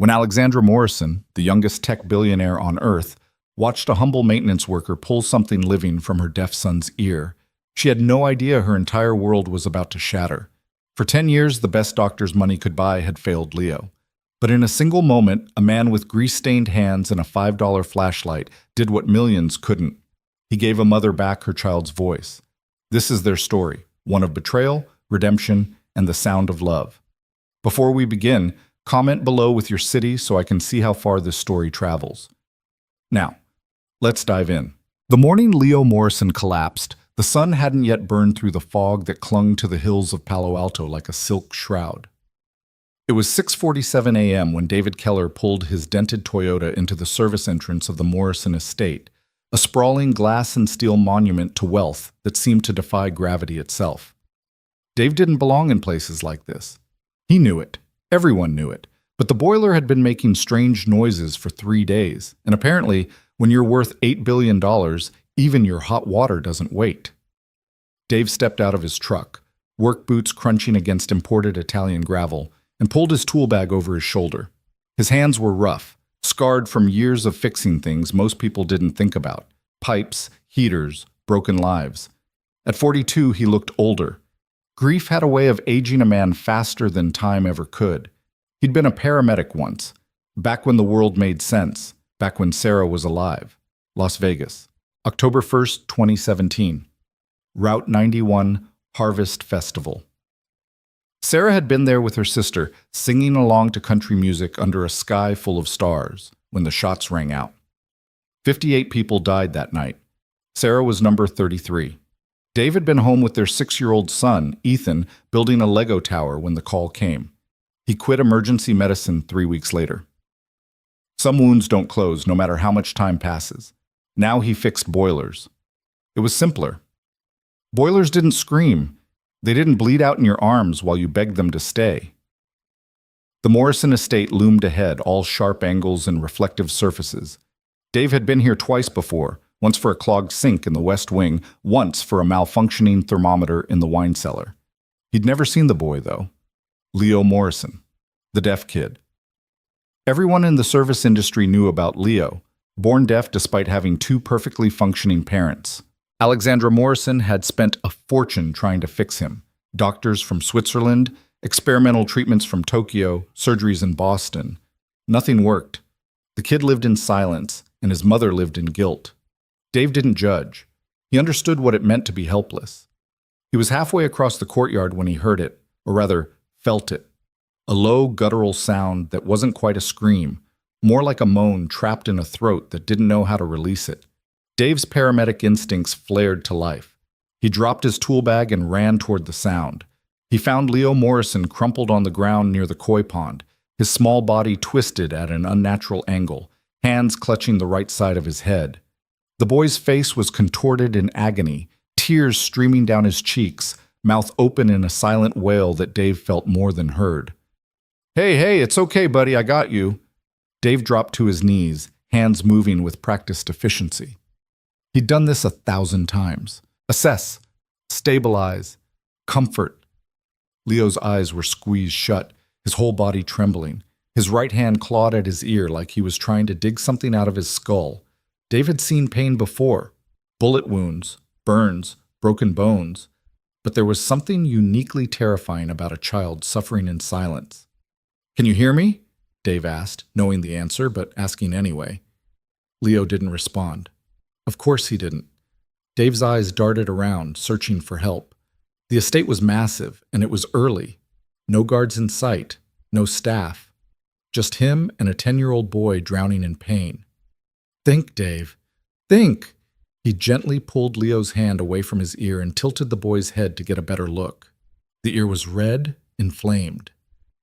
When Alexandra Morrison, the youngest tech billionaire on Earth, watched a humble maintenance worker pull something living from her deaf son's ear, she had no idea her entire world was about to shatter. For 10 years, the best doctors money could buy had failed Leo. But in a single moment, a man with grease-stained hands and a $5 flashlight did what millions couldn't. He gave a mother back her child's voice. This is their story, one of betrayal, redemption, and the sound of love. Before we begin, comment below with your city so I can see how far this story travels. Now, let's dive in. The morning Leo Morrison collapsed, the sun hadn't yet burned through the fog that clung to the hills of Palo Alto like a silk shroud. It was 6:47 a.m. when David Keller pulled his dented Toyota into the service entrance of the Morrison estate, a sprawling glass and steel monument to wealth that seemed to defy gravity itself. Dave didn't belong in places like this. He knew it. Everyone knew it. But the boiler had been making strange noises for 3 days, and apparently, when you're worth $8 billion, even your hot water doesn't wait. Dave stepped out of his truck, work boots crunching against imported Italian gravel, and pulled his tool bag over his shoulder. His hands were rough, scarred from years of fixing things most people didn't think about: pipes, heaters, broken lives. At 42, he looked older. Grief had a way of aging a man faster than time ever could. He'd been a paramedic once, back when the world made sense, back when Sarah was alive. Las Vegas, October 1st, 2017. Route 91, Harvest Festival. Sarah had been there with her sister, singing along to country music under a sky full of stars, when the shots rang out. 58 people died that night. Sarah was number 33. Dave had been home with their 6-year-old son, Ethan, building a Lego tower when the call came. He quit emergency medicine 3 weeks later. Some wounds don't close, no matter how much time passes. Now he fixed boilers. It was simpler. Boilers didn't scream. They didn't bleed out in your arms while you begged them to stay. The Morrison estate loomed ahead, all sharp angles and reflective surfaces. Dave had been here twice before, once for a clogged sink in the West Wing, once for a malfunctioning thermometer in the wine cellar. He'd never seen the boy, though. Leo Morrison, the deaf kid. Everyone in the service industry knew about Leo, born deaf despite having 2 perfectly functioning parents. Alexandra Morrison had spent a fortune trying to fix him. Doctors from Switzerland, experimental treatments from Tokyo, surgeries in Boston. Nothing worked. The kid lived in silence, and his mother lived in guilt. Dave didn't judge. He understood what it meant to be helpless. He was halfway across the courtyard when he heard it, or rather, felt it. A low, guttural sound that wasn't quite a scream, more like a moan trapped in a throat that didn't know how to release it. Dave's paramedic instincts flared to life. He dropped his tool bag and ran toward the sound. He found Leo Morrison crumpled on the ground near the koi pond, his small body twisted at an unnatural angle, hands clutching the right side of his head. The boy's face was contorted in agony, tears streaming down his cheeks, mouth open in a silent wail that Dave felt more than heard. Hey, it's okay, buddy, I got you." Dave dropped to his knees, hands moving with practiced efficiency. He'd done this 1,000 times. Assess, stabilize, comfort. Leo's eyes were squeezed shut, his whole body trembling. His right hand clawed at his ear like he was trying to dig something out of his skull. Dave had seen pain before. Bullet wounds, burns, broken bones. But there was something uniquely terrifying about a child suffering in silence. "Can you hear me?" Dave asked, knowing the answer, but asking anyway. Leo didn't respond. Of course he didn't. Dave's eyes darted around, searching for help. The estate was massive, and it was early. No guards in sight, no staff. Just him and a 10-year-old boy drowning in pain. "Think, Dave. Think!" He gently pulled Leo's hand away from his ear and tilted the boy's head to get a better look. The ear was red, inflamed.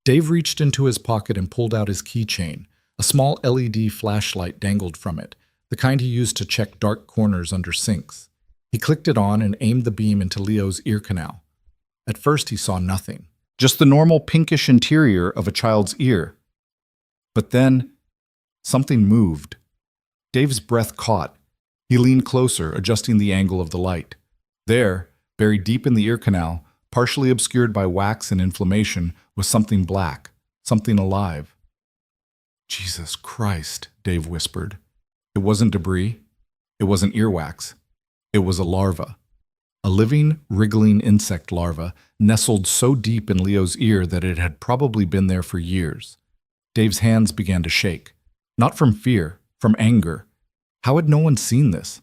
Dave reached into his pocket and pulled out his keychain. A small LED flashlight dangled from it, the kind he used to check dark corners under sinks. He clicked it on and aimed the beam into Leo's ear canal. At first he saw nothing, just the normal pinkish interior of a child's ear. But then, something moved. Dave's breath caught. He leaned closer, adjusting the angle of the light. There, buried deep in the ear canal, partially obscured by wax and inflammation, was something black, something alive. Jesus Christ, Dave whispered. It wasn't debris. It wasn't earwax. It was a larva. A living, wriggling insect larva nestled so deep in Leo's ear that it had probably been there for years. Dave's hands began to shake. Not from fear, from anger. How had no one seen this?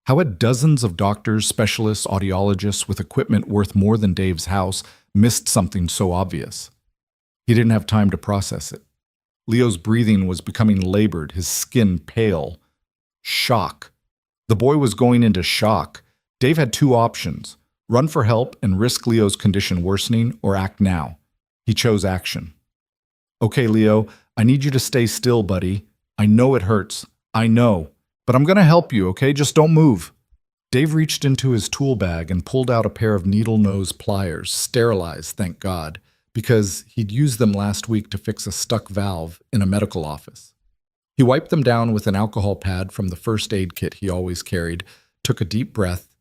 How had dozens of doctors, specialists, audiologists with equipment worth more than Dave's house missed something so obvious? He didn't have time to process it. Leo's breathing was becoming labored, his skin pale. Shock. The boy was going into shock. Dave had two options: run for help and risk Leo's condition worsening, or act now. He chose action. Okay, Leo, I need you to stay still, buddy. I know it hurts. I know. But I'm going to help you, okay? Just don't move. Dave reached into his tool bag and pulled out a pair of needle-nose pliers, sterilized, thank God, because he'd used them last week to fix a stuck valve in a medical office. He wiped them down with an alcohol pad from the first aid kit he always carried, took a deep breath,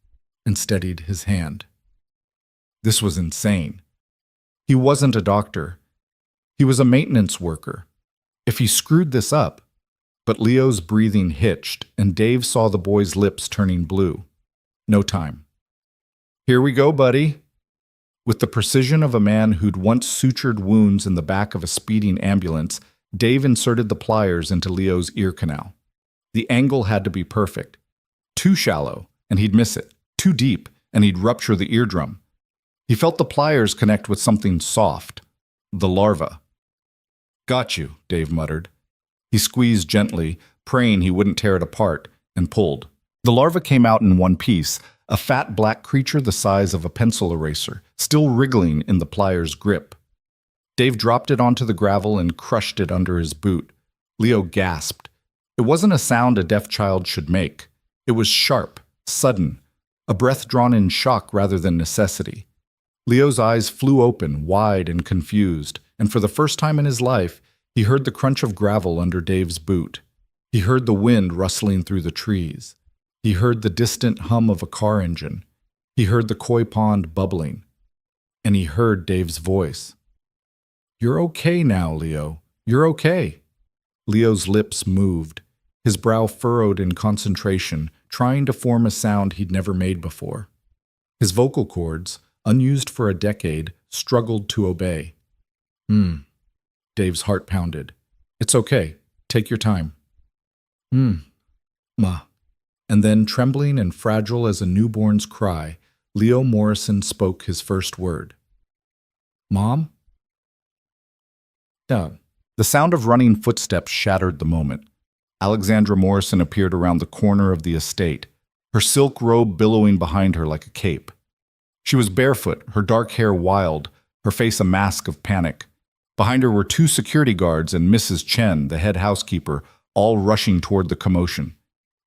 and steadied his hand. This was insane. He wasn't a doctor. He was a maintenance worker. If he screwed this up, but Leo's breathing hitched, and Dave saw the boy's lips turning blue. No time. Here we go, buddy. With the precision of a man who'd once sutured wounds in the back of a speeding ambulance, Dave inserted the pliers into Leo's ear canal. The angle had to be perfect. Too shallow, and he'd miss it. Too deep, and he'd rupture the eardrum. He felt the pliers connect with something soft. The larva. Got you, Dave muttered. He squeezed gently, praying he wouldn't tear it apart, and pulled. The larva came out in one piece, a fat black creature the size of a pencil eraser, still wriggling in the pliers' grip. Dave dropped it onto the gravel and crushed it under his boot. Leo gasped. It wasn't a sound a deaf child should make. It was sharp, sudden, a breath drawn in shock rather than necessity. Leo's eyes flew open, wide and confused, and for the first time in his life, he heard the crunch of gravel under Dave's boot. He heard the wind rustling through the trees. He heard the distant hum of a car engine. He heard the koi pond bubbling. And he heard Dave's voice. You're okay now, Leo. You're okay. Leo's lips moved, his brow furrowed in concentration, trying to form a sound he'd never made before. His vocal cords, unused for a decade, struggled to obey. Dave's heart pounded. It's okay. Take your time. Ma. And then, trembling and fragile as a newborn's cry, Leo Morrison spoke his first word. Mom? Yeah. The sound of running footsteps shattered the moment. Alexandra Morrison appeared around the corner of the estate, her silk robe billowing behind her like a cape. She was barefoot, her dark hair wild, her face a mask of panic. Behind her were two security guards and Mrs. Chen, the head housekeeper, all rushing toward the commotion.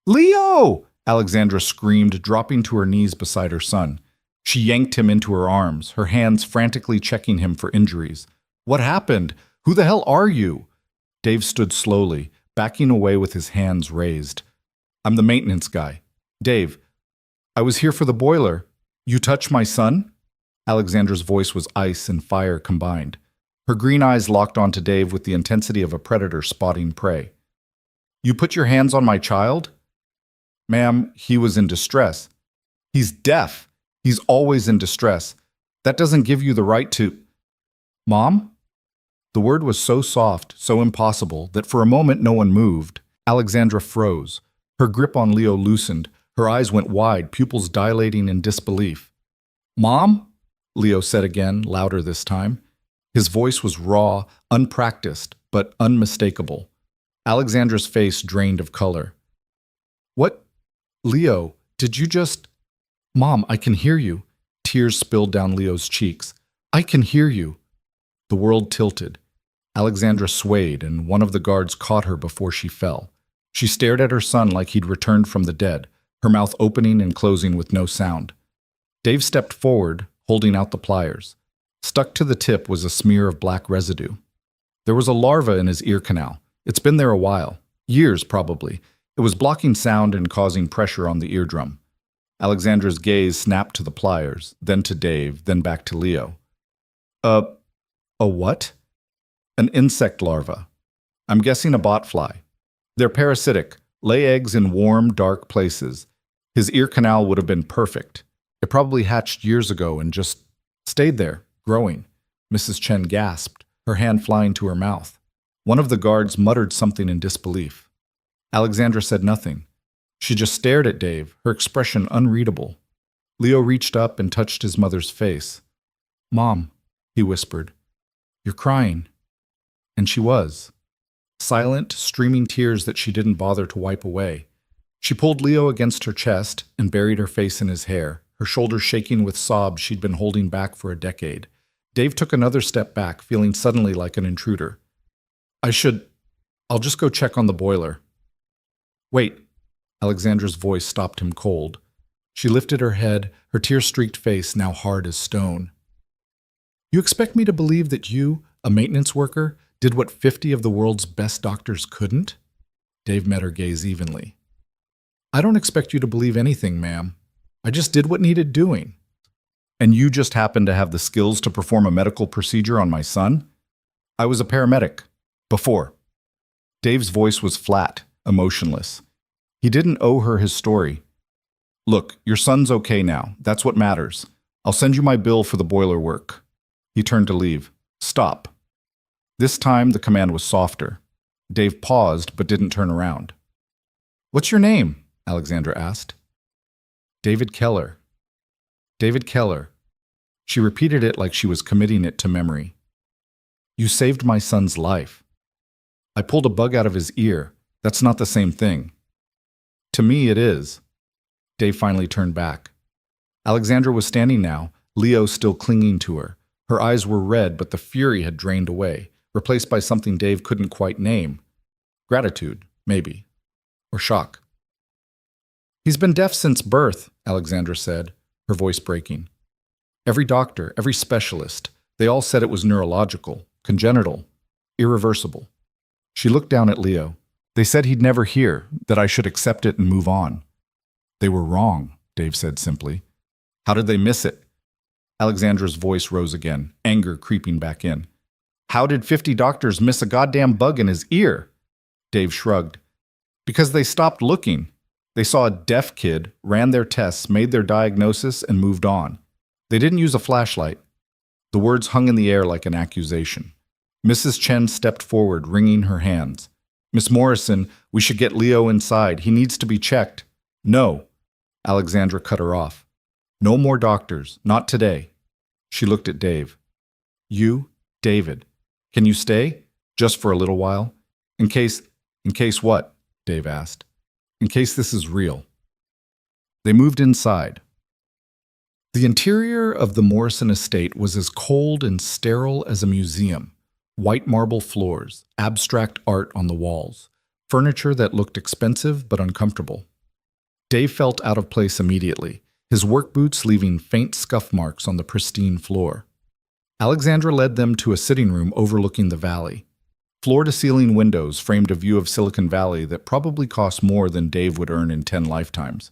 Leo! Alexandra screamed, dropping to her knees beside her son. She yanked him into her arms, her hands frantically checking him for injuries. What happened? Who the hell are you? Dave stood slowly, backing away with his hands raised. I'm the maintenance guy. Dave, I was here for the boiler. You touched my son? Alexandra's voice was ice and fire combined. Her green eyes locked onto Dave with the intensity of a predator spotting prey. You put your hands on my child? Ma'am, he was in distress. He's deaf. He's always in distress. That doesn't give you the right to... Mom? The word was so soft, so impossible, that for a moment no one moved. Alexandra froze. Her grip on Leo loosened. Her eyes went wide, pupils dilating in disbelief. Mom? Leo said again, louder this time. His voice was raw, unpracticed, but unmistakable. Alexandra's face drained of color. What? Leo, did you just... Mom, I can hear you. Tears spilled down Leo's cheeks. I can hear you. The world tilted. Alexandra swayed, and one of the guards caught her before she fell. She stared at her son like he'd returned from the dead, her mouth opening and closing with no sound. Dave stepped forward, holding out the pliers. Stuck to the tip was a smear of black residue. There was a larva in his ear canal. It's been there a while. Years, probably. It was blocking sound and causing pressure on the eardrum. Alexandra's gaze snapped to the pliers, then to Dave, then back to Leo. A what? An insect larva. I'm guessing a botfly. They're parasitic, lay eggs in warm, dark places. His ear canal would have been perfect. It probably hatched years ago and just stayed there, growing. Mrs. Chen gasped, her hand flying to her mouth. One of the guards muttered something in disbelief. Alexandra said nothing. She just stared at Dave, her expression unreadable. Leo reached up and touched his mother's face. "Mom," he whispered, "you're crying." And she was. Silent, streaming tears that she didn't bother to wipe away. She pulled Leo against her chest and buried her face in his hair, her shoulders shaking with sobs she'd been holding back for a decade. Dave took another step back, feeling suddenly like an intruder. I'll just go check on the boiler." "Wait." Alexandra's voice stopped him cold. She lifted her head, her tear-streaked face now hard as stone. "You expect me to believe that you, a maintenance worker, did what 50 of the world's best doctors couldn't?" Dave met her gaze evenly. "I don't expect you to believe anything, ma'am. I just did what needed doing." "And you just happened to have the skills to perform a medical procedure on my son?" "I was a paramedic. Before." Dave's voice was flat, emotionless. He didn't owe her his story. "Look, your son's okay now. That's what matters. I'll send you my bill for the boiler work." He turned to leave. "Stop." This time the command was softer. Dave paused but didn't turn around. "What's your name?" Alexandra asked. "David Keller." "David Keller." She repeated it like she was committing it to memory. "You saved my son's life." "I pulled a bug out of his ear. That's not the same thing." "To me, it is." Dave finally turned back. Alexandra was standing now, Leo still clinging to her. Her eyes were red, but the fury had drained away, replaced by something Dave couldn't quite name. Gratitude, maybe. Or shock. "He's been deaf since birth," Alexandra said, her voice breaking. "Every doctor, every specialist, they all said it was neurological, congenital, irreversible." She looked down at Leo. "They said he'd never hear, that I should accept it and move on." "They were wrong," Dave said simply. "How did they miss it?" Alexandra's voice rose again, anger creeping back in. "How did 50 doctors miss a goddamn bug in his ear?" Dave shrugged. "Because they stopped looking. They saw a deaf kid, ran their tests, made their diagnosis, and moved on. They didn't use a flashlight." The words hung in the air like an accusation. Mrs. Chen stepped forward, wringing her hands. "Miss Morrison, we should get Leo inside. He needs to be checked." "No." Alexandra cut her off. "No more doctors. Not today." She looked at Dave. "You, David, can you stay? Just for a little while? In case what?" Dave asked. "In case this is real." They moved inside. The interior of the Morrison estate was as cold and sterile as a museum. White marble floors, abstract art on the walls, furniture that looked expensive but uncomfortable. Dave felt out of place immediately, his work boots leaving faint scuff marks on the pristine floor. Alexandra led them to a sitting room overlooking the valley. Floor-to-ceiling windows framed a view of Silicon Valley that probably cost more than Dave would earn in 10 lifetimes.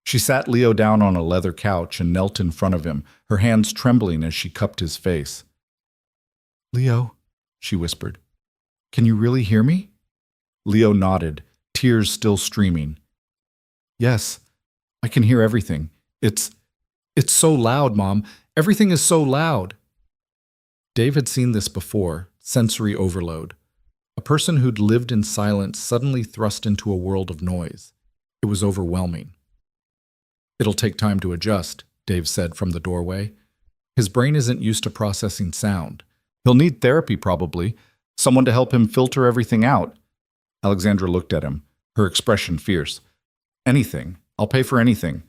She sat Leo down on a leather couch and knelt in front of him, her hands trembling as she cupped his face. "Leo," she whispered, "can you really hear me?" Leo nodded, tears still streaming. "Yes, I can hear everything. It's so loud, Mom. Everything is so loud." Dave had seen this before, sensory overload. A person who'd lived in silence suddenly thrust into a world of noise. It was overwhelming. "It'll take time to adjust," Dave said from the doorway. "His brain isn't used to processing sound. He'll need therapy probably, someone to help him filter everything out." Alexandra looked at him, her expression fierce. "Anything. I'll pay for anything."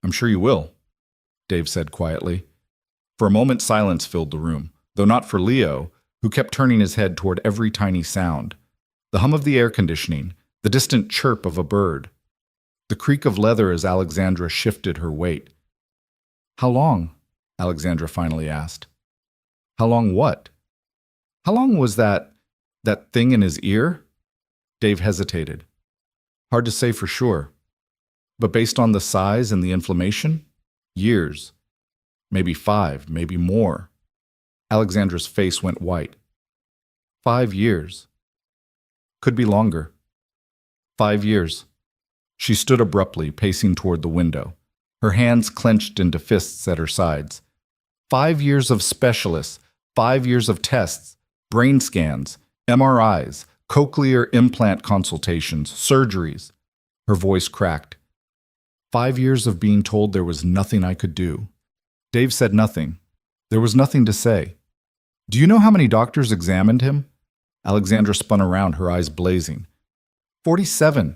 "I'm sure you will," Dave said quietly. For a moment silence filled the room, though not for Leo, who kept turning his head toward every tiny sound. The hum of the air conditioning, the distant chirp of a bird, the creak of leather as Alexandra shifted her weight. "How long?" Alexandra finally asked. "How long what?" "How long was that thing in his ear?" Dave hesitated. "Hard to say for sure. But based on the size and the inflammation, years. Maybe 5, maybe more." Alexandra's face went white. 5 years. Could be longer. 5 years. She stood abruptly, pacing toward the window, her hands clenched into fists at her sides. 5 years of specialists, 5 years of tests, brain scans, MRIs, cochlear implant consultations, surgeries. Her voice cracked. 5 years of being told there was nothing I could do. Dave said nothing. There was nothing to say. Do you know how many doctors examined him? Alexandra spun around, her eyes blazing. 47.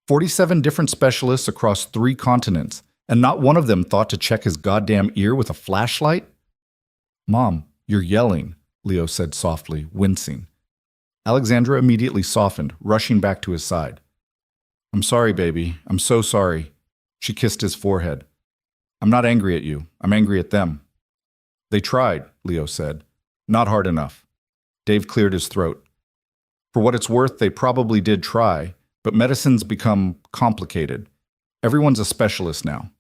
47 different specialists across 3 continents, and not one of them thought to check his goddamn ear with a flashlight? Mom, you're yelling, Leo said softly, wincing. Alexandra immediately softened, rushing back to his side. I'm sorry, baby. I'm so sorry. She kissed his forehead. I'm not angry at you. I'm angry at them. They tried, Leo said. Not hard enough. Dave cleared his throat. For what it's worth, they probably did try, but medicine's become complicated. Everyone's a specialist now.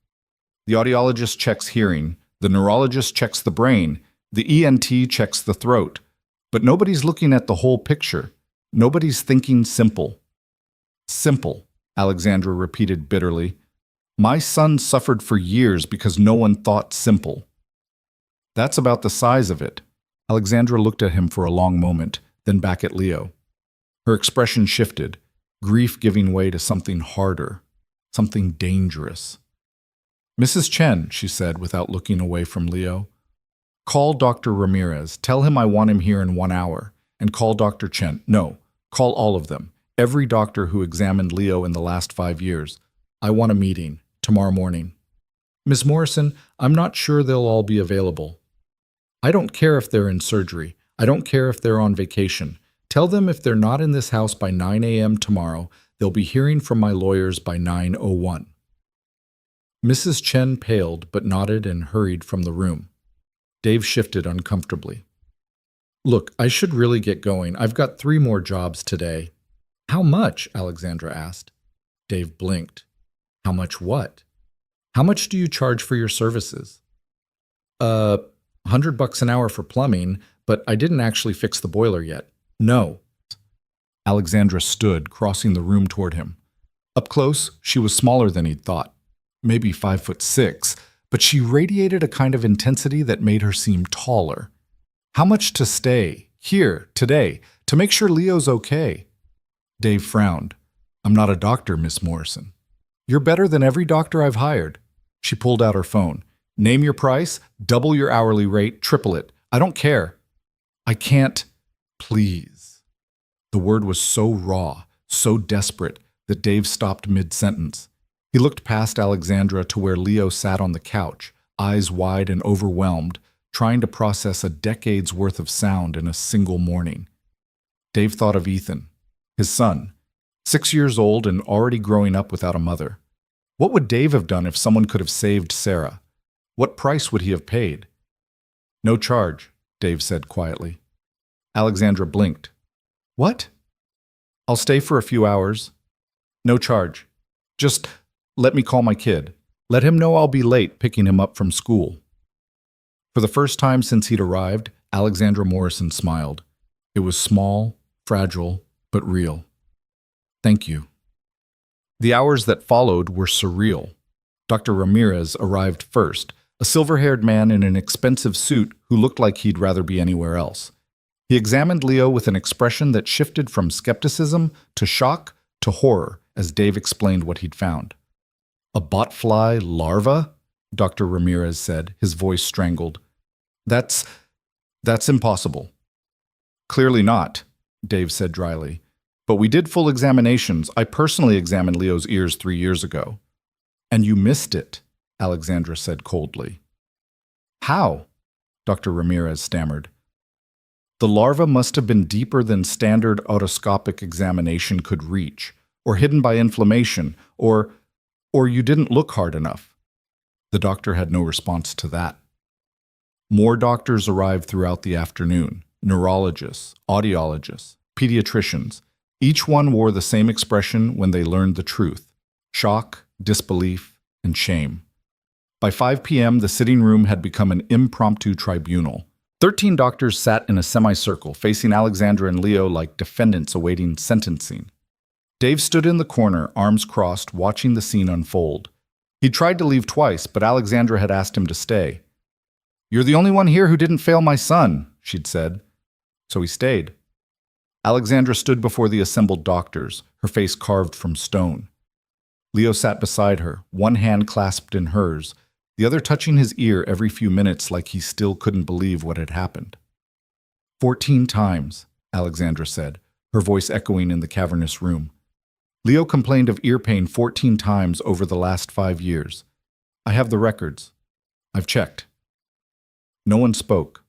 The audiologist checks hearing, the neurologist checks the brain, the ENT checks the throat. But nobody's looking at the whole picture. Nobody's thinking simple. Simple, Alexandra repeated bitterly. My son suffered for years because no one thought simple. That's about the size of it. Alexandra looked at him for a long moment, then back at Leo. Her expression shifted, grief giving way to something harder, something dangerous. Mrs. Chen, she said without looking away from Leo, call Dr. Ramirez. Tell him I want him here in 1 hour. And call Dr. Chen. No, call all of them. Every doctor who examined Leo in the last 5 years. I want a meeting, tomorrow morning. Miss Morrison, I'm not sure they'll all be available. I don't care if they're in surgery. I don't care if they're on vacation. Tell them if they're not in this house by 9 a.m. tomorrow, they'll be hearing from my lawyers by 9:01. Mrs. Chen paled but nodded and hurried from the room. Dave shifted uncomfortably. Look, I should really get going. I've got 3 more jobs today. How much? Alexandra asked. Dave blinked. How much what? How much do you charge for your services? $100 an hour for plumbing, but I didn't actually fix the boiler yet. No. Alexandra stood, crossing the room toward him. Up close, she was smaller than he'd thought. Maybe 5'6", but she radiated a kind of intensity that made her seem taller. How much to stay, here, today, to make sure Leo's okay? Dave frowned. I'm not a doctor, Miss Morrison. You're better than every doctor I've hired. She pulled out her phone. Name your price, double your hourly rate, triple it. I don't care. I can't. Please. The word was so raw, so desperate, that Dave stopped mid-sentence. He looked past Alexandra to where Leo sat on the couch, eyes wide and overwhelmed, trying to process a decade's worth of sound in a single morning. Dave thought of Ethan, his son, 6 years old and already growing up without a mother. What would Dave have done if someone could have saved Sarah? What price would he have paid? No charge, Dave said quietly. Alexandra blinked. What? I'll stay for a few hours. No charge. Just let me call my kid. Let him know I'll be late picking him up from school. For the first time since he'd arrived, Alexandra Morrison smiled. It was small, fragile, but real. Thank you. The hours that followed were surreal. Dr. Ramirez arrived first, a silver-haired man in an expensive suit who looked like he'd rather be anywhere else. He examined Leo with an expression that shifted from skepticism to shock to horror as Dave explained what he'd found. A botfly larva? Dr. Ramirez said, his voice strangled. That's impossible. Clearly not, Dave said dryly. But we did full examinations. I personally examined Leo's ears 3 years ago. And you missed it, Alexandra said coldly. How? Dr. Ramirez stammered. The larva must have been deeper than standard otoscopic examination could reach, or hidden by inflammation, or you didn't look hard enough. The doctor had no response to that. More doctors arrived throughout the afternoon, neurologists, audiologists, pediatricians. Each one wore the same expression when they learned the truth: shock, disbelief, and shame. By 5 p.m., the sitting room had become an impromptu tribunal. 13 doctors sat in a semicircle, facing Alexandra and Leo like defendants awaiting sentencing. Dave stood in the corner, arms crossed, watching the scene unfold. He tried to leave twice, but Alexandra had asked him to stay. "You're the only one here who didn't fail my son," she'd said. So he stayed. Alexandra stood before the assembled doctors, her face carved from stone. Leo sat beside her, one hand clasped in hers, the other touching his ear every few minutes like he still couldn't believe what had happened. 14 times, Alexandra said, her voice echoing in the cavernous room. Leo complained of ear pain 14 times over the last 5 years. I have the records. I've checked. No one spoke.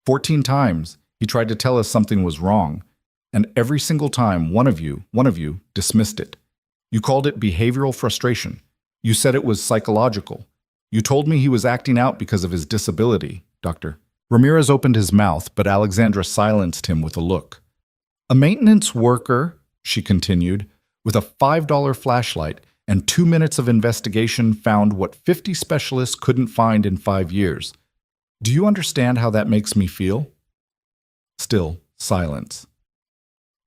14 times, he tried to tell us something was wrong, and every single time one of you dismissed it. You called it behavioral frustration. You said it was psychological. You told me he was acting out because of his disability, Doctor. Ramirez opened his mouth, but Alexandra silenced him with a look. A maintenance worker, she continued, with a $5 flashlight and 2 minutes of investigation found what 50 specialists couldn't find in 5 years. Do you understand how that makes me feel? Still, silence.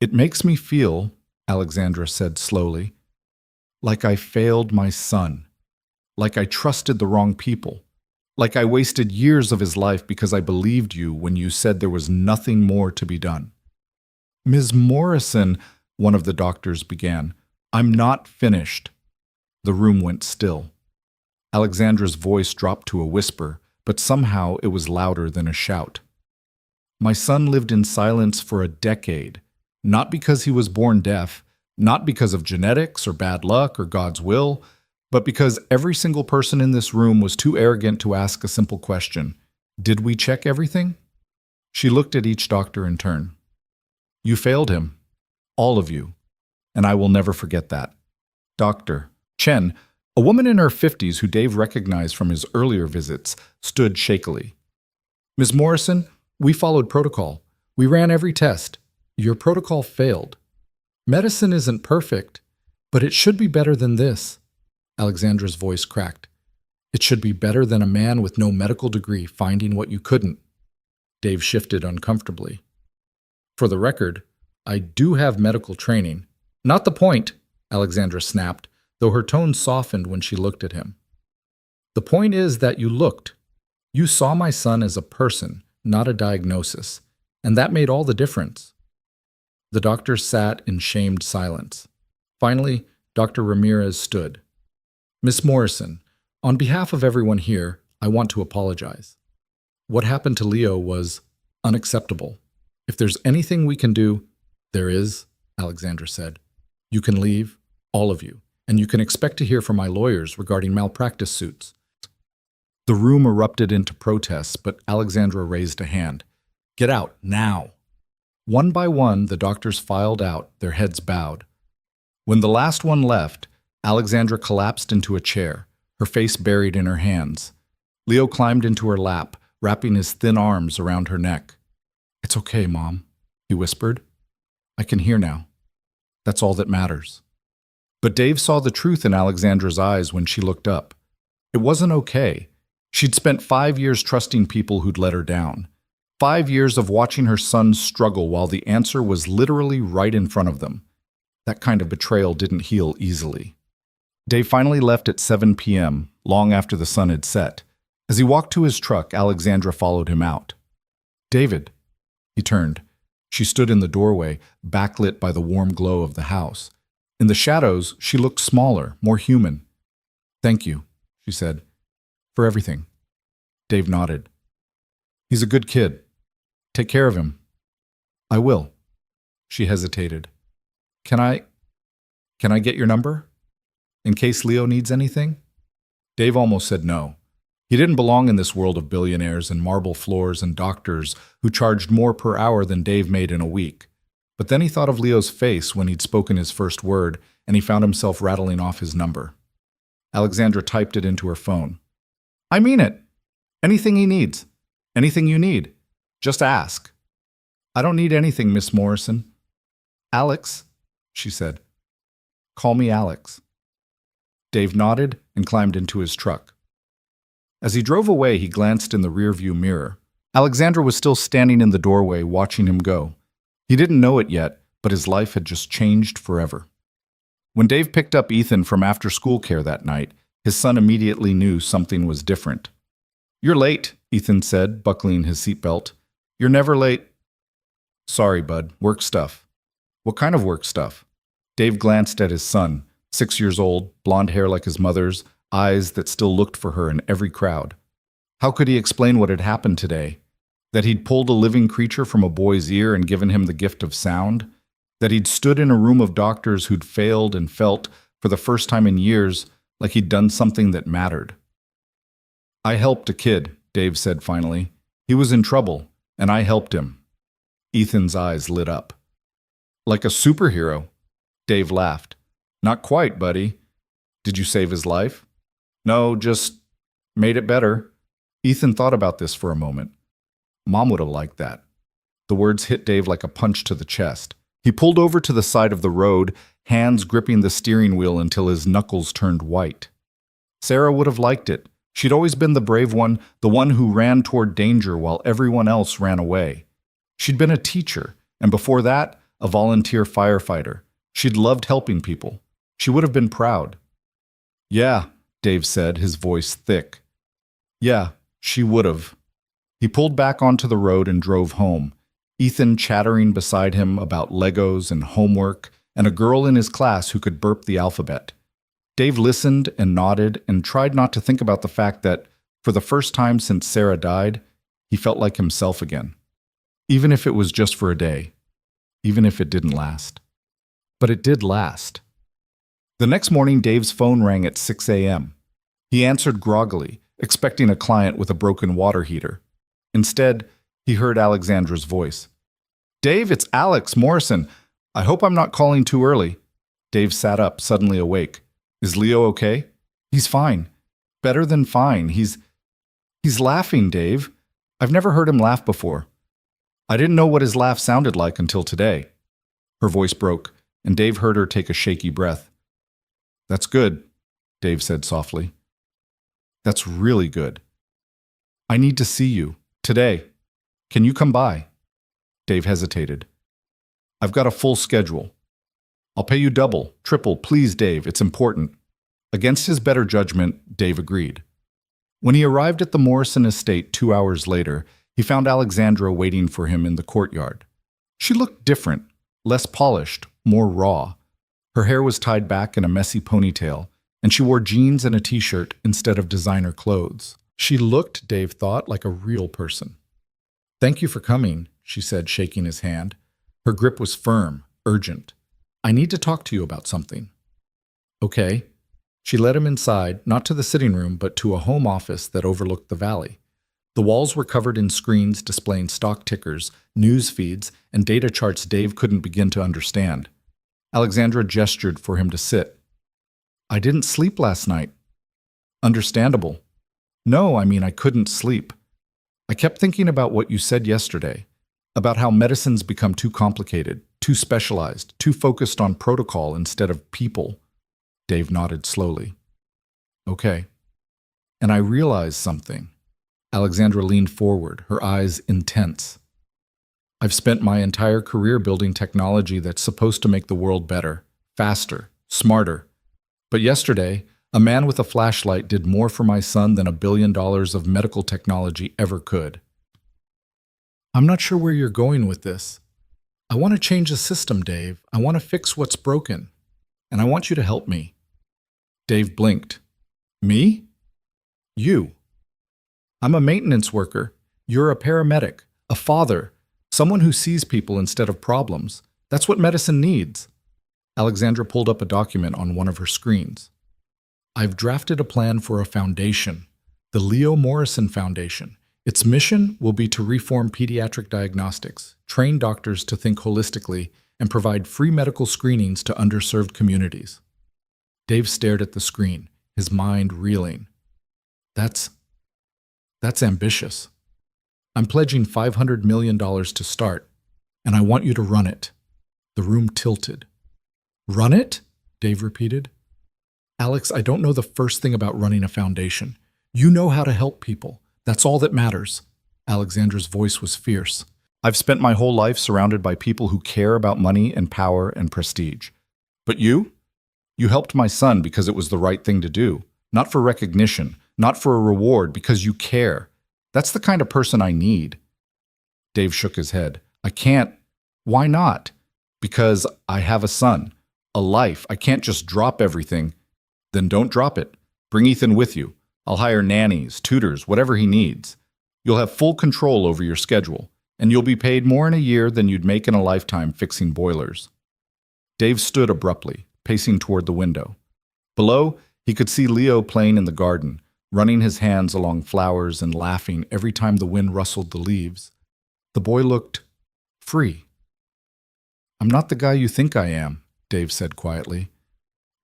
It makes me feel, Alexandra said slowly, like I failed my son, like I trusted the wrong people, like I wasted years of his life because I believed you when you said there was nothing more to be done. Ms. Morrison, one of the doctors began, I'm not finished. The room went still. Alexandra's voice dropped to a whisper, but somehow it was louder than a shout. My son lived in silence for a decade, not because he was born deaf, not because of genetics or bad luck or God's will, but because every single person in this room was too arrogant to ask a simple question. Did we check everything? She looked at each doctor in turn. You failed him. All of you. And I will never forget that. Dr. Chen, a woman in her 50s who Dave recognized from his earlier visits, stood shakily. Ms. Morrison, we followed protocol. We ran every test. Your protocol failed. Medicine isn't perfect, but it should be better than this. Alexandra's voice cracked. It should be better than a man with no medical degree finding what you couldn't. Dave shifted uncomfortably. For the record, I do have medical training. Not the point, Alexandra snapped, though her tone softened when she looked at him. The point is that you looked. You saw my son as a person, not a diagnosis, and that made all the difference. The doctor sat in shamed silence. Finally, Dr. Ramirez stood. Miss Morrison, on behalf of everyone here, I want to apologize. What happened to Leo was unacceptable. If there's anything we can do, there is, Alexandra said. You can leave, all of you, and you can expect to hear from my lawyers regarding malpractice suits. The room erupted into protests, but Alexandra raised a hand. Get out, now. One by one, the doctors filed out, their heads bowed. When the last one left, Alexandra collapsed into a chair, her face buried in her hands. Leo climbed into her lap, wrapping his thin arms around her neck. It's okay, Mom, he whispered. I can hear now. That's all that matters. But Dave saw the truth in Alexandra's eyes when she looked up. It wasn't okay. She'd spent 5 years trusting people who'd let her down. 5 years of watching her son struggle while the answer was literally right in front of them. That kind of betrayal didn't heal easily. Dave finally left at 7 p.m., long after the sun had set. As he walked to his truck, Alexandra followed him out. David. He turned. She stood in the doorway, backlit by the warm glow of the house. In the shadows, she looked smaller, more human. Thank you, she said, for everything. Dave nodded. He's a good kid. Take care of him. I will. She hesitated. Can I get your number? In case Leo needs anything? Dave almost said no. He didn't belong in this world of billionaires and marble floors and doctors who charged more per hour than Dave made in a week. But then he thought of Leo's face when he'd spoken his first word, and he found himself rattling off his number. Alexandra typed it into her phone. I mean it. Anything he needs. Anything you need. Just ask. I don't need anything, Miss Morrison. Alex, she said. Call me Alex. Dave nodded and climbed into his truck. As he drove away, he glanced in the rearview mirror. Alexandra was still standing in the doorway watching him go. He didn't know it yet, but his life had just changed forever. When Dave picked up Ethan from after-school care that night, his son immediately knew something was different. "You're late," Ethan said, buckling his seatbelt. "You're never late." "Sorry, bud. Work stuff." "What kind of work stuff?" Dave glanced at his son, 6 years old, blonde hair like his mother's, eyes that still looked for her in every crowd. How could he explain what had happened today? That he'd pulled a living creature from a boy's ear and given him the gift of sound? That he'd stood in a room of doctors who'd failed and felt, for the first time in years, like he'd done something that mattered? "I helped a kid," Dave said finally. "He was in trouble, and I helped him." Ethan's eyes lit up. "Like a superhero?" Dave laughed. "Not quite, buddy. Did you save his life?" "No, just made it better." Ethan thought about this for a moment. Mom would have liked that. The words hit Dave like a punch to the chest. He pulled over to the side of the road, hands gripping the steering wheel until his knuckles turned white. Sarah would have liked it. She'd always been the brave one, the one who ran toward danger while everyone else ran away. She'd been a teacher, and before that, a volunteer firefighter. She'd loved helping people. She would have been proud. "Yeah," Dave said, his voice thick. "Yeah, she would have." He pulled back onto the road and drove home, Ethan chattering beside him about Legos and homework, and a girl in his class who could burp the alphabet. Dave listened and nodded and tried not to think about the fact that, for the first time since Sarah died, he felt like himself again. Even if it was just for a day. Even if it didn't last. But it did last. The next morning, Dave's phone rang at 6 a.m. He answered groggily, expecting a client with a broken water heater. Instead, he heard Alexandra's voice. "Dave, it's Alex Morrison. I hope I'm not calling too early." Dave sat up, suddenly awake. "Is Leo okay?" "He's fine. Better than fine. He's laughing, Dave. I've never heard him laugh before. I didn't know what his laugh sounded like until today." Her voice broke, and Dave heard her take a shaky breath. "That's good," Dave said softly. "That's really good. I need to see you. Today. Can you come by?" Dave hesitated. "I've got a full schedule." "I'll pay you double, triple, please, Dave. It's important." Against his better judgment, Dave agreed. When he arrived at the Morrison estate 2 hours later, he found Alexandra waiting for him in the courtyard. She looked different, less polished, more raw. Her hair was tied back in a messy ponytail, and she wore jeans and a t-shirt instead of designer clothes. She looked, Dave thought, like a real person. "Thank you for coming," she said, shaking his hand. Her grip was firm, urgent. "I need to talk to you about something." "Okay." She led him inside, not to the sitting room, but to a home office that overlooked the valley. The walls were covered in screens displaying stock tickers, news feeds, and data charts Dave couldn't begin to understand. Alexandra gestured for him to sit. "I didn't sleep last night." "Understandable." "No, I couldn't sleep. I kept thinking about what you said yesterday, about how medicine's become too complicated, too specialized, too focused on protocol instead of people." Dave nodded slowly. "Okay." "And I realized something." Alexandra leaned forward, her eyes intense. "I've spent my entire career building technology that's supposed to make the world better, faster, smarter. But yesterday, a man with a flashlight did more for my son than $1 billion of medical technology ever could." "I'm not sure where you're going with this. I want to change the system, Dave. I want to fix what's broken. And I want you to help me." Dave blinked. "Me?" "You. I'm a maintenance worker. You're a paramedic, a father, someone who sees people instead of problems. That's what medicine needs." Alexandra pulled up a document on one of her screens. "I've drafted a plan for a foundation, the Leo Morrison Foundation. Its mission will be to reform pediatric diagnostics, train doctors to think holistically, and provide free medical screenings to underserved communities." Dave stared at the screen, his mind reeling. That's ambitious. "I'm pledging $500 million to start, and I want you to run it." The room tilted. "Run it?" Dave repeated. "Alex, I don't know the first thing about running a foundation. You know how to help people. That's all that matters." Alexandra's voice was fierce. I've spent my whole life surrounded by people who care about money and power and prestige. But you? You helped my son because it was the right thing to do. Not for recognition, not for a reward, because you care. That's the kind of person I need. Dave shook his head. I can't. Why not? Because I have a son, a life. I can't just drop everything. Then don't drop it. Bring Ethan with you. I'll hire nannies, tutors, whatever he needs. You'll have full control over your schedule, and you'll be paid more in a year than you'd make in a lifetime fixing boilers. Dave stood abruptly, pacing toward the window. Below, he could see Leo playing in the garden, running his hands along flowers and laughing every time the wind rustled the leaves. The boy looked free. I'm not the guy you think I am, Dave said quietly.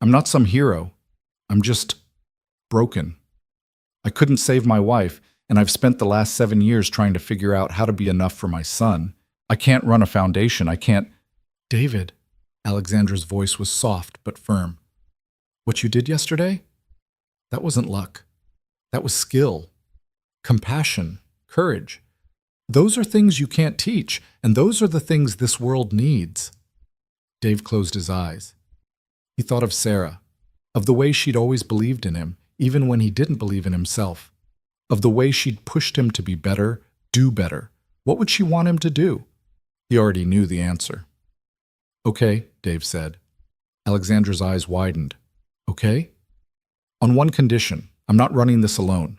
I'm not some hero. I'm just broken. I couldn't save my wife, and I've spent the last 7 years trying to figure out how to be enough for my son. I can't run a foundation. I can't. David, Alexandra's voice was soft but firm. What you did yesterday? That wasn't luck. That was skill, compassion, courage. Those are things you can't teach, and those are the things this world needs. Dave closed his eyes. He thought of Sarah, of the way she'd always believed in him, even when he didn't believe in himself, of the way she'd pushed him to be better, do better. What would she want him to do? He already knew the answer. Okay, Dave said. Alexandra's eyes widened. Okay? On one condition, I'm not running this alone.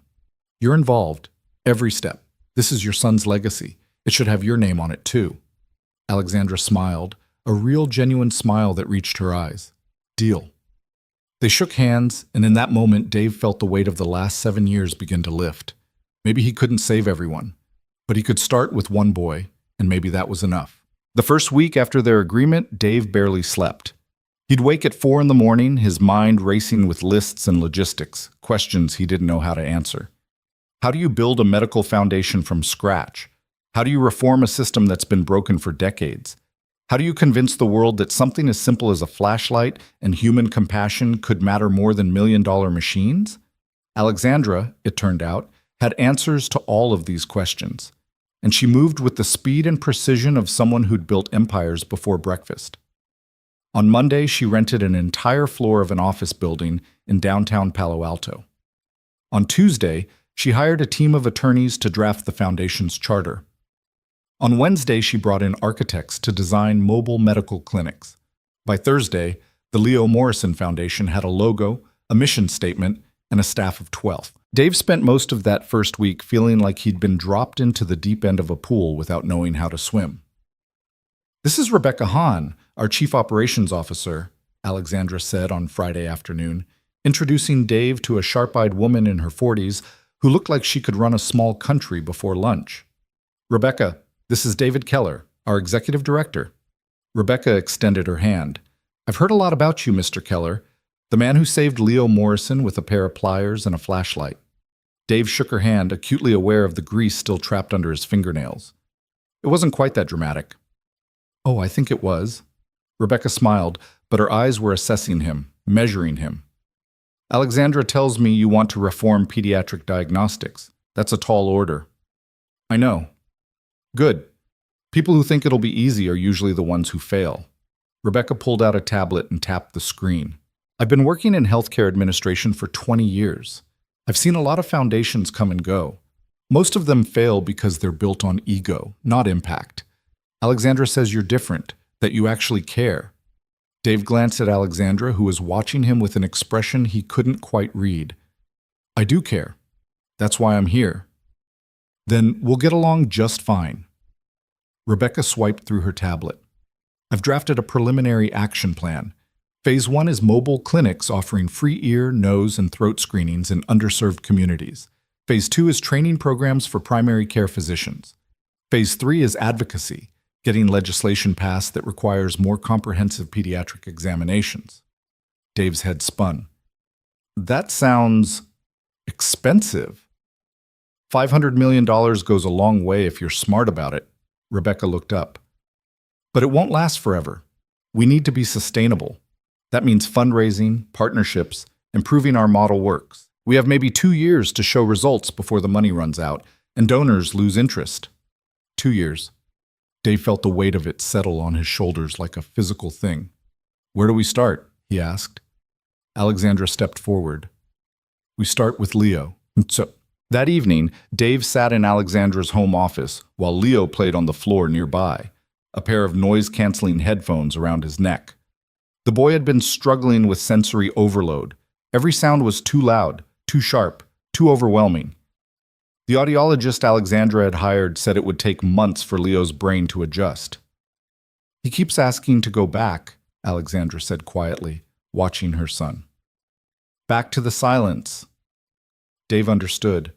You're involved, every step. This is your son's legacy. It should have your name on it, too. Alexandra smiled, a real, genuine smile that reached her eyes. Deal. They shook hands, and in that moment, Dave felt the weight of the last 7 years begin to lift. Maybe he couldn't save everyone, but he could start with one boy, and maybe that was enough. The first week after their agreement, Dave barely slept. He'd wake at 4 in the morning, his mind racing with lists and logistics, questions he didn't know how to answer. How do you build a medical foundation from scratch? How do you reform a system that's been broken for decades? How do you convince the world that something as simple as a flashlight and human compassion could matter more than million-dollar machines? Alexandra, it turned out, had answers to all of these questions, and she moved with the speed and precision of someone who'd built empires before breakfast. On Monday, she rented an entire floor of an office building in downtown Palo Alto. On Tuesday, she hired a team of attorneys to draft the foundation's charter. On Wednesday, she brought in architects to design mobile medical clinics. By Thursday, the Leo Morrison Foundation had a logo, a mission statement, and a staff of 12. Dave spent most of that first week feeling like he'd been dropped into the deep end of a pool without knowing how to swim. This is Rebecca Hahn, our Chief Operations Officer, Alexandra said on Friday afternoon, introducing Dave to a sharp-eyed woman in her 40s who looked like she could run a small country before lunch. Rebecca, this is David Keller, our Executive Director. Rebecca extended her hand. I've heard a lot about you, Mr. Keller, the man who saved Leo Morrison with a pair of pliers and a flashlight. Dave shook her hand, acutely aware of the grease still trapped under his fingernails. It wasn't quite that dramatic. Oh, I think it was. Rebecca smiled, but her eyes were assessing him, measuring him. Alexandra tells me you want to reform pediatric diagnostics. That's a tall order. I know. Good. People who think it'll be easy are usually the ones who fail. Rebecca pulled out a tablet and tapped the screen. I've been working in healthcare administration for 20 years. I've seen a lot of foundations come and go. Most of them fail because they're built on ego, not impact. Alexandra says you're different, that you actually care. Dave glanced at Alexandra, who was watching him with an expression he couldn't quite read. I do care. That's why I'm here. Then we'll get along just fine. Rebecca swiped through her tablet. I've drafted a preliminary action plan. Phase 1 is mobile clinics offering free ear, nose, and throat screenings in underserved communities. Phase 2 is training programs for primary care physicians. Phase 3 is advocacy, getting legislation passed that requires more comprehensive pediatric examinations. Dave's head spun. That sounds expensive. $500 million goes a long way if you're smart about it. Rebecca looked up. But it won't last forever. We need to be sustainable. That means fundraising, partnerships, and proving our model works. We have maybe 2 years to show results before the money runs out, And donors lose interest. 2 years. Dave felt the weight of it settle on his shoulders like a physical thing. Where do we start? He asked. Alexandra stepped forward. We start with Leo. So, that evening, Dave sat in Alexandra's home office while Leo played on the floor nearby, a pair of noise-canceling headphones around his neck. The boy had been struggling with sensory overload. Every sound was too loud, too sharp, too overwhelming. The audiologist Alexandra had hired said it would take months for Leo's brain to adjust. He keeps asking to go back, Alexandra said quietly, watching her son. Back to the silence. Dave understood.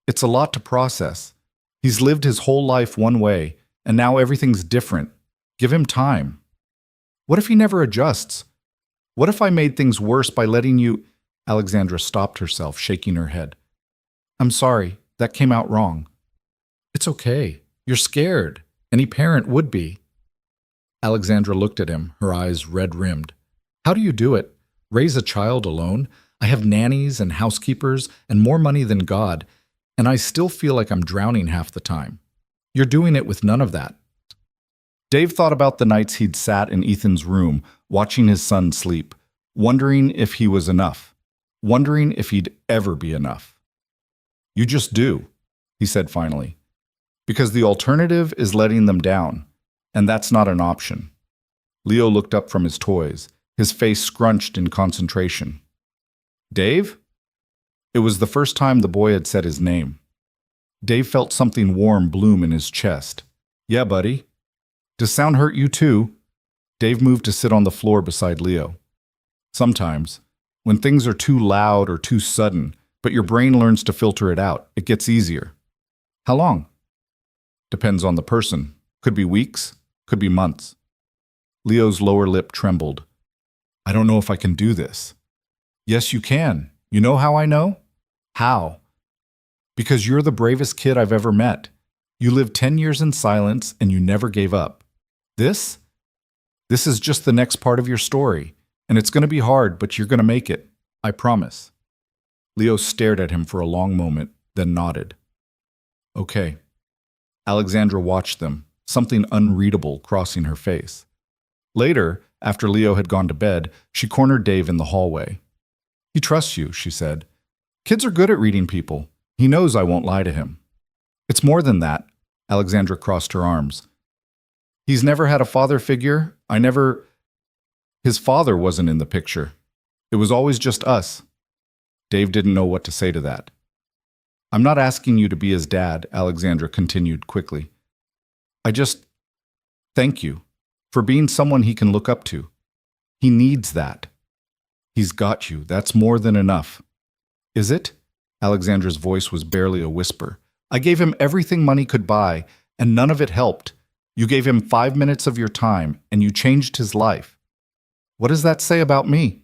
It's a lot to process. He's lived his whole life one way, and now everything's different. Give him time. What if he never adjusts? What if I made things worse by letting you— Alexandra stopped herself, shaking her head. I'm sorry, that came out wrong. It's okay. You're scared. Any parent would be. Alexandra looked at him, her eyes red-rimmed. How do you do it? Raise a child alone? I have nannies and housekeepers and more money than God, and I still feel like I'm drowning half the time. You're doing it with none of that. Dave thought about the nights he'd sat in Ethan's room, watching his son sleep, wondering if he was enough, wondering if he'd ever be enough. You just do, he said finally, because the alternative is letting them down, and that's not an option. Leo looked up from his toys, his face scrunched in concentration. Dave? It was the first time the boy had said his name. Dave felt something warm bloom in his chest. Yeah, buddy. Does sound hurt you too? Dave moved to sit on the floor beside Leo. Sometimes, when things are too loud or too sudden, but your brain learns to filter it out, it gets easier. How long? Depends on the person. Could be weeks, could be months. Leo's lower lip trembled. I don't know if I can do this. Yes, you can. You know how I know? How? Because you're the bravest kid I've ever met. You lived 10 years in silence and you never gave up. This is just the next part of your story, and it's going to be hard, but you're going to make it. I promise. Leo stared at him for a long moment, then nodded. Okay. Alexandra watched them, something unreadable crossing her face. Later, after Leo had gone to bed, she cornered Dave in the hallway. He trusts you, she said. Kids are good at reading people. He knows I won't lie to him. It's more than that. Alexandra crossed her arms. He's never had a father figure. His father wasn't in the picture. It was always just us. Dave didn't know what to say to that. I'm not asking you to be his dad, Alexandra continued quickly. Thank you for being someone he can look up to. He needs that. He's got you. That's more than enough. Is it? Alexandra's voice was barely a whisper. I gave him everything money could buy, and none of it helped. You gave him 5 minutes of your time, and you changed his life. What does that say about me?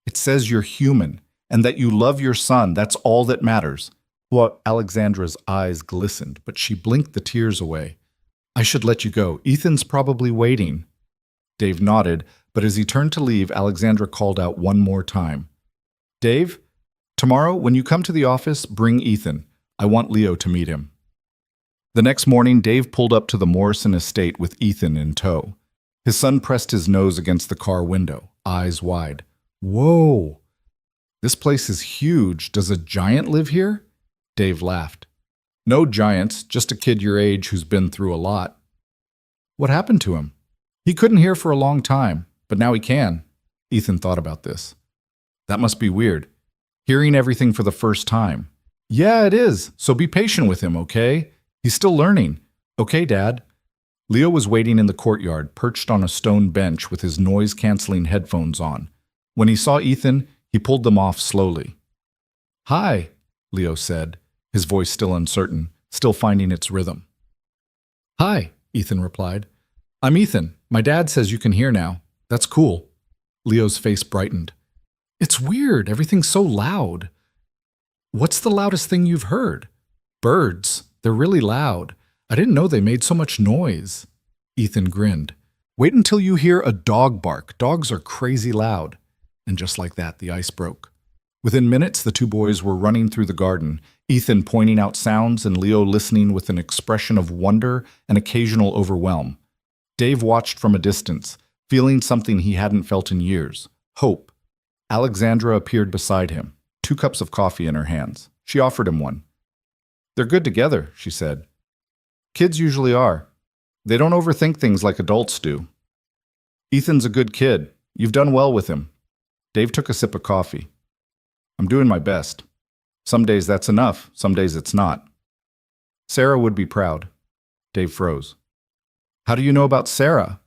It says you're human, and that you love your son. That's all that matters. Well, Alexandra's eyes glistened, but she blinked the tears away. I should let you go. Ethan's probably waiting. Dave nodded, but as he turned to leave, Alexandra called out one more time. Dave, tomorrow, when you come to the office, bring Ethan. I want Leo to meet him. The next morning, Dave pulled up to the Morrison estate with Ethan in tow. His son pressed his nose against the car window, eyes wide. Whoa! This place is huge. Does a giant live here? Dave laughed. No giants, just a kid your age who's been through a lot. What happened to him? He couldn't hear for a long time, but now he can. Ethan thought about this. That must be weird. Hearing everything for the first time. Yeah, it is. So be patient with him, okay? He's still learning. Okay, Dad. Leo was waiting in the courtyard, perched on a stone bench with his noise-canceling headphones on. When he saw Ethan, he pulled them off slowly. Hi, Leo said, his voice still uncertain, still finding its rhythm. Hi, Ethan replied. I'm Ethan. My dad says you can hear now. That's cool. Leo's face brightened. It's weird. Everything's so loud. What's the loudest thing you've heard? Birds. They're really loud. I didn't know they made so much noise. Ethan grinned. Wait until you hear a dog bark. Dogs are crazy loud. And just like that, the ice broke. Within minutes, the two boys were running through the garden, Ethan pointing out sounds and Leo listening with an expression of wonder and occasional overwhelm. Dave watched from a distance, feeling something he hadn't felt in years: hope. Alexandra appeared beside him, 2 cups of coffee in her hands. She offered him one. "They're good together," she said. "Kids usually are. They don't overthink things like adults do. Ethan's a good kid. You've done well with him." Dave took a sip of coffee. "I'm doing my best. Some days that's enough, some days it's not. Sarah would be proud." Dave froze. "How do you know about Sarah?"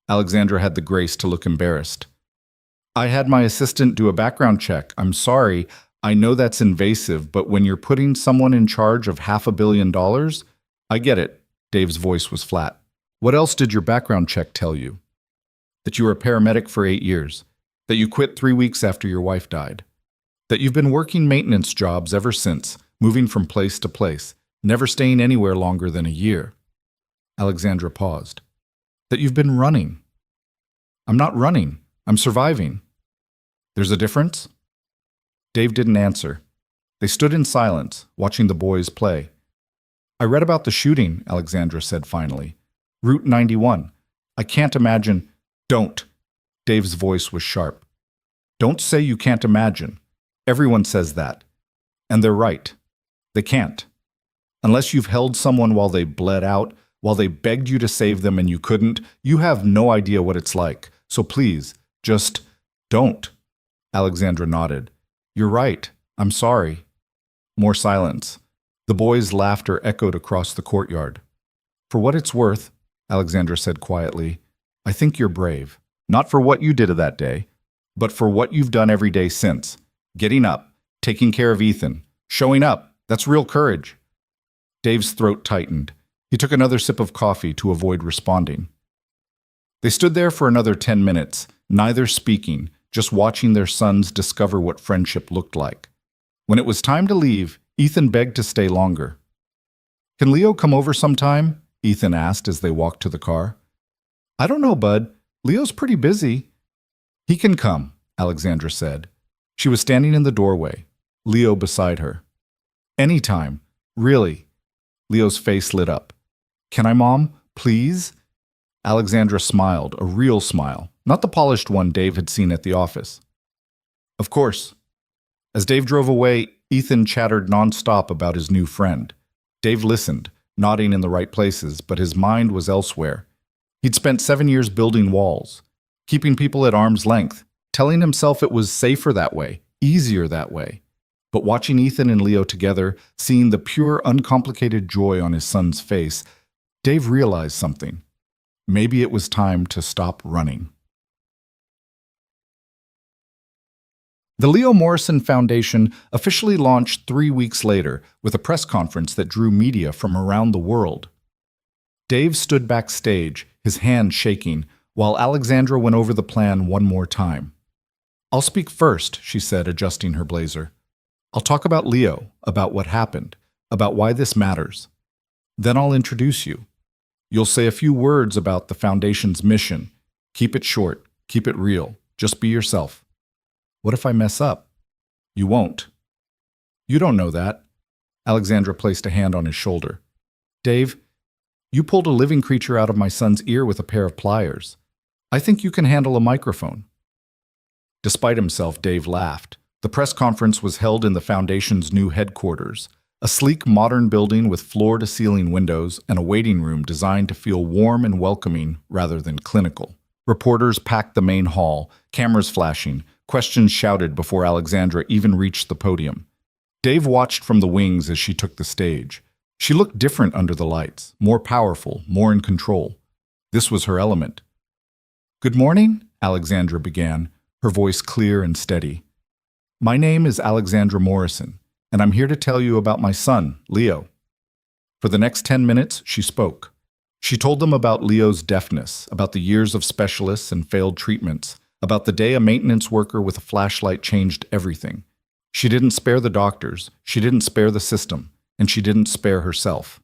Alexandra had the grace to look embarrassed. "I had my assistant do a background check. I'm sorry, I know that's invasive, but when you're putting someone in charge of $500 million, I get it." Dave's voice was flat. "What else did your background check tell you?" "That you were a paramedic for 8 years. That you quit 3 weeks after your wife died. That you've been working maintenance jobs ever since, moving from place to place, never staying anywhere longer than a year." Alexandra paused. "That you've been running." "I'm not running. I'm surviving." "There's a difference?" Dave didn't answer. They stood in silence, watching the boys play. "I read about the shooting," Alexandra said finally. "Route 91. I can't imagine—" "Don't." Dave's voice was sharp. "Don't say you can't imagine. Everyone says that. And they're right. They can't. Unless you've held someone while they bled out, while they begged you to save them and you couldn't, you have no idea what it's like. So please, just don't." Alexandra nodded. "You're right. I'm sorry." More silence. The boys' laughter echoed across the courtyard. "For what it's worth," Alexandra said quietly, "I think you're brave. Not for what you did that day, but for what you've done every day since. Getting up, taking care of Ethan, showing up. That's real courage." Dave's throat tightened. He took another sip of coffee to avoid responding. They stood there for another 10 minutes, neither speaking, just watching their sons discover what friendship looked like. When it was time to leave, Ethan begged to stay longer. "Can Leo come over sometime?" Ethan asked as they walked to the car. "I don't know, bud. Leo's pretty busy." "He can come," Alexandra said. She was standing in the doorway, Leo beside her. "Anytime. Really." Leo's face lit up. "Can I, Mom? Please?" Alexandra smiled, a real smile, not the polished one Dave had seen at the office. "Of course." As Dave drove away, Ethan chattered nonstop about his new friend. Dave listened, nodding in the right places, but his mind was elsewhere. He'd spent 7 years building walls, keeping people at arm's length, telling himself it was safer that way, easier that way. But watching Ethan and Leo together, seeing the pure, uncomplicated joy on his son's face, Dave realized something. Maybe it was time to stop running. The Leo Morrison Foundation officially launched 3 weeks later with a press conference that drew media from around the world. Dave stood backstage, his hand shaking, while Alexandra went over the plan one more time. "I'll speak first," she said, adjusting her blazer. "I'll talk about Leo, about what happened, about why this matters. Then I'll introduce you. You'll say a few words about the Foundation's mission. Keep it short, keep it real, just be yourself. What if I mess up?" "You won't." "You don't know that." Alexandra placed a hand on his shoulder. "Dave, you pulled a living creature out of my son's ear with a pair of pliers. I think you can handle a microphone." Despite himself, Dave laughed. The press conference was held in the Foundation's new headquarters, a sleek modern building with floor-to-ceiling windows and a waiting room designed to feel warm and welcoming rather than clinical. Reporters packed the main hall, cameras flashing, questions shouted before Alexandra even reached the podium. Dave watched from the wings as she took the stage. She looked different under the lights, more powerful, more in control. This was her element. "Good morning," Alexandra began, her voice clear and steady. "My name is Alexandra Morrison, and I'm here to tell you about my son, Leo." For the next 10 minutes, she spoke. She told them about Leo's deafness, about the years of specialists and failed treatments, about the day a maintenance worker with a flashlight changed everything. She didn't spare the doctors, she didn't spare the system, and she didn't spare herself.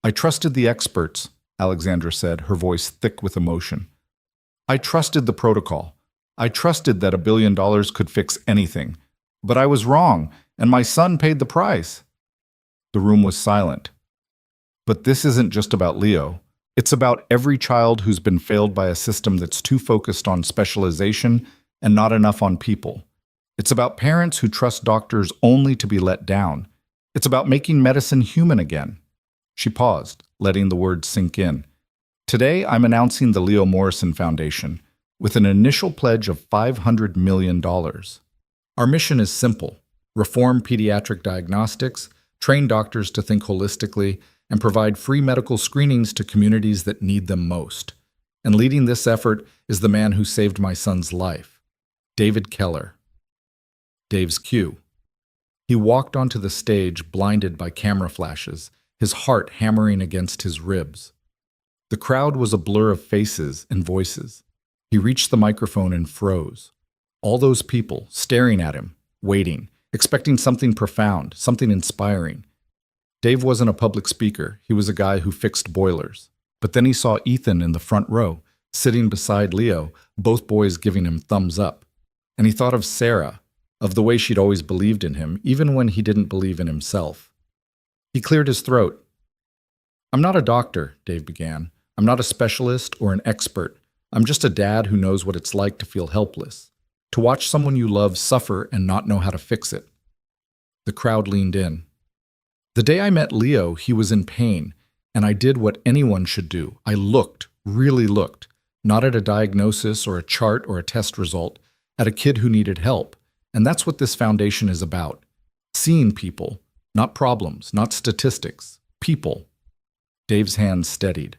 "I trusted the experts," Alexandra said, her voice thick with emotion. "I trusted the protocol. I trusted that $1 billion could fix anything. But I was wrong, and my son paid the price. The room was silent. But this isn't just about Leo. It's about every child who's been failed by a system that's too focused on specialization and not enough on people. It's about parents who trust doctors only to be let down. It's about making medicine human again. She paused, letting the words sink in. Today, I'm announcing the Leo Morrison Foundation with an initial pledge of $500 million. Our mission is simple: reform pediatric diagnostics, train doctors to think holistically, and provide free medical screenings to communities that need them most. And leading this effort is the man who saved my son's life, David Keller. Dave's cue. He walked onto the stage blinded by camera flashes, his heart hammering against his ribs. The crowd was a blur of faces and voices. He reached the microphone and froze. All those people staring at him, waiting, expecting something profound, something inspiring. Dave wasn't a public speaker. He was a guy who fixed boilers. But then he saw Ethan in the front row, sitting beside Leo, both boys giving him thumbs up. And he thought of Sarah, of the way she'd always believed in him, even when he didn't believe in himself. He cleared his throat. "I'm not a doctor," Dave began. "I'm not a specialist or an expert. I'm just a dad who knows what it's like to feel helpless, to watch someone you love suffer and not know how to fix it." The crowd leaned in. "The day I met Leo, he was in pain, and I did what anyone should do. I looked, really looked, not at a diagnosis or a chart or a test result, at a kid who needed help. And that's what this foundation is about. Seeing people, not problems, not statistics, people." Dave's hands steadied.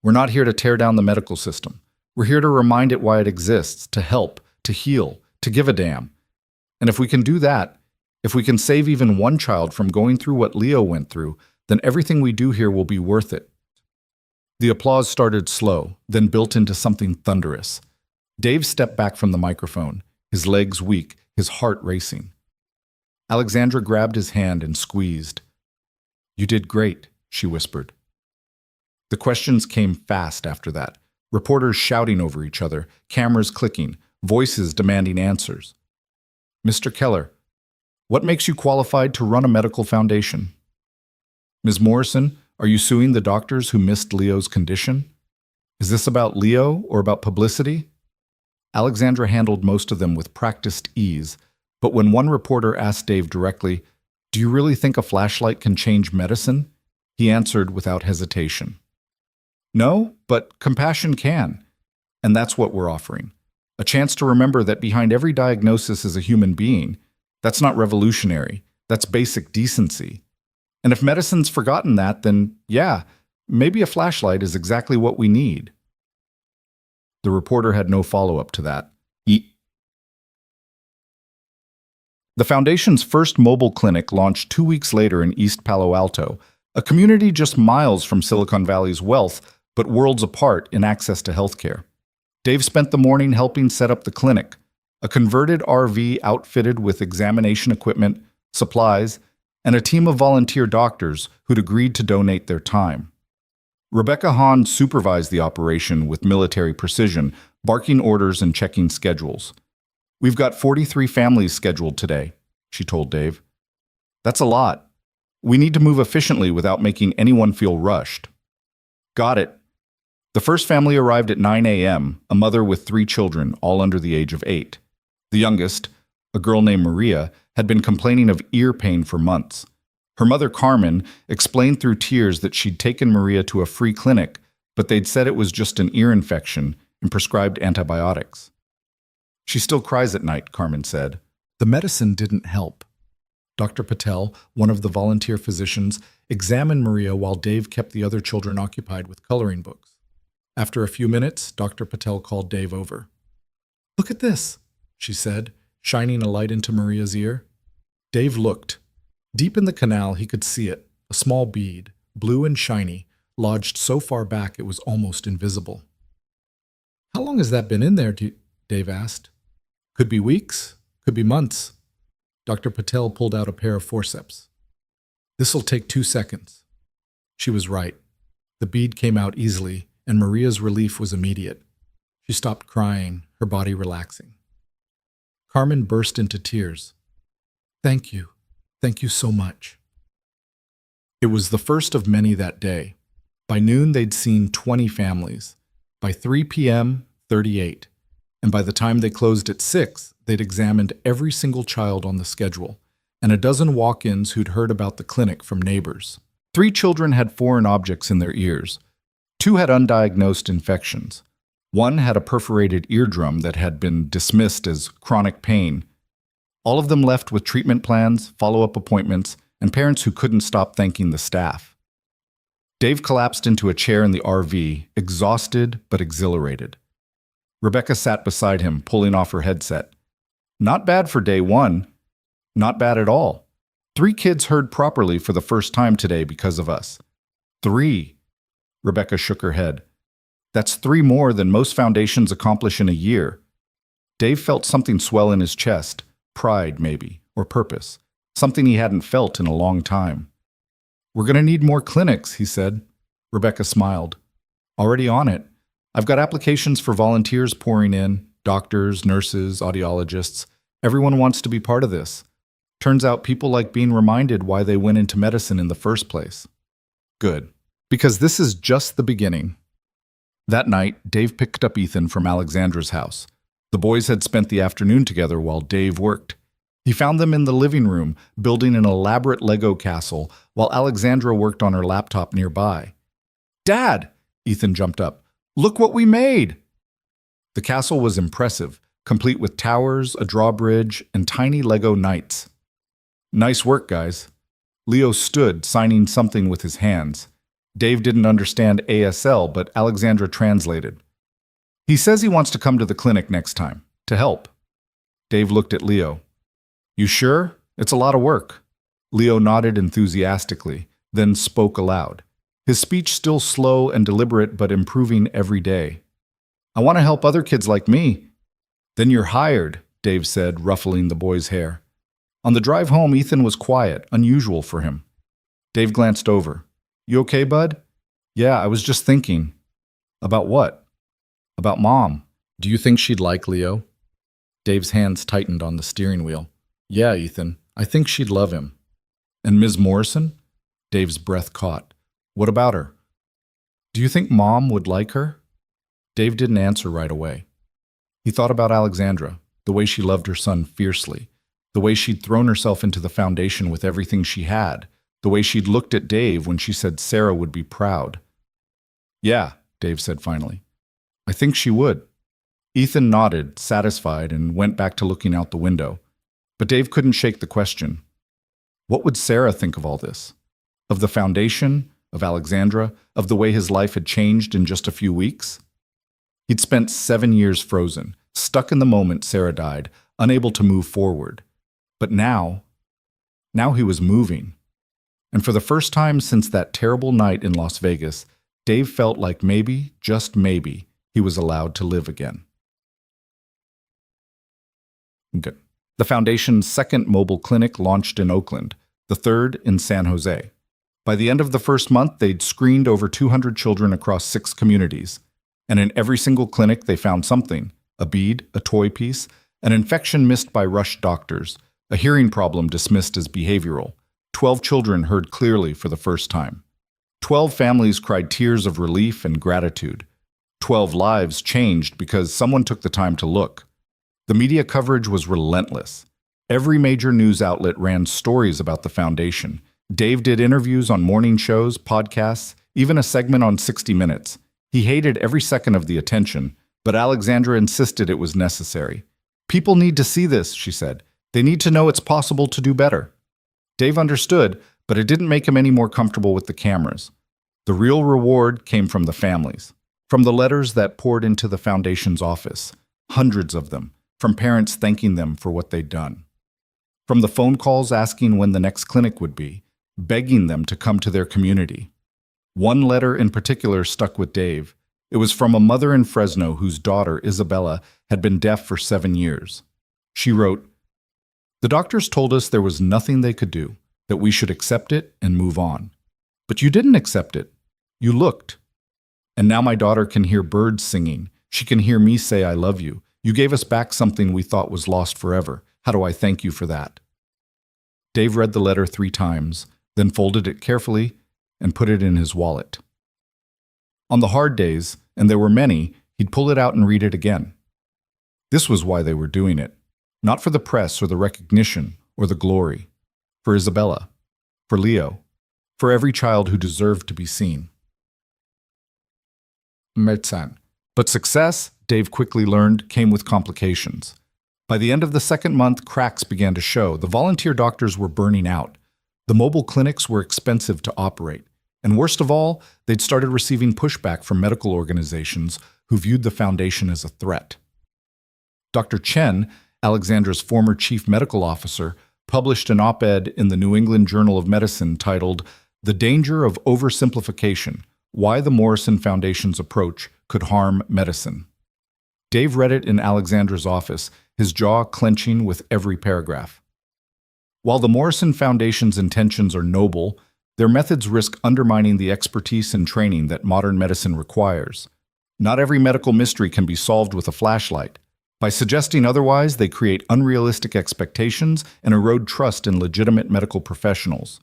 "We're not here to tear down the medical system. We're here to remind it why it exists, to help, to heal, to give a damn. And if we can do that, if we can save even one child from going through what Leo went through, then everything we do here will be worth it." The applause started slow, then built into something thunderous. Dave stepped back from the microphone, his legs weak, his heart racing. Alexandra grabbed his hand and squeezed. "You did great," she whispered. The questions came fast after that, reporters shouting over each other, cameras clicking, voices demanding answers. "Mr. Keller, what makes you qualified to run a medical foundation? Ms. Morrison, are you suing the doctors who missed Leo's condition? Is this about Leo or about publicity?" Alexandra handled most of them with practiced ease, but when one reporter asked Dave directly, "Do you really think a flashlight can change medicine?" he answered without hesitation. "No, but compassion can. And that's what we're offering. A chance to remember that behind every diagnosis is a human being. That's not revolutionary. That's basic decency. And if medicine's forgotten that, then yeah, maybe a flashlight is exactly what we need." The reporter had no follow-up to that. The foundation's first mobile clinic launched 2 weeks later in East Palo Alto, a community just miles from Silicon Valley's wealth, but worlds apart in access to healthcare. Dave spent the morning helping set up the clinic, a converted RV outfitted with examination equipment, supplies, and a team of volunteer doctors who'd agreed to donate their time. Rebecca Hahn supervised the operation with military precision, barking orders and checking schedules. "We've got 43 families scheduled today," she told Dave. "That's a lot. We need to move efficiently without making anyone feel rushed." "Got it." The first family arrived at 9 a.m., a mother with 3 children, all under the age of 8. The youngest, a girl named Maria, had been complaining of ear pain for months. Her mother, Carmen, explained through tears that she'd taken Maria to a free clinic, but they'd said it was just an ear infection and prescribed antibiotics. "She still cries at night," Carmen said. The medicine didn't help. Dr. Patel, one of the volunteer physicians, examined Maria while Dave kept the other children occupied with coloring books. After a few minutes, Dr. Patel called Dave over. "Look at this," she said, shining a light into Maria's ear. Dave looked. Deep in the canal, he could see it, a small bead, blue and shiny, lodged so far back it was almost invisible. "How long has that been in there?" Dave asked. "Could be weeks, could be months." Dr. Patel pulled out a pair of forceps. "This'll take 2 seconds." She was right. The bead came out easily, and Maria's relief was immediate. She stopped crying, her body relaxing. Carmen burst into tears. Thank you. Thank you so much. It was the first of many that day. By noon, they'd seen 20 families. By 3 p.m., 38. And by the time they closed at 6, they'd examined every single child on the schedule, and a dozen walk-ins who'd heard about the clinic from neighbors. 3 children had foreign objects in their ears. 2 had undiagnosed infections. 1 had a perforated eardrum that had been dismissed as chronic pain. All of them left with treatment plans, follow-up appointments, and parents who couldn't stop thanking the staff. Dave collapsed into a chair in the RV, exhausted but exhilarated. Rebecca sat beside him, pulling off her headset. Not bad for day 1. Not bad at all. 3 kids heard properly for the first time today because of us. 3. Rebecca shook her head. That's 3 more than most foundations accomplish in a year. Dave felt something swell in his chest, pride maybe, or purpose, something he hadn't felt in a long time. We're going to need more clinics, he said. Rebecca smiled. Already on it. I've got applications for volunteers pouring in, doctors, nurses, audiologists. Everyone wants to be part of this. Turns out people like being reminded why they went into medicine in the first place. Good. Because this is just the beginning. That night, Dave picked up Ethan from Alexandra's house. The boys had spent the afternoon together while Dave worked. He found them in the living room, building an elaborate Lego castle, while Alexandra worked on her laptop nearby. Dad! Ethan jumped up. Look what we made! The castle was impressive, complete with towers, a drawbridge, and tiny Lego knights. Nice work, guys. Leo stood, signing something with his hands. Dave didn't understand ASL, but Alexandra translated. He says he wants to come to the clinic next time, to help. Dave looked at Leo. You sure? It's a lot of work. Leo nodded enthusiastically, then spoke aloud. His speech still slow and deliberate, but improving every day. I want to help other kids like me. Then you're hired, Dave said, ruffling the boy's hair. On the drive home, Ethan was quiet, unusual for him. Dave glanced over. You okay, bud? Yeah, I was just thinking. About what? About Mom. Do you think she'd like Leo? Dave's hands tightened on the steering wheel. Yeah, Ethan, I think she'd love him. And Ms. Morrison? Dave's breath caught. What about her? Do you think Mom would like her? Dave didn't answer right away. He thought about Alexandra, the way she loved her son fiercely, the way she'd thrown herself into the foundation with everything she had, the way she'd looked at Dave when she said Sarah would be proud. Yeah, Dave said finally. I think she would. Ethan nodded, satisfied, and went back to looking out the window. But Dave couldn't shake the question. What would Sarah think of all this? Of the foundation, of Alexandra, of the way his life had changed in just a few weeks? He'd spent 7 years frozen, stuck in the moment Sarah died, unable to move forward. But now he was moving. And for the first time since that terrible night in Las Vegas, Dave felt like maybe, just maybe, he was allowed to live again. Good. The Foundation's second mobile clinic launched in Oakland, the third in San Jose. By the end of the first month, they'd screened over 200 children across 6 communities. And in every single clinic, they found something: a bead, a toy piece, an infection missed by rushed doctors, a hearing problem dismissed as behavioral. 12 children heard clearly for the first time. 12 families cried tears of relief and gratitude. 12 lives changed because someone took the time to look. The media coverage was relentless. Every major news outlet ran stories about the foundation. Dave did interviews on morning shows, podcasts, even a segment on 60 Minutes. He hated every second of the attention, but Alexandra insisted it was necessary. People need to see this, she said. They need to know it's possible to do better. Dave understood, but it didn't make him any more comfortable with the cameras. The real reward came from the families, from the letters that poured into the foundation's office, hundreds of them, from parents thanking them for what they'd done. From the phone calls asking when the next clinic would be, begging them to come to their community. One letter in particular stuck with Dave. It was from a mother in Fresno whose daughter, Isabella, had been deaf for 7 years. She wrote, "The doctors told us there was nothing they could do, that we should accept it and move on. But you didn't accept it. You looked. And now my daughter can hear birds singing. She can hear me say I love you. You gave us back something we thought was lost forever. How do I thank you for that?" Dave read the letter 3 times, then folded it carefully and put it in his wallet. On the hard days, and there were many, he'd pull it out and read it again. This was why they were doing it. Not for the press or the recognition or the glory. For Isabella. For Leo. For every child who deserved to be seen. Médecin. But success, Dave quickly learned, came with complications. By the end of the second month, cracks began to show. The volunteer doctors were burning out. The mobile clinics were expensive to operate. And worst of all, they'd started receiving pushback from medical organizations who viewed the foundation as a threat. Dr. Chen, Alexandra's former chief medical officer, published an op-ed in the New England Journal of Medicine titled "The Danger of Oversimplification: Why the Morrison Foundation's Approach Could Harm Medicine." Dave read it in Alexandra's office, his jaw clenching with every paragraph. While the Morrison Foundation's intentions are noble, their methods risk undermining the expertise and training that modern medicine requires. Not every medical mystery can be solved with a flashlight. By suggesting otherwise, they create unrealistic expectations and erode trust in legitimate medical professionals.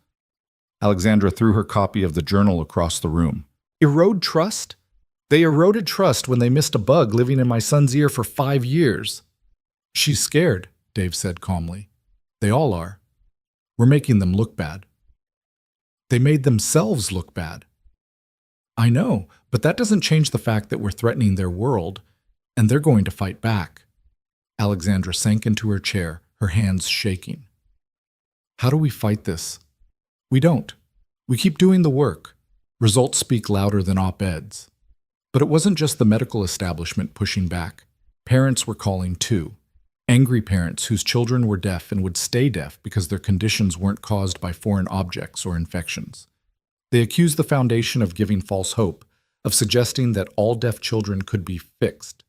Alexandra threw her copy of the journal across the room. Erode trust? They eroded trust when they missed a bug living in my son's ear for 5 years. She's scared, Dave said calmly. They all are. We're making them look bad. They made themselves look bad. I know, but that doesn't change the fact that we're threatening their world, and they're going to fight back. Alexandra sank into her chair, her hands shaking. How do we fight this? We don't. We keep doing the work. Results speak louder than op-eds. But it wasn't just the medical establishment pushing back. Parents were calling too. Angry parents whose children were deaf and would stay deaf because their conditions weren't caused by foreign objects or infections. They accused the foundation of giving false hope, of suggesting that all deaf children could be fixed.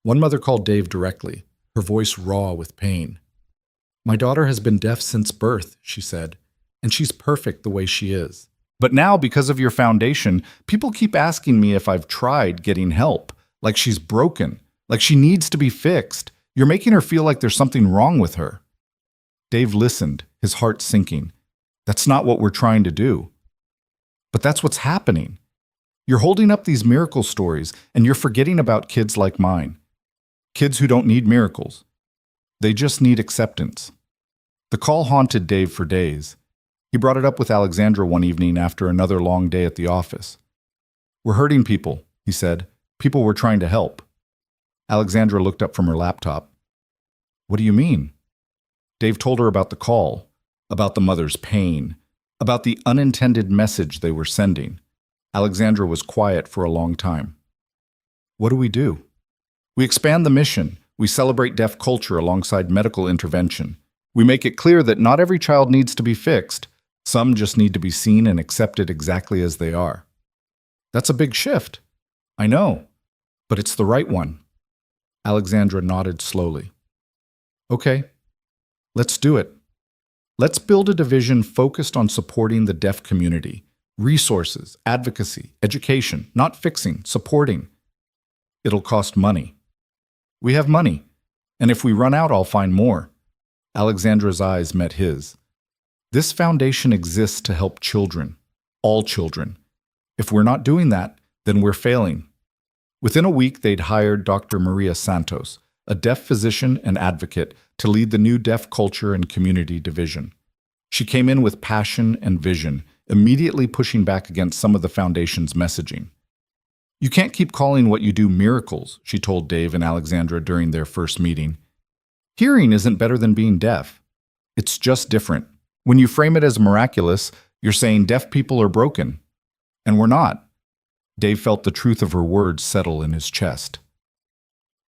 One mother called Dave directly, her voice raw with pain. My daughter has been deaf since birth, she said, and she's perfect the way she is. But now, because of your foundation, people keep asking me if I've tried getting help, like she's broken, like she needs to be fixed. You're making her feel like there's something wrong with her. Dave listened, his heart sinking. That's not what we're trying to do. But that's what's happening. You're holding up these miracle stories, and you're forgetting about kids like mine. Kids who don't need miracles. They just need acceptance. The call haunted Dave for days. He brought it up with Alexandra one evening after another long day at the office. We're hurting people, he said. People we're trying to help. Alexandra looked up from her laptop. What do you mean? Dave told her about the call, about the mother's pain, about the unintended message they were sending. Alexandra was quiet for a long time. What do? We expand the mission. We celebrate deaf culture alongside medical intervention. We make it clear that not every child needs to be fixed. Some just need to be seen and accepted exactly as they are. That's a big shift. I know, but it's the right one. Alexandra nodded slowly. Okay, let's do it. Let's build a division focused on supporting the deaf community. Resources, advocacy, education, not fixing, supporting. It'll cost money. We have money, and if we run out, I'll find more. Alexandra's eyes met his. This foundation exists to help children, all children. If we're not doing that, then we're failing. Within a week, they'd hired Dr. Maria Santos, a deaf physician and advocate, to lead the new deaf culture and community division. She came in with passion and vision, immediately pushing back against some of the foundation's messaging. You can't keep calling what you do miracles, she told Dave and Alexandra during their first meeting. Hearing isn't better than being deaf. It's just different. When you frame it as miraculous, you're saying deaf people are broken. And we're not. Dave felt the truth of her words settle in his chest.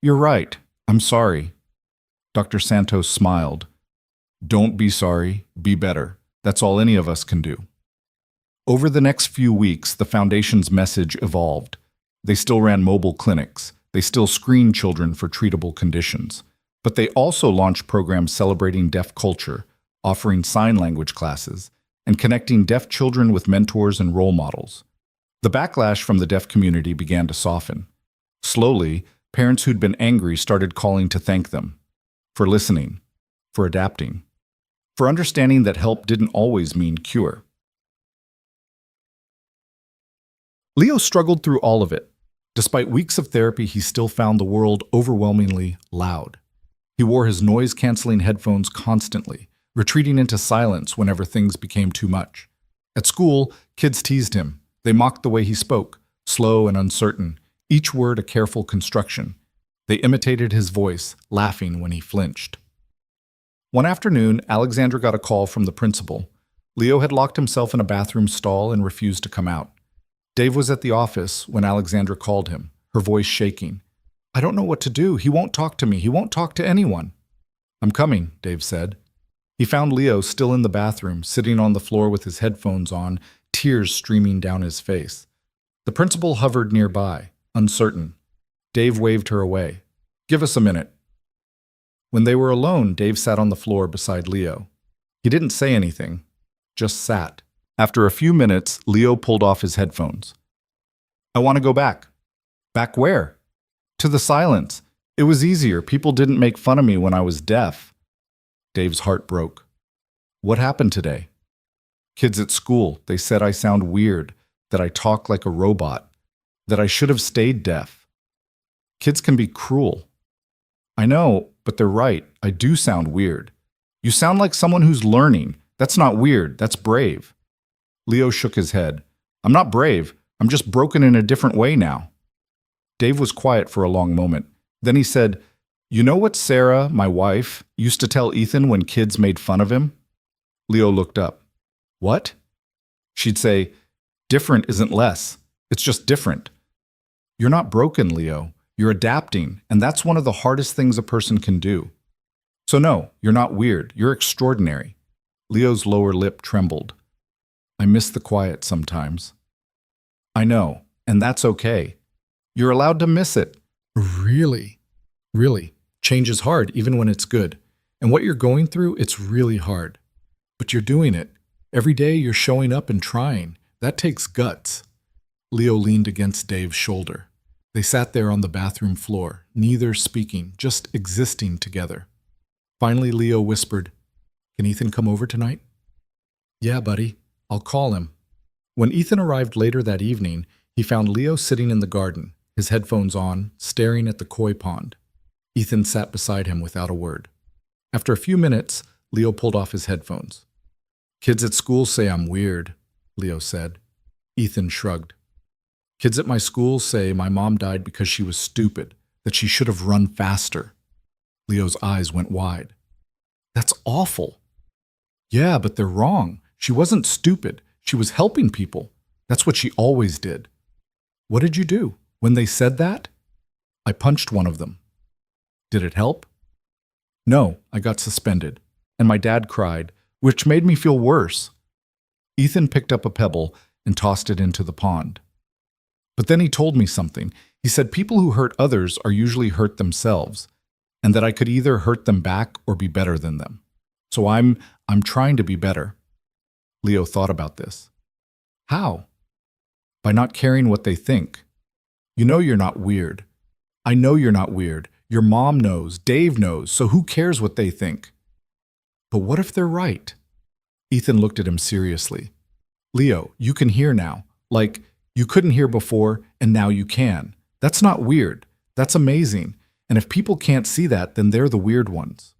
You're right. I'm sorry. Dr. Santos smiled. Don't be sorry. Be better. That's all any of us can do. Over the next few weeks, the foundation's message evolved. They still ran mobile clinics. They still screened children for treatable conditions. But they also launched programs celebrating deaf culture, offering sign language classes, and connecting deaf children with mentors and role models. The backlash from the deaf community began to soften. Slowly, parents who'd been angry started calling to thank them for listening, for adapting, for understanding that help didn't always mean cure. Leo struggled through all of it. Despite weeks of therapy, he still found the world overwhelmingly loud. He wore his noise-canceling headphones constantly, retreating into silence whenever things became too much. At school, kids teased him. They mocked the way he spoke, slow and uncertain, each word a careful construction. They imitated his voice, laughing when he flinched. One afternoon, Alexandra got a call from the principal. Leo had locked himself in a bathroom stall and refused to come out. Dave was at the office when Alexandra called him, her voice shaking. "I don't know what to do. He won't talk to me. He won't talk to anyone." "I'm coming," Dave said. He found Leo still in the bathroom, sitting on the floor with his headphones on, tears streaming down his face. The principal hovered nearby, uncertain. Dave waved her away. "Give us a minute." When they were alone, Dave sat on the floor beside Leo. He didn't say anything, just sat. After a few minutes, Leo pulled off his headphones. "I want to go back." "Back where?" "To the silence. It was easier. People didn't make fun of me when I was deaf." Dave's heart broke. "What happened today?" "Kids at school. They said I sound weird, that I talk like a robot, that I should have stayed deaf. Kids can be cruel." "I know, but they're right. I do sound weird. You sound like someone who's learning. That's not weird. That's brave." Leo shook his head. "I'm not brave. I'm just broken in a different way now." Dave was quiet for a long moment. Then he said, "You know what Sarah, my wife, used to tell Ethan when kids made fun of him?" Leo looked up. "What?" She'd say, "Different isn't less. It's just different." "You're not broken, Leo. You're adapting, and that's one of the hardest things a person can do. So no, you're not weird. You're extraordinary." Leo's lower lip trembled. "I miss the quiet sometimes." "I know, and that's okay. You're allowed to miss it." "Really? Really. Change is hard, even when it's good. And what you're going through, it's really hard. But you're doing it. Every day you're showing up and trying. That takes guts." Leo leaned against Dave's shoulder. They sat there on the bathroom floor, neither speaking, just existing together. Finally, Leo whispered, "Can Ethan come over tonight?" "Yeah, buddy. I'll call him." When Ethan arrived later that evening, he found Leo sitting in the garden, his headphones on, staring at the koi pond. Ethan sat beside him without a word. After a few minutes, Leo pulled off his headphones. "Kids at school say I'm weird," Leo said. Ethan shrugged. "Kids at my school say my mom died because she was stupid, that she should have run faster." Leo's eyes went wide. "That's awful." "Yeah, but they're wrong. She wasn't stupid. She was helping people. That's what she always did." "What did you do? When they said that?" "I punched one of them." "Did it help?" "No, I got suspended. And my dad cried, which made me feel worse." Ethan picked up a pebble and tossed it into the pond. "But then he told me something. He said people who hurt others are usually hurt themselves, and that I could either hurt them back or be better than them. So I'm trying to be better." Leo thought about this. "How?" "By not caring what they think. You know you're not weird. I know you're not weird. Your mom knows, Dave knows, so who cares what they think?" "But what if they're right?" Ethan looked at him seriously. "Leo, you can hear now. Like, you couldn't hear before, and now you can. That's not weird. That's amazing. And if people can't see that, then they're the weird ones."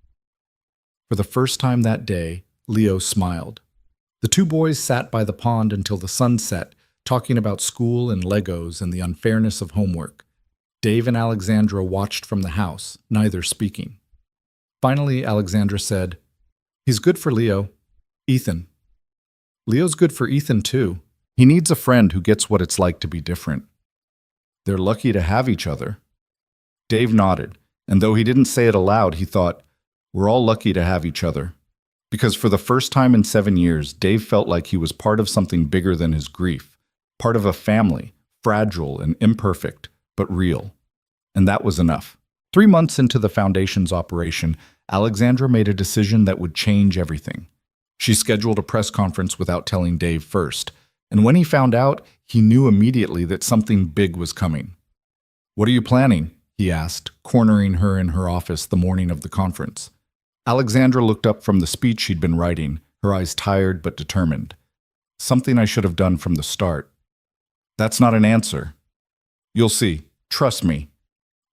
For the first time that day, Leo smiled. The two boys sat by the pond until the sun set, talking about school and Legos and the unfairness of homework. Dave and Alexandra watched from the house, neither speaking. Finally, Alexandra said, "He's good for Leo. Ethan." "Leo's good for Ethan, too. He needs a friend who gets what it's like to be different." "They're lucky to have each other." Dave nodded, and though he didn't say it aloud, he thought, "We're all lucky to have each other." Because for the first time in 7 years, Dave felt like he was part of something bigger than his grief, part of a family, fragile and imperfect, but real. And that was enough. 3 months into the Foundation's operation, Alexandra made a decision that would change everything. She scheduled a press conference without telling Dave first, and when he found out, he knew immediately that something big was coming. "What are you planning?" he asked, cornering her in her office the morning of the conference. Alexandra looked up from the speech she'd been writing, her eyes tired but determined. Something I should have done from the start. That's not an answer. You'll see. Trust me.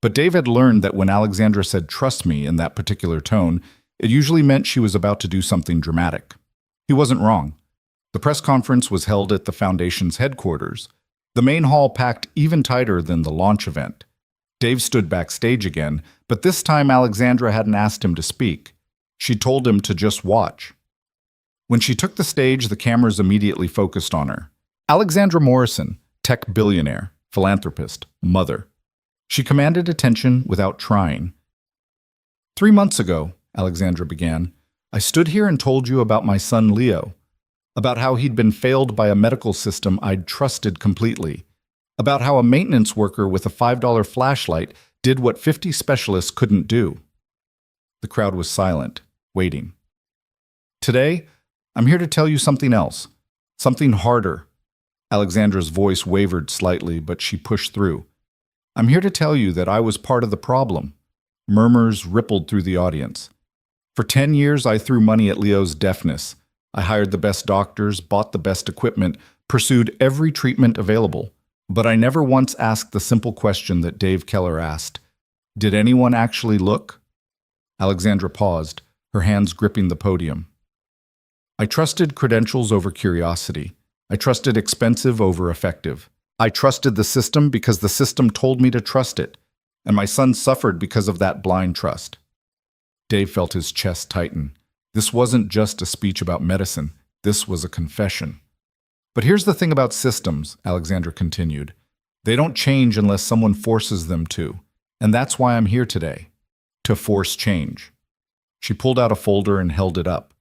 But Dave had learned that when Alexandra said trust me in that particular tone, it usually meant she was about to do something dramatic. He wasn't wrong. The press conference was held at the Foundation's headquarters, the main hall packed even tighter than the launch event. Dave stood backstage again, but this time Alexandra hadn't asked him to speak. She told him to just watch. When she took the stage, the cameras immediately focused on her. Alexandra Morrison, tech billionaire, philanthropist, mother. She commanded attention without trying. 3 months ago, Alexandra began, I stood here and told you about my son Leo, about how he'd been failed by a medical system I'd trusted completely, about how a maintenance worker with a $5 flashlight did what 50 specialists couldn't do. The crowd was silent, waiting. Today, I'm here to tell you something else, something harder. Alexandra's voice wavered slightly, but she pushed through. I'm here to tell you that I was part of the problem. Murmurs rippled through the audience. For 10 years, I threw money at Leo's deafness. I hired the best doctors, bought the best equipment, pursued every treatment available. But I never once asked the simple question that Dave Keller asked. Did anyone actually look? Alexandra paused, her hands gripping the podium. I trusted credentials over curiosity. I trusted expensive over effective. I trusted the system because the system told me to trust it, and my son suffered because of that blind trust. Dave felt his chest tighten. This wasn't just a speech about medicine. This was a confession. But here's the thing about systems, Alexandra continued. They don't change unless someone forces them to. And that's why I'm here today. To force change. She pulled out a folder and held it up.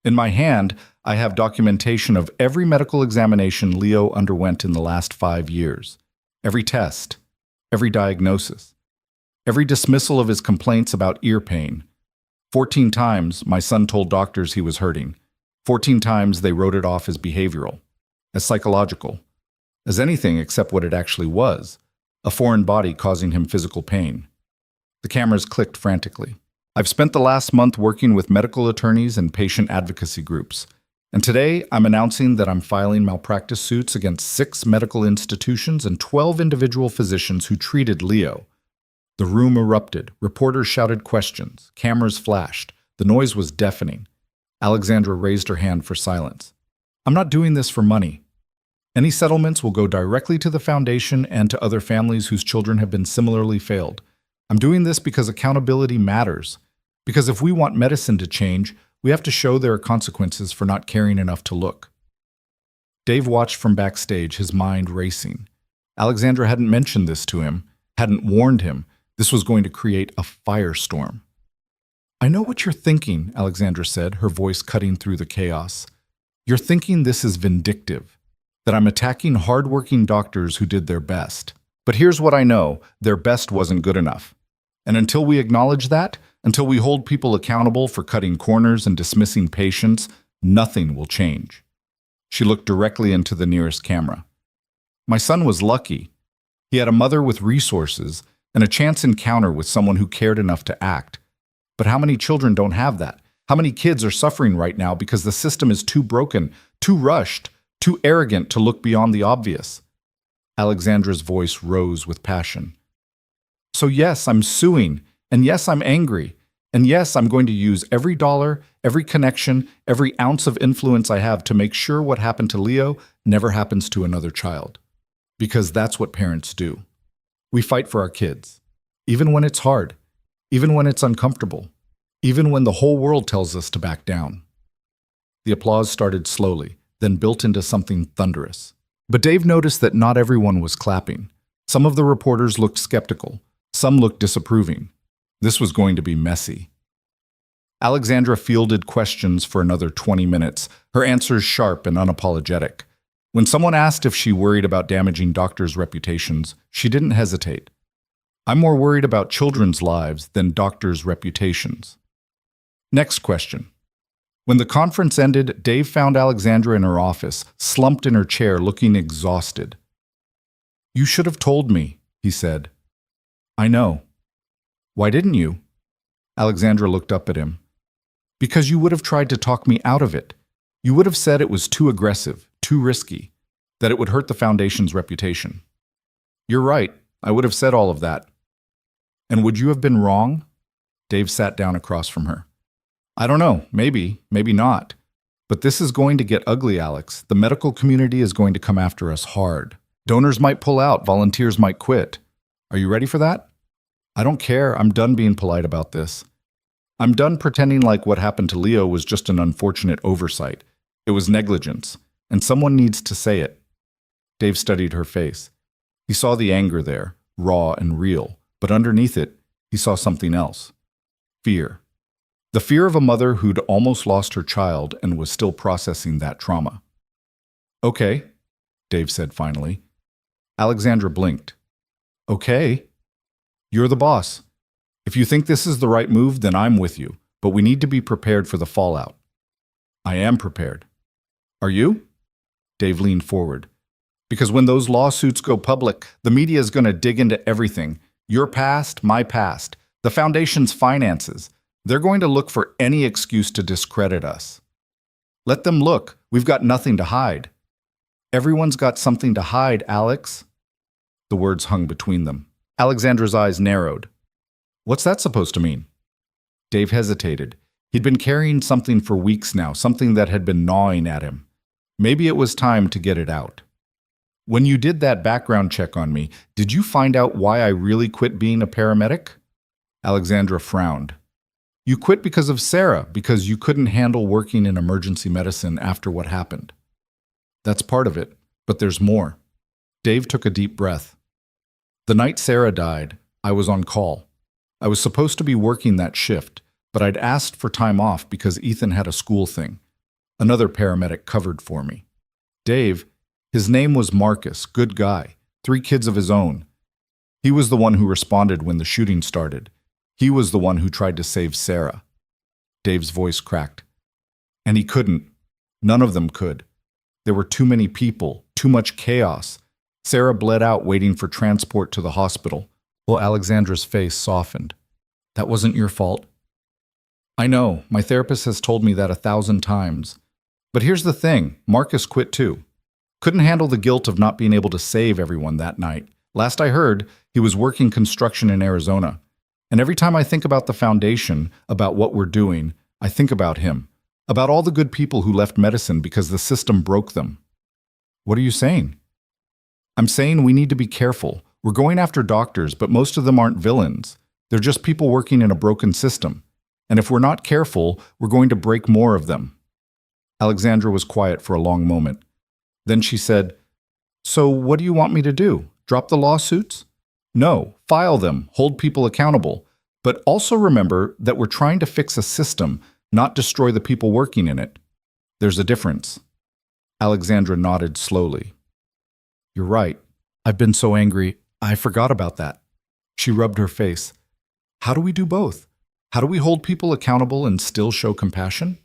In my hand, I have documentation of every medical examination Leo underwent in the last 5 years. Every test. Every diagnosis. Every dismissal of his complaints about ear pain. 14 times, my son told doctors he was hurting. 14 times, they wrote it off as behavioral, as psychological, as anything except what it actually was, a foreign body causing him physical pain. The cameras clicked frantically. I've spent the last month working with medical attorneys and patient advocacy groups, and today I'm announcing that I'm filing malpractice suits against 6 medical institutions and 12 individual physicians who treated Leo. The room erupted, reporters shouted questions, cameras flashed, the noise was deafening. Alexandra raised her hand for silence. I'm not doing this for money. Any settlements will go directly to the foundation and to other families whose children have been similarly failed. I'm doing this because accountability matters. Because if we want medicine to change, we have to show there are consequences for not caring enough to look. Dave watched from backstage, his mind racing. Alexandra hadn't mentioned this to him, hadn't warned him. This was going to create a firestorm. I know what you're thinking, Alexandra said, her voice cutting through the chaos. You're thinking this is vindictive, that I'm attacking hardworking doctors who did their best. But here's what I know, their best wasn't good enough. And until we acknowledge that, until we hold people accountable for cutting corners and dismissing patients, nothing will change. She looked directly into the nearest camera. My son was lucky. He had a mother with resources and a chance encounter with someone who cared enough to act. But how many children don't have that? How many kids are suffering right now because the system is too broken, too rushed, too arrogant to look beyond the obvious? Alexandra's voice rose with passion. So yes, I'm suing, and yes, I'm angry, and yes, I'm going to use every dollar, every connection, every ounce of influence I have to make sure what happened to Leo never happens to another child. Because that's what parents do. We fight for our kids, even when it's hard, even when it's uncomfortable, even when the whole world tells us to back down. The applause started slowly, then built into something thunderous. But Dave noticed that not everyone was clapping. Some of the reporters looked skeptical. Some looked disapproving. This was going to be messy. Alexandra fielded questions for another 20 minutes, her answers sharp and unapologetic. When someone asked if she worried about damaging doctors' reputations, she didn't hesitate. I'm more worried about children's lives than doctors' reputations. Next question. When the conference ended, Dave found Alexandra in her office, slumped in her chair, looking exhausted. You should have told me, he said. I know. Why didn't you? Alexandra looked up at him. Because you would have tried to talk me out of it. You would have said it was too aggressive, too risky, that it would hurt the Foundation's reputation. You're right, I would have said all of that. And would you have been wrong? Dave sat down across from her. I don't know, maybe not. But this is going to get ugly, Alex. The medical community is going to come after us hard. Donors might pull out, volunteers might quit. Are you ready for that? I don't care, I'm done being polite about this. I'm done pretending like what happened to Leo was just an unfortunate oversight. It was negligence, and someone needs to say it. Dave studied her face. He saw the anger there, raw and real, but underneath it, he saw something else. Fear. The fear of a mother who'd almost lost her child and was still processing that trauma. Okay, Dave said finally. Alexandra blinked. Okay. You're the boss. If you think this is the right move, then I'm with you, but we need to be prepared for the fallout. I am prepared. Are you? Dave leaned forward. Because when those lawsuits go public, the media is going to dig into everything. Your past, my past, the Foundation's finances. They're going to look for any excuse to discredit us. Let them look. We've got nothing to hide. Everyone's got something to hide, Alex. The words hung between them. Alexandra's eyes narrowed. What's that supposed to mean? Dave hesitated. He'd been carrying something for weeks now, something that had been gnawing at him. Maybe it was time to get it out. When you did that background check on me, did you find out why I really quit being a paramedic? Alexandra frowned. You quit because of Sarah, because you couldn't handle working in emergency medicine after what happened. That's part of it, but there's more. Dave took a deep breath. The night Sarah died, I was on call. I was supposed to be working that shift, but I'd asked for time off because Ethan had a school thing. Another paramedic covered for me. Dave, his name was Marcus, good guy, 3 kids of his own. He was the one who responded when the shooting started. He was the one who tried to save Sarah. Dave's voice cracked. And he couldn't. None of them could. There were too many people, too much chaos. Sarah bled out waiting for transport to the hospital. Well, Alexandra's face softened. That wasn't your fault. I know, my therapist has told me that 1,000 times. But here's the thing, Marcus quit too. Couldn't handle the guilt of not being able to save everyone that night. Last I heard, he was working construction in Arizona. And every time I think about the Foundation, about what we're doing, I think about him. About all the good people who left medicine because the system broke them. What are you saying? I'm saying we need to be careful. We're going after doctors, but most of them aren't villains. They're just people working in a broken system. And if we're not careful, we're going to break more of them. Alexandra was quiet for a long moment. Then she said, So what do you want me to do? Drop the lawsuits? No, file them, hold people accountable. But also remember that we're trying to fix a system, not destroy the people working in it. There's a difference. Alexandra nodded slowly. You're right. I've been so angry, I forgot about that. She rubbed her face. How do we do both? How do we hold people accountable and still show compassion?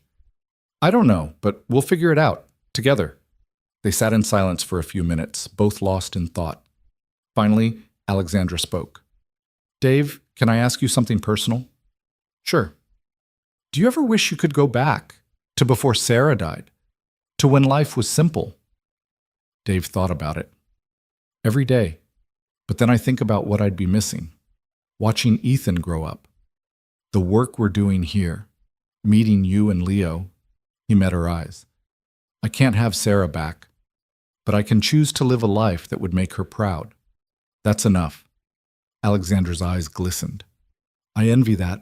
I don't know, but we'll figure it out, together. They sat in silence for a few minutes, both lost in thought. Finally, Alexandra spoke. Dave, can I ask you something personal? Sure. Do you ever wish you could go back to before Sarah died? To when life was simple? Dave thought about it. Every day. But then I think about what I'd be missing. Watching Ethan grow up. The work we're doing here. Meeting you and Leo. He met her eyes. I can't have Sarah back, but I can choose to live a life that would make her proud. That's enough. Alexandra's eyes glistened. I envy that.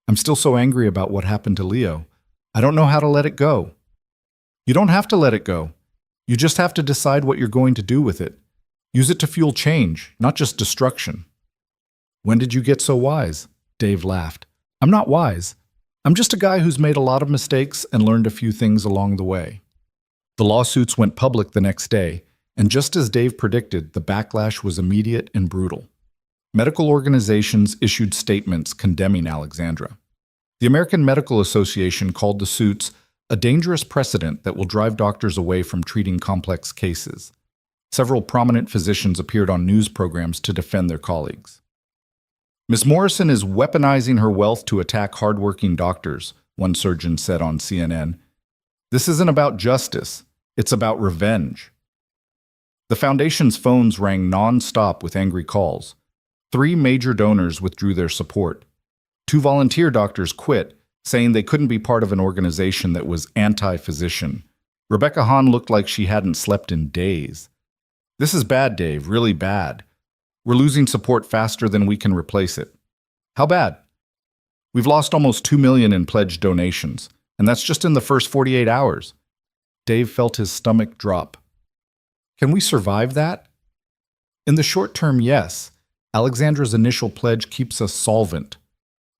I'm still so angry about what happened to Leo. I don't know how to let it go. You don't have to let it go. You just have to decide what you're going to do with it. Use it to fuel change, not just destruction. When did you get so wise? Dave laughed. I'm not wise. I'm just a guy who's made a lot of mistakes and learned a few things along the way. The lawsuits went public the next day, and just as Dave predicted, the backlash was immediate and brutal. Medical organizations issued statements condemning Alexandra. The American Medical Association called the suits a dangerous precedent that will drive doctors away from treating complex cases. Several prominent physicians appeared on news programs to defend their colleagues. Miss Morrison is weaponizing her wealth to attack hardworking doctors, one surgeon said on CNN. This isn't about justice, it's about revenge. The foundation's phones rang non-stop with angry calls. 3 major donors withdrew their support. 2 volunteer doctors quit, saying they couldn't be part of an organization that was anti-physician. Rebecca Hahn looked like she hadn't slept in days. This is bad, Dave, really bad. We're losing support faster than we can replace it. How bad? We've lost almost $2 million in pledged donations, and that's just in the first 48 hours. Dave felt his stomach drop. Can we survive that? In the short term, yes. Alexandra's initial pledge keeps us solvent.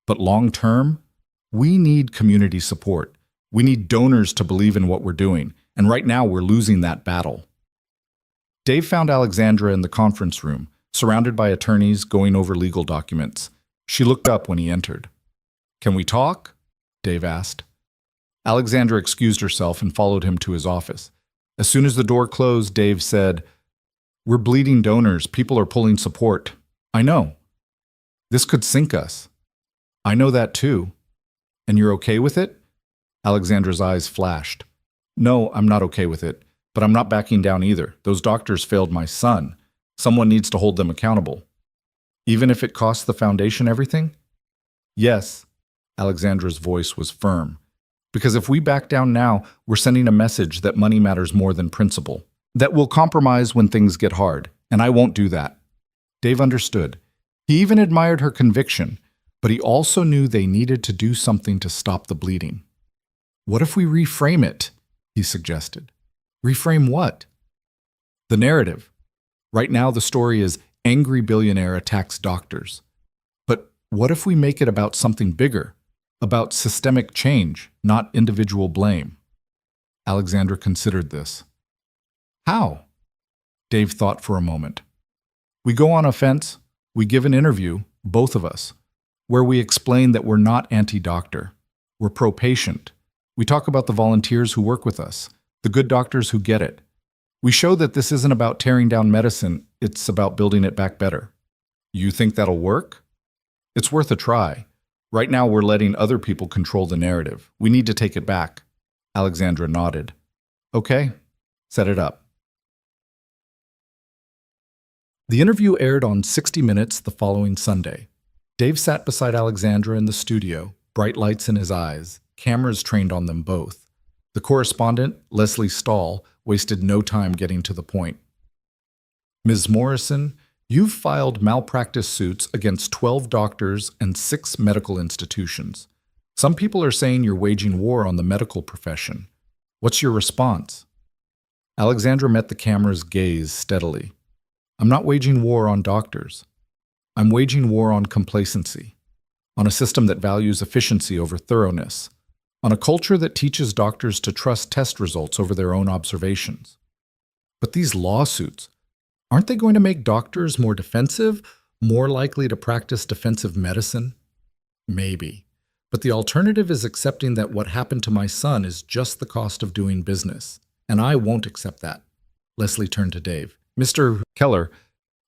But long term, we need community support. We need donors to believe in what we're doing, and right now we're losing that battle. Dave found Alexandra in the conference room, surrounded by attorneys going over legal documents. She looked up when he entered. Can we talk? Dave asked. Alexandra excused herself and followed him to his office. As soon as the door closed, Dave said, "We're bleeding donors. People are pulling support. I know. This could sink us. I know that too. And you're okay with it?" Alexandra's eyes flashed. "No, I'm not okay with it, but I'm not backing down either. Those doctors failed my son. Someone needs to hold them accountable. Even if it costs the foundation everything?" "Yes." Alexandra's voice was firm. "Because if we back down now, we're sending a message that money matters more than principle. That we'll compromise when things get hard, and I won't do that." Dave understood. He even admired her conviction, but he also knew they needed to do something to stop the bleeding. "What if we reframe it?" he suggested. "Reframe what?" "The narrative. Right now the story is angry billionaire attacks doctors. But what if we make it about something bigger? About systemic change, not individual blame?" Alexandra considered this. "How?" Dave thought for a moment. "We go on offense, we give an interview, both of us, where we explain that we're not anti-doctor. We're pro-patient. We talk about the volunteers who work with us, the good doctors who get it. We show that this isn't about tearing down medicine, it's about building it back better. You think that'll work? It's worth a try. Right now we're letting other people control the narrative. We need to take it back." Alexandra nodded. "Okay, set it up." The interview aired on 60 Minutes the following Sunday. Dave sat beside Alexandra in the studio, bright lights in his eyes, cameras trained on them both. The correspondent, Leslie Stahl, wasted no time getting to the point. "Ms. Morrison, you've filed malpractice suits against 12 doctors and 6 medical institutions. Some people are saying you're waging war on the medical profession. What's your response?" Alexandra met the camera's gaze steadily. "I'm not waging war on doctors. I'm waging war on complacency, on a system that values efficiency over thoroughness, on a culture that teaches doctors to trust test results over their own observations. But these lawsuits, aren't they going to make doctors more defensive, more likely to practice defensive medicine? Maybe. But the alternative is accepting that what happened to my son is just the cost of doing business. And I won't accept that." Leslie turned to Dave. "Mr. Keller,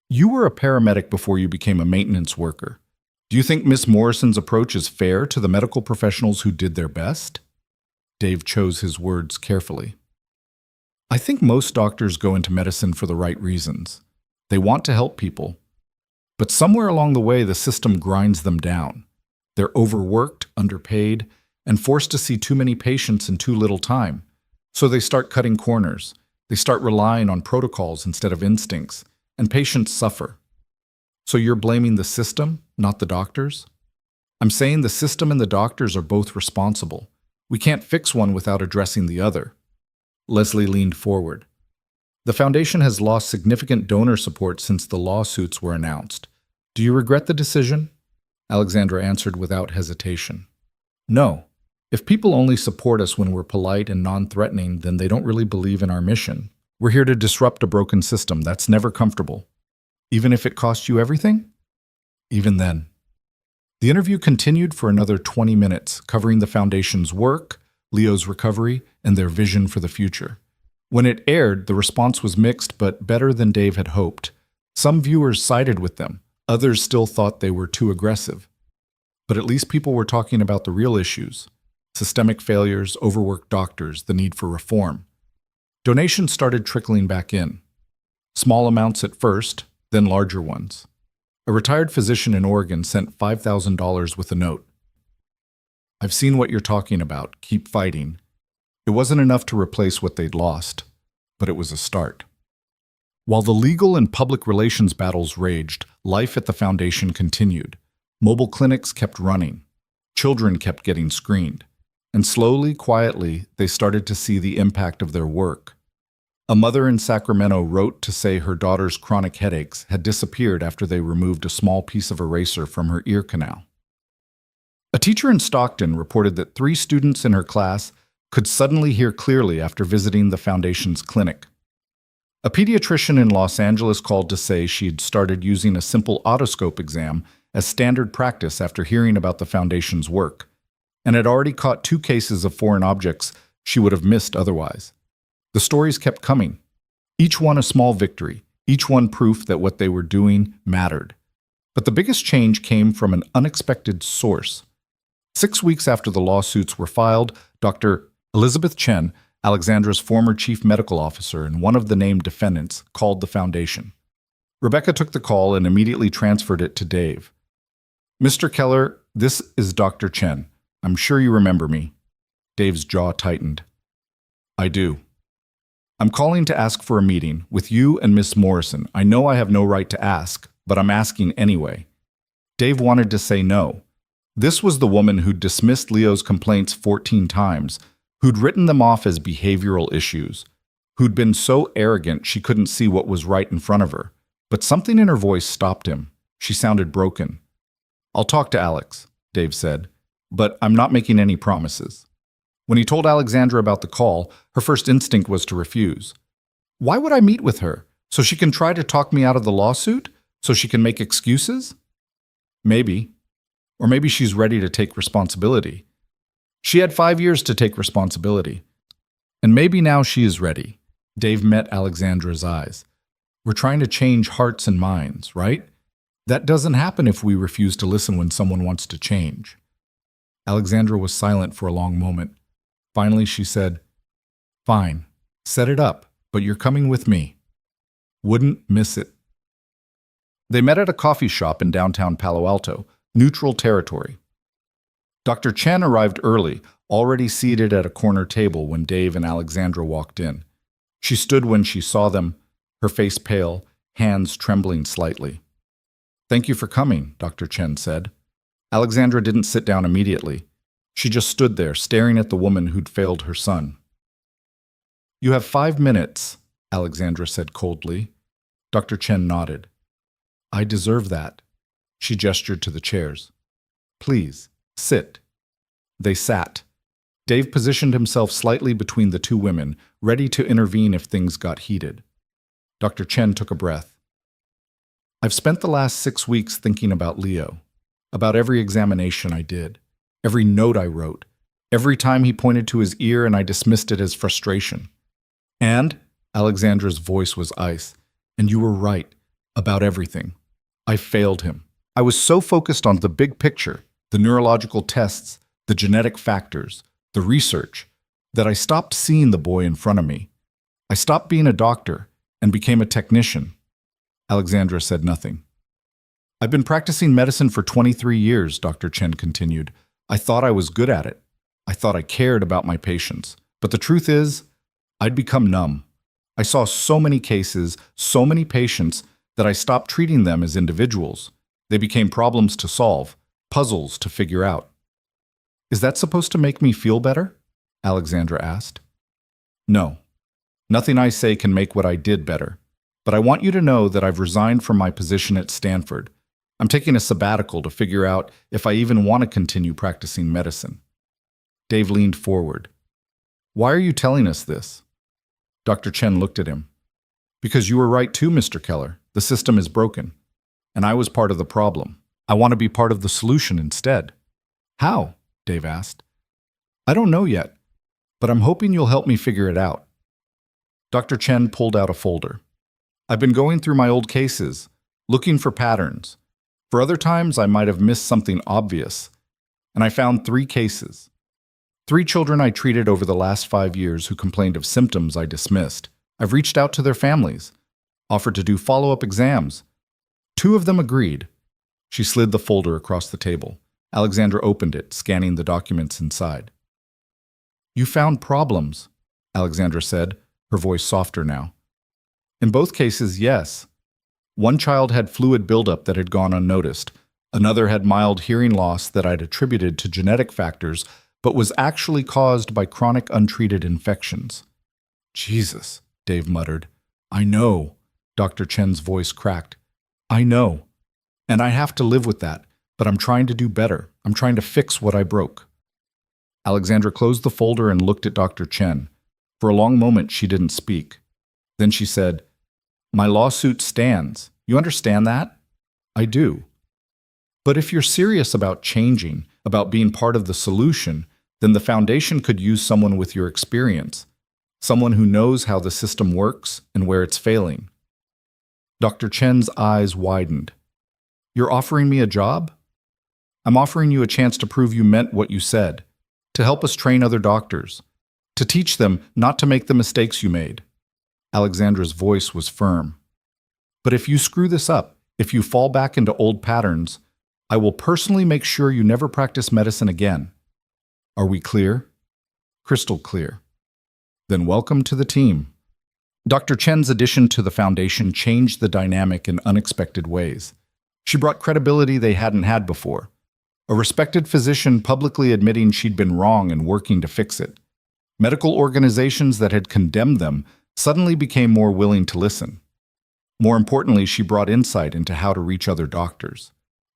you were a paramedic before you became a maintenance worker. Do you think Miss Morrison's approach is fair to the medical professionals who did their best?" Dave chose his words carefully. "I think most doctors go into medicine for the right reasons. They want to help people. But somewhere along the way, the system grinds them down. They're overworked, underpaid, and forced to see too many patients in too little time. So they start cutting corners. They start relying on protocols instead of instincts, and patients suffer. So you're blaming the system, not the doctors?" "I'm saying the system and the doctors are both responsible. We can't fix one without addressing the other." Leslie leaned forward. "The foundation has lost significant donor support since the lawsuits were announced. Do you regret the decision?" Alexandra answered without hesitation. "No. If people only support us when we're polite and non-threatening, then they don't really believe in our mission. We're here to disrupt a broken system. That's never comfortable. Even if it costs you everything?" "Even then." The interview continued for another 20 minutes, covering the foundation's work, Leo's recovery, and their vision for the future. When it aired, the response was mixed but better than Dave had hoped. Some viewers sided with them, Others still thought they were too aggressive. But at least people were talking about the real issues: systemic failures, overworked doctors, the need for reform. Donations started trickling back in. Small amounts at first, then larger ones. A retired physician in Oregon sent $5,000 with a note. "I've seen what you're talking about. Keep fighting." It wasn't enough to replace what they'd lost, but it was a start. While the legal and public relations battles raged, life at the foundation continued. Mobile clinics kept running. Children kept getting screened. And slowly, quietly, they started to see the impact of their work. A mother in Sacramento wrote to say her daughter's chronic headaches had disappeared after they removed a small piece of eraser from her ear canal. A teacher in Stockton reported that 3 students in her class could suddenly hear clearly after visiting the foundation's clinic. A pediatrician in Los Angeles called to say she had started using a simple otoscope exam as standard practice after hearing about the foundation's work, and had already caught 2 cases of foreign objects she would have missed otherwise. The stories kept coming, each one a small victory, each one proof that what they were doing mattered. But the biggest change came from an unexpected source. 6 weeks after the lawsuits were filed, Dr. Elizabeth Chen, Alexandra's former chief medical officer and one of the named defendants, called the foundation. Rebecca took the call and immediately transferred it to Dave. "Mr. Keller, this is Dr. Chen. I'm sure you remember me." Dave's jaw tightened. "I do. I'm calling to ask for a meeting with you and Miss Morrison. I know I have no right to ask, but I'm asking anyway." Dave wanted to say no. This was the woman who'd dismissed Leo's complaints 14 times, who'd written them off as behavioral issues, who'd been so arrogant she couldn't see what was right in front of her. But something in her voice stopped him. She sounded broken. "I'll talk to Alex," Dave said, "but I'm not making any promises." When he told Alexandra about the call, her first instinct was to refuse. "Why would I meet with her? So she can try to talk me out of the lawsuit? So she can make excuses?" Maybe. Or maybe she's ready to take responsibility. She had 5 years to take responsibility. And maybe now she is ready. Dave met Alexandra's eyes. "We're trying to change hearts and minds, right? That doesn't happen if we refuse to listen when someone wants to change." Alexandra was silent for a long moment. Finally, she said, "Fine, set it up, but you're coming with me." Wouldn't miss it. They met at a coffee shop in downtown Palo Alto, neutral territory. Dr. Chen arrived early, already seated at a corner table when Dave and Alexandra walked in. She stood when she saw them, her face pale, hands trembling slightly. "Thank you for coming," Dr. Chen said. Alexandra didn't sit down immediately. She just stood there, staring at the woman who'd failed her son. "You have 5 minutes," Alexandra said coldly. Dr. Chen nodded. "I deserve that." She gestured to the chairs. "Please, sit." They sat. Dave positioned himself slightly between the 2 women, ready to intervene if things got heated. Dr. Chen took a breath. "I've spent the last 6 weeks thinking about Leo, about every examination I did. Every note I wrote, every time he pointed to his ear and I dismissed it as frustration. And," Alexandra's voice was ice, "and you were right, about everything. I failed him. I was so focused on the big picture, the neurological tests, the genetic factors, the research, that I stopped seeing the boy in front of me. I stopped being a doctor and became a technician." Alexandra said nothing. "I've been practicing medicine for 23 years, Dr. Chen continued. I thought I was good at it. I thought I cared about my patients. But the truth is, I'd become numb. I saw so many cases, so many patients, that I stopped treating them as individuals. They became problems to solve, puzzles to figure out." "Is that supposed to make me feel better?" Alexandra asked. "No. Nothing I say can make what I did better. But I want you to know that I've resigned from my position at Stanford. I'm taking a sabbatical to figure out if I even want to continue practicing medicine." Dave leaned forward. "Why are you telling us this?" Dr. Chen looked at him. "Because you were right too, Mr. Keller. The system is broken. And I was part of the problem. I want to be part of the solution instead." "How?" Dave asked. "I don't know yet, but I'm hoping you'll help me figure it out." Dr. Chen pulled out a folder. "I've been going through my old cases, looking for patterns. For other times, I might have missed something obvious. And I found 3 cases. 3 children I treated over the last 5 years who complained of symptoms I dismissed. I've reached out to their families, offered to do follow-up exams. 2 of them agreed. She slid the folder across the table. Alexandra opened it, scanning the documents inside. You found problems, Alexandra said, her voice softer now. In both cases, yes. One child had fluid buildup that had gone unnoticed. Another had mild hearing loss that I'd attributed to genetic factors, but was actually caused by chronic untreated infections. Jesus, Dave muttered. I know. Dr. Chen's voice cracked. I know. And I have to live with that, but I'm trying to do better. I'm trying to fix what I broke. Alexandra closed the folder and looked at Dr. Chen. For a long moment, she didn't speak. Then she said, My lawsuit stands. You understand that? I do. But if you're serious about changing, about being part of the solution, then the foundation could use someone with your experience, someone who knows how the system works and where it's failing. Dr. Chen's eyes widened. You're offering me a job? I'm offering you a chance to prove you meant what you said, to help us train other doctors, to teach them not to make the mistakes you made. Alexandra's voice was firm. But if you screw this up, if you fall back into old patterns, I will personally make sure you never practice medicine again. Are we clear? Crystal clear. Then welcome to the team. Dr. Chen's addition to the foundation changed the dynamic in unexpected ways. She brought credibility they hadn't had before. A respected physician publicly admitting she'd been wrong and working to fix it. Medical organizations that had condemned them suddenly became more willing to listen. More importantly, she brought insight into how to reach other doctors.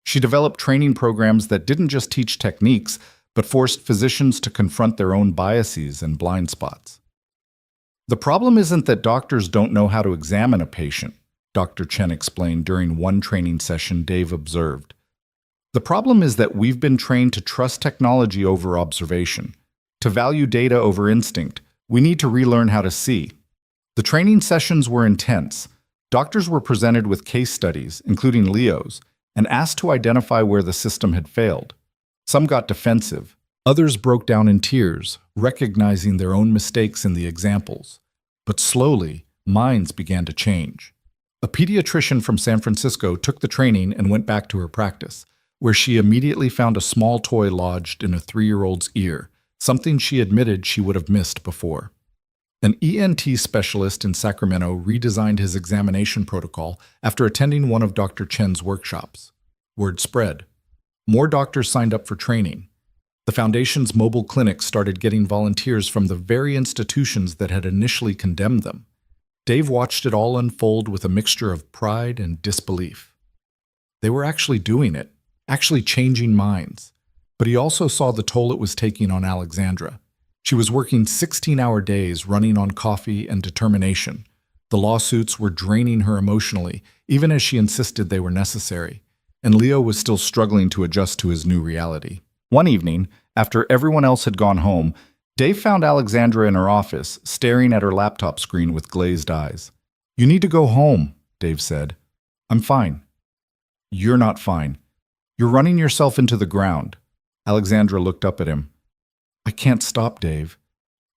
She developed training programs that didn't just teach techniques, but forced physicians to confront their own biases and blind spots. The problem isn't that doctors don't know how to examine a patient, Dr. Chen explained during one training session Dave observed. The problem is that we've been trained to trust technology over observation, to value data over instinct. We need to relearn how to see. The training sessions were intense. Doctors were presented with case studies, including Leo's, and asked to identify where the system had failed. Some got defensive. Others broke down in tears, recognizing their own mistakes in the examples. But slowly, minds began to change. A pediatrician from San Francisco took the training and went back to her practice, where she immediately found a small toy lodged in a 3-year-old's ear, something she admitted she would have missed before. An ENT specialist in Sacramento redesigned his examination protocol after attending one of Dr. Chen's workshops. Word spread. More doctors signed up for training. The Foundation's mobile clinics started getting volunteers from the very institutions that had initially condemned them. Dave watched it all unfold with a mixture of pride and disbelief. They were actually doing it, actually changing minds. But he also saw the toll it was taking on Alexandra. She was working 16-hour days, running on coffee and determination. The lawsuits were draining her emotionally, even as she insisted they were necessary. And Leo was still struggling to adjust to his new reality. One evening, after everyone else had gone home, Dave found Alexandra in her office, staring at her laptop screen with glazed eyes. You need to go home, Dave said. I'm fine. You're not fine. You're running yourself into the ground. Alexandra looked up at him. I can't stop, Dave.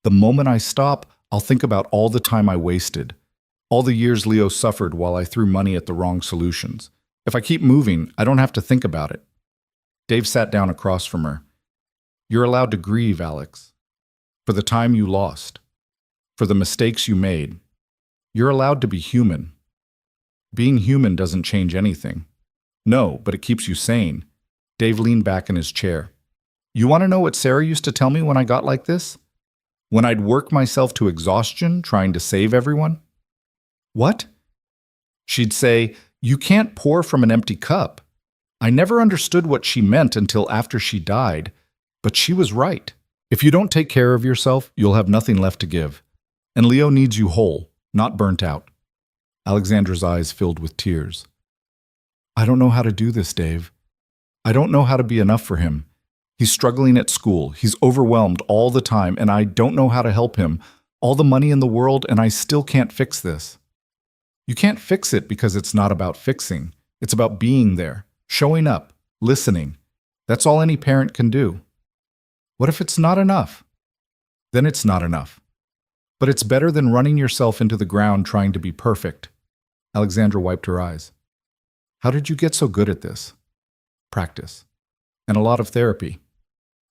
The moment I stop, I'll think about all the time I wasted, all the years Leo suffered while I threw money at the wrong solutions. If I keep moving, I don't have to think about it. Dave sat down across from her. You're allowed to grieve, Alex. For the time you lost. For the mistakes you made. You're allowed to be human. Being human doesn't change anything. No, but it keeps you sane. Dave leaned back in his chair. You want to know what Sarah used to tell me when I got like this? When I'd work myself to exhaustion trying to save everyone? What? She'd say, you can't pour from an empty cup. I never understood what she meant until after she died, but she was right. If you don't take care of yourself, you'll have nothing left to give. And Leo needs you whole, not burnt out. Alexandra's eyes filled with tears. I don't know how to do this, Dave. I don't know how to be enough for him. He's struggling at school. He's overwhelmed all the time, and I don't know how to help him. All the money in the world, and I still can't fix this. You can't fix it because it's not about fixing. It's about being there. Showing up, listening. That's all any parent can do. What if it's not enough? Then it's not enough. But it's better than running yourself into the ground trying to be perfect. Alexandra wiped her eyes. How did you get so good at this? Practice. And a lot of therapy.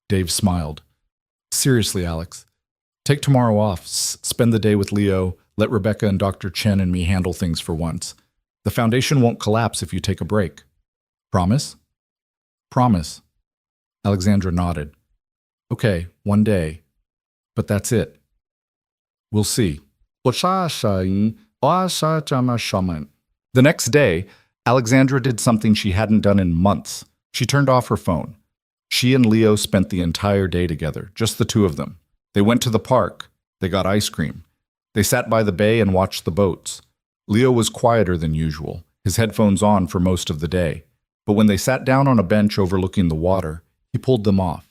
Dave smiled. Seriously, Alex. Take tomorrow off. Spend the day with Leo. Let Rebecca and Dr. Chen and me handle things for once. The foundation won't collapse if you take a break. Promise? Promise. Alexandra nodded. Okay, one day. But that's it. We'll see. The next day, Alexandra did something she hadn't done in months. She turned off her phone. She and Leo spent the entire day together, just the two of them. They went to the park. They got ice cream. They sat by the bay and watched the boats. Leo was quieter than usual, his headphones on for most of the day. But when they sat down on a bench overlooking the water, he pulled them off.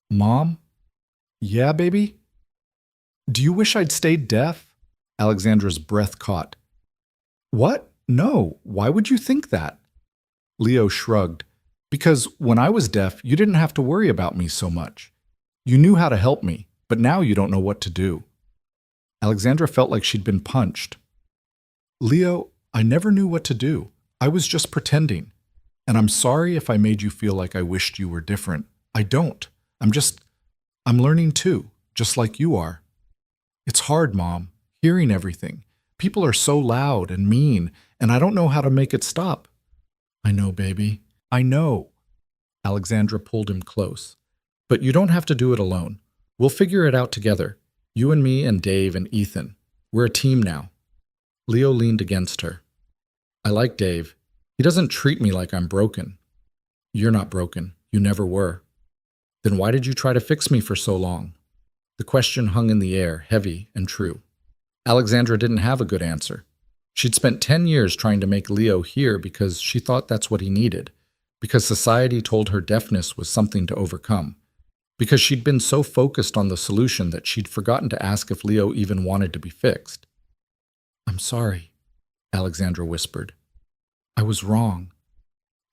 Mom? Yeah, baby? Do you wish I'd stayed deaf? Alexandra's breath caught. What? No, why would you think that? Leo shrugged. Because when I was deaf, you didn't have to worry about me so much. You knew how to help me, but now you don't know what to do. Alexandra felt like she'd been punched. Leo, I never knew what to do. I was just pretending. And I'm sorry if I made you feel like I wished you were different. I don't. I'm learning too, just like you are. It's hard, Mom, hearing everything. People are so loud and mean, and I don't know how to make it stop. I know, baby. I know. Alexandra pulled him close. But you don't have to do it alone. We'll figure it out together. You and me and Dave and Ethan. We're a team now. Leo leaned against her. I like Dave. He doesn't treat me like I'm broken. You're not broken. You never were. Then why did you try to fix me for so long? The question hung in the air, heavy and true. Alexandra didn't have a good answer. She'd spent 10 years trying to make Leo hear because she thought that's what he needed, because society told her deafness was something to overcome, because she'd been so focused on the solution that she'd forgotten to ask if Leo even wanted to be fixed. I'm sorry, Alexandra whispered. I was wrong.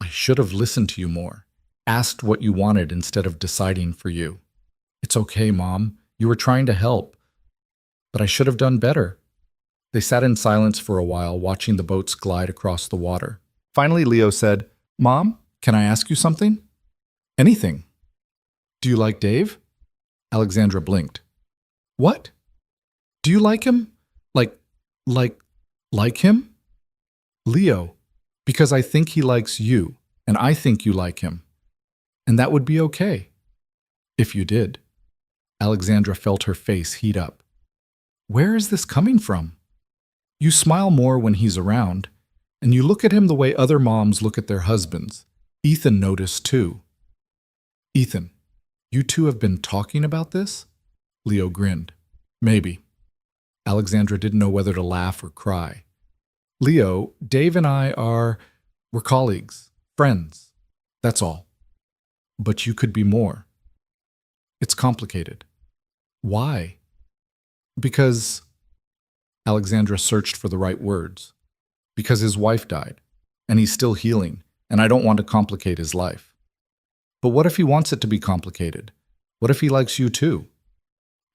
I should have listened to you more, asked what you wanted instead of deciding for you. It's okay, Mom. You were trying to help. But I should have done better. They sat in silence for a while, watching the boats glide across the water. Finally, Leo said, Mom, can I ask you something? Anything. Do you like Dave? Alexandra blinked. What? Do you like him? Like him? Leo, because I think he likes you, and I think you like him. And that would be okay. If you did. Alexandra felt her face heat up. Where is this coming from? You smile more when he's around, and you look at him the way other moms look at their husbands. Ethan noticed too. Ethan, you two have been talking about this? Leo grinned. Maybe. Alexandra didn't know whether to laugh or cry. Leo, Dave and we're colleagues, friends. That's all. But you could be more. It's complicated. Why? Because Alexandra searched for the right words. Because his wife died, and he's still healing, and I don't want to complicate his life. But what if he wants it to be complicated? What if he likes you too?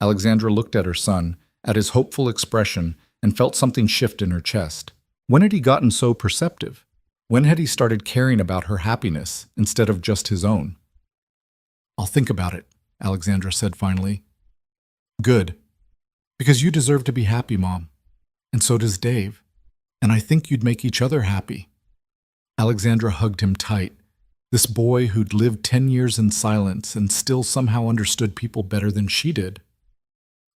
Alexandra looked at her son, at his hopeful expression, and felt something shift in her chest. When had he gotten so perceptive? When had he started caring about her happiness instead of just his own? I'll think about it, Alexandra said finally. Good. Because you deserve to be happy, Mom. And so does Dave. And I think you'd make each other happy. Alexandra hugged him tight. This boy who'd lived 10 years in silence and still somehow understood people better than she did.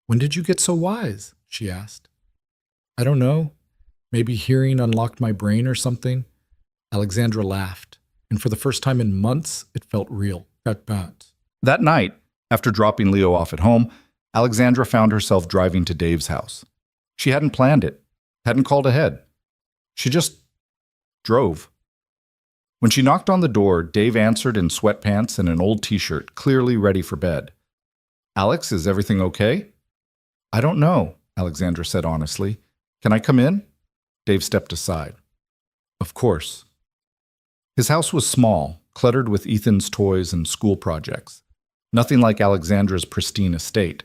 When did you get so wise? She asked. I don't know. Maybe hearing unlocked my brain or something. Alexandra laughed, and for the first time in months, it felt real. That night, after dropping Leo off at home, Alexandra found herself driving to Dave's house. She hadn't planned it, hadn't called ahead. She just drove. When she knocked on the door, Dave answered in sweatpants and an old t-shirt, clearly ready for bed. Alex, is everything okay? I don't know, Alexandra said honestly. Can I come in? Dave stepped aside. Of course. His house was small, cluttered with Ethan's toys and school projects. Nothing like Alexandra's pristine estate,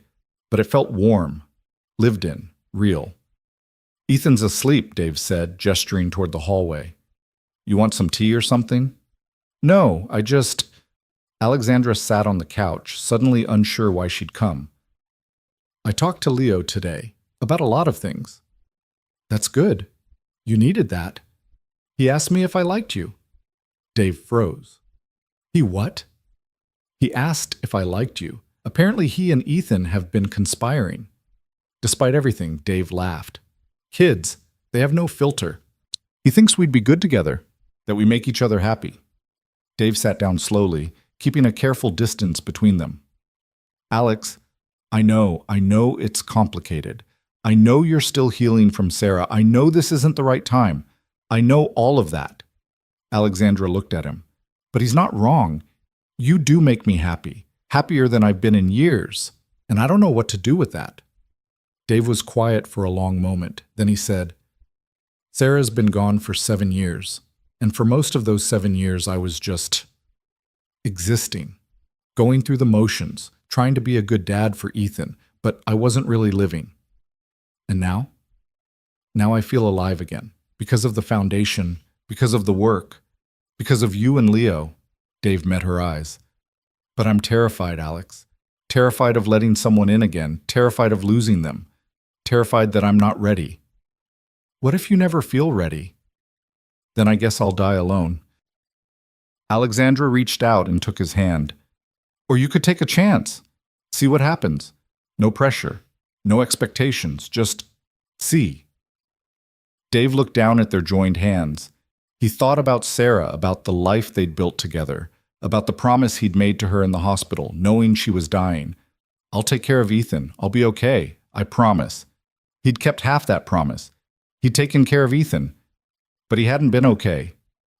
but it felt warm, lived in, real. "Ethan's asleep," Dave said, gesturing toward the hallway. "You want some tea or something?" "No, I just—" Alexandra sat on the couch, suddenly unsure why she'd come. "I talked to Leo today, about a lot of things." "That's good. You needed that. He asked me if I liked you." Dave froze. "He what?" "He asked if I liked you. Apparently he and Ethan have been conspiring." Despite everything, Dave laughed. "Kids, they have no filter. He thinks we'd be good together, that we make each other happy." Dave sat down slowly, keeping a careful distance between them. "Alex, I know it's complicated. I know you're still healing from Sarah. I know this isn't the right time. I know all of that." Alexandra looked at him. "But he's not wrong. You do make me happy, happier than I've been in years, and I don't know what to do with that." Dave was quiet for a long moment. Then he said, "Sarah's been gone for 7 years, and for most of those 7 years I was just existing, going through the motions, trying to be a good dad for Ethan, but I wasn't really living. And now? Now I feel alive again, because of the foundation, because of the work, because of you and Leo." Dave met her eyes. "But I'm terrified, Alex. Terrified of letting someone in again, terrified of losing them, terrified that I'm not ready." "What if you never feel ready?" "Then I guess I'll die alone." Alexandra reached out and took his hand. "Or you could take a chance. See what happens. No pressure, no expectations, just see." Dave looked down at their joined hands. He thought about Sarah, about the life they'd built together, about the promise he'd made to her in the hospital, knowing she was dying. "I'll take care of Ethan. I'll be okay. I promise." He'd kept half that promise. He'd taken care of Ethan. But he hadn't been okay.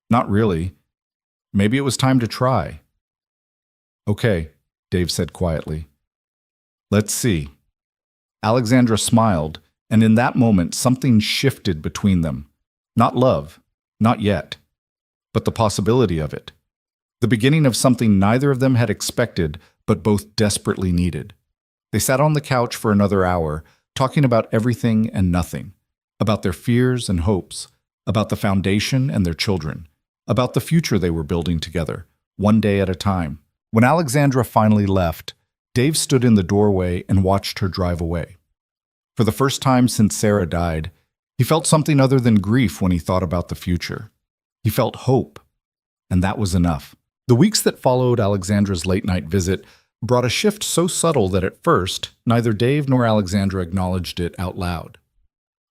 Not really. Maybe it was time to try. "Okay," Dave said quietly. "Let's see." Alexandra smiled, and in that moment something shifted between them. Not love. Not yet. But the possibility of it. The beginning of something neither of them had expected, but both desperately needed. They sat on the couch for another hour, talking about everything and nothing. About their fears and hopes. About the foundation and their children. About the future they were building together, one day at a time. When Alexandra finally left, Dave stood in the doorway and watched her drive away. For the first time since Sarah died, he felt something other than grief when he thought about the future. He felt hope, and that was enough. The weeks that followed Alexandra's late-night visit brought a shift so subtle that at first, neither Dave nor Alexandra acknowledged it out loud.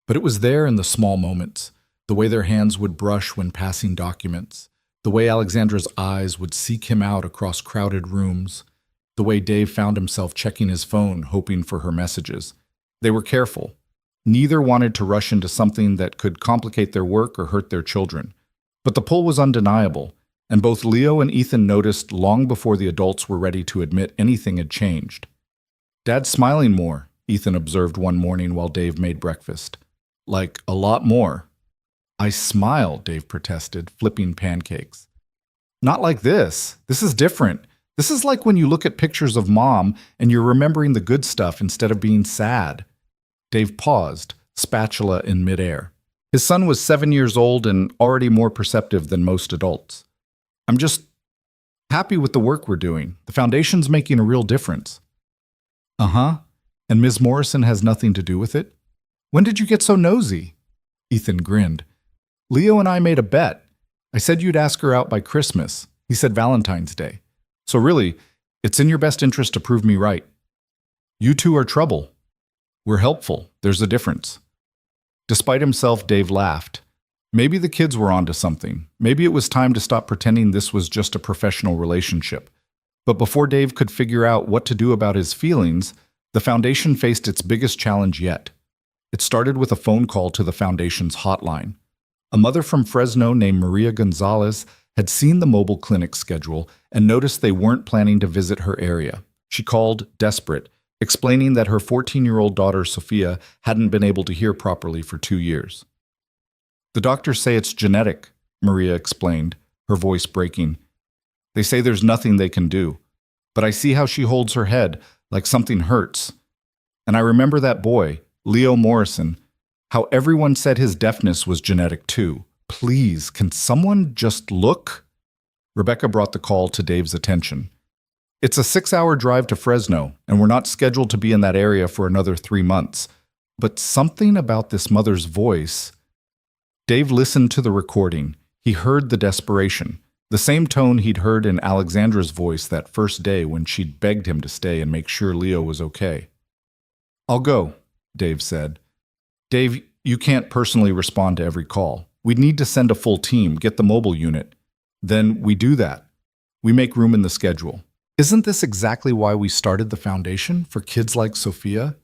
But it was there in the small moments, the way their hands would brush when passing documents, the way Alexandra's eyes would seek him out across crowded rooms, the way Dave found himself checking his phone, hoping for her messages. They were careful. Neither wanted to rush into something that could complicate their work or hurt their children. But the pull was undeniable, and both Leo and Ethan noticed long before the adults were ready to admit anything had changed. "Dad's smiling more," Ethan observed one morning while Dave made breakfast. "Like, a lot more." "I smile," Dave protested, flipping pancakes. "Not like this. This is different. This is like when you look at pictures of Mom and you're remembering the good stuff instead of being sad." Dave paused, spatula in midair. His son was 7 years old and already more perceptive than most adults. "I'm just happy with the work we're doing. The foundation's making a real difference." "Uh-huh. And Ms. Morrison has nothing to do with it? When did you get so nosy?" Ethan grinned. "Leo and I made a bet. I said you'd ask her out by Christmas. He said Valentine's Day. So really, it's in your best interest to prove me right. You two are trouble. We're helpful. There's a difference." Despite himself, Dave laughed. Maybe the kids were onto something. Maybe it was time to stop pretending this was just a professional relationship. But before Dave could figure out what to do about his feelings, the foundation faced its biggest challenge yet. It started with a phone call to the foundation's hotline. A mother from Fresno named Maria Gonzalez had seen the mobile clinic schedule and noticed they weren't planning to visit her area. She called, desperate, explaining that her 14-year-old daughter, Sophia, hadn't been able to hear properly for 2 years. "The doctors say it's genetic," Maria explained. her voice breaking. They say there's nothing they can do, but I see how she holds her head like something hurts. And I remember that boy, Leo Morrison, how everyone said his deafness was genetic too. Please, can someone just look? Rebecca brought the call to Dave's attention. It's a 6-hour drive to Fresno, and we're not scheduled to be in that area for another 3 months. But something about this mother's voice. Dave listened to the recording. He heard the desperation, the same tone he'd heard in Alexandra's voice that first day when she'd begged him to stay and make sure Leo was okay. I'll go, Dave said. Dave, you can't personally respond to every call. We'd need to send a full team, get the mobile unit. Then we do that. We make room in the schedule. Isn't this exactly why we started the foundation, for kids like Sophia?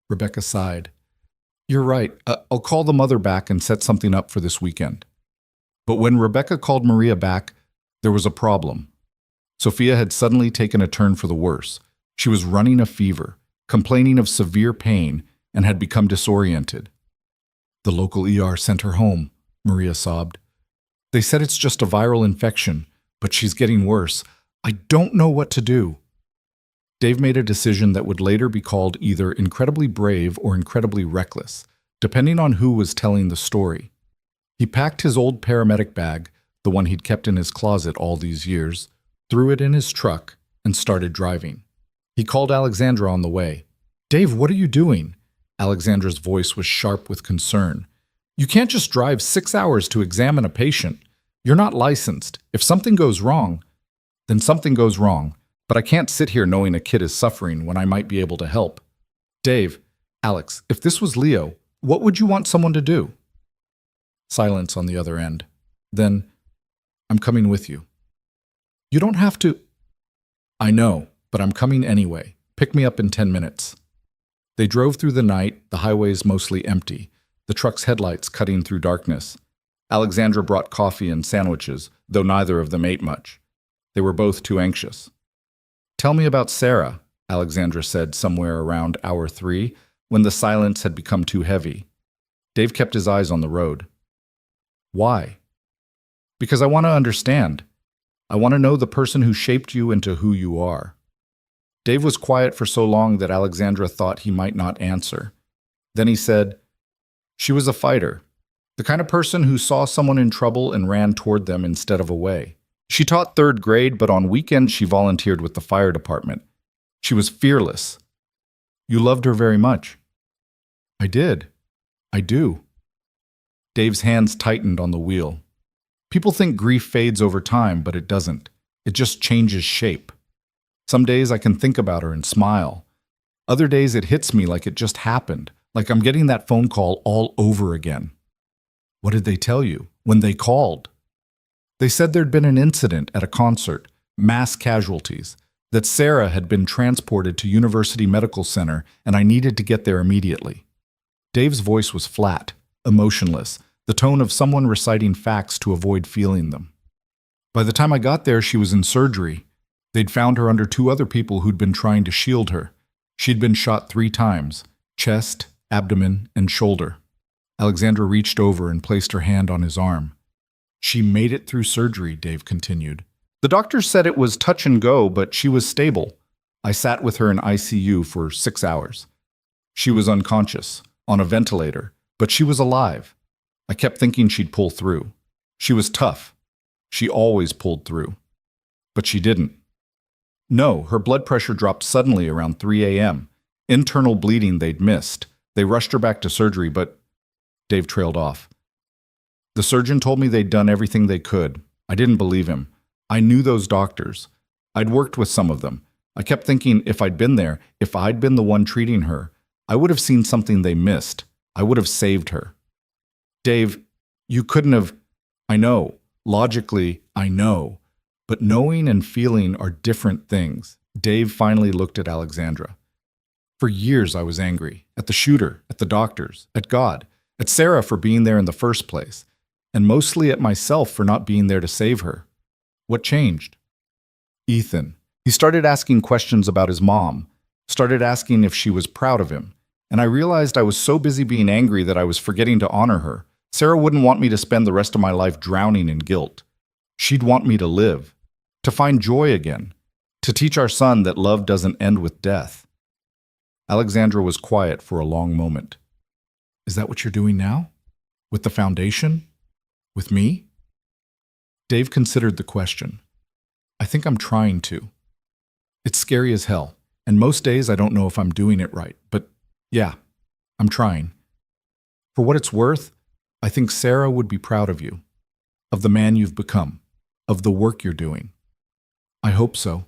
Rebecca sighed. You're right. I'll call the mother back and set something up for this weekend. But when Rebecca called Maria back, there was a problem. Sophia had suddenly taken a turn for the worse. She was running a fever, complaining of severe pain, and had become disoriented. The local ER sent her home, Maria sobbed. They said it's just a viral infection, but she's getting worse. I don't know what to do. Dave made a decision that would later be called either incredibly brave or incredibly reckless, depending on who was telling the story. He packed his old paramedic bag, the one he'd kept in his closet all these years, threw it in his truck, and started driving. He called Alexandra on the way. Dave, what are you doing? Alexandra's voice was sharp with concern. You can't just drive 6 hours to examine a patient. You're not licensed. If something goes wrong, then something goes wrong. But I can't sit here knowing a kid is suffering when I might be able to help. Dave, Alex, if this was Leo, what would you want someone to do? Silence on the other end. Then, I'm coming with you. You don't have to. I know, but I'm coming anyway. Pick me up in 10 minutes. They drove through the night, the highways mostly empty, the truck's headlights cutting through darkness. Alexandra brought coffee and sandwiches, though neither of them ate much. They were both too anxious. Tell me about Sarah, Alexandra said somewhere around hour 3, when the silence had become too heavy. Dave kept his eyes on the road. Why? Because I want to understand. I want to know the person who shaped you into who you are. Dave was quiet for so long that Alexandra thought he might not answer. Then he said, she was a fighter, the kind of person who saw someone in trouble and ran toward them instead of away. She taught 3rd grade, but on weekends she volunteered with the fire department. She was fearless. You loved her very much. I did. I do. Dave's hands tightened on the wheel. People think grief fades over time, but it doesn't. It just changes shape. Some days I can think about her and smile. Other days it hits me like it just happened, like I'm getting that phone call all over again. What did they tell you when they called? They said there'd been an incident at a concert, mass casualties, that Sarah had been transported to University Medical Center and I needed to get there immediately. Dave's voice was flat, emotionless, the tone of someone reciting facts to avoid feeling them. By the time I got there, she was in surgery. They'd found her under 2 other people who'd been trying to shield her. She'd been shot 3 times, chest, abdomen, and shoulder. Alexandra reached over and placed her hand on his arm. She made it through surgery, Dave continued. The doctors said it was touch and go, but she was stable. I sat with her in ICU for 6 hours. She was unconscious, on a ventilator, but she was alive. I kept thinking she'd pull through. She was tough. She always pulled through. But she didn't. No, her blood pressure dropped suddenly around 3 a.m. Internal bleeding they'd missed. They rushed her back to surgery, but Dave trailed off. The surgeon told me they'd done everything they could. I didn't believe him. I knew those doctors. I'd worked with some of them. I kept thinking if I'd been there, if I'd been the one treating her, I would have seen something they missed. I would have saved her. Dave, you couldn't have. I know. Logically, I know. But knowing and feeling are different things. Dave finally looked at Alexandra. For years I was angry. At the shooter, at the doctors, at God, at Sarah for being there in the first place, and mostly at myself for not being there to save her. What changed? Ethan. He started asking questions about his mom, started asking if she was proud of him, and I realized I was so busy being angry that I was forgetting to honor her. Sarah wouldn't want me to spend the rest of my life drowning in guilt. She'd want me to live, to find joy again, to teach our son that love doesn't end with death. Alexandra was quiet for a long moment. Is that what you're doing now? With the foundation? With me? Dave considered the question. I think I'm trying to. It's scary as hell, and most days I don't know if I'm doing it right, but yeah, I'm trying. For what it's worth, I think Sarah would be proud of you, of the man you've become, of the work you're doing. I hope so.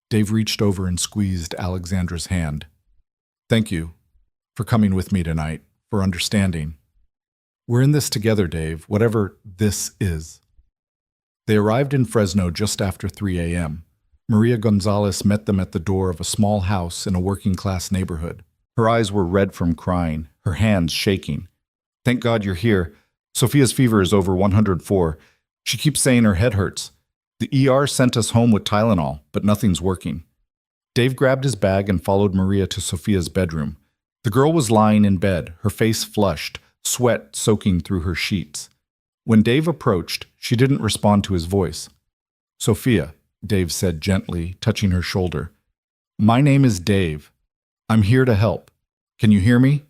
Dave reached over and squeezed Alexandra's hand. Thank you for coming with me tonight, for understanding. We're in this together, Dave, whatever this is. They arrived in Fresno just after 3 a.m. Maria Gonzalez met them at the door of a small house in a working-class neighborhood. Her eyes were red from crying, her hands shaking. Thank God you're here. Sophia's fever is over 104. She keeps saying her head hurts. The ER sent us home with Tylenol, but nothing's working. Dave grabbed his bag and followed Maria to Sophia's bedroom. The girl was lying in bed, her face flushed, sweat soaking through her sheets. When Dave approached, she didn't respond to his voice. Sophia, Dave said gently, touching her shoulder. My name is Dave. I'm here to help. Can you hear me?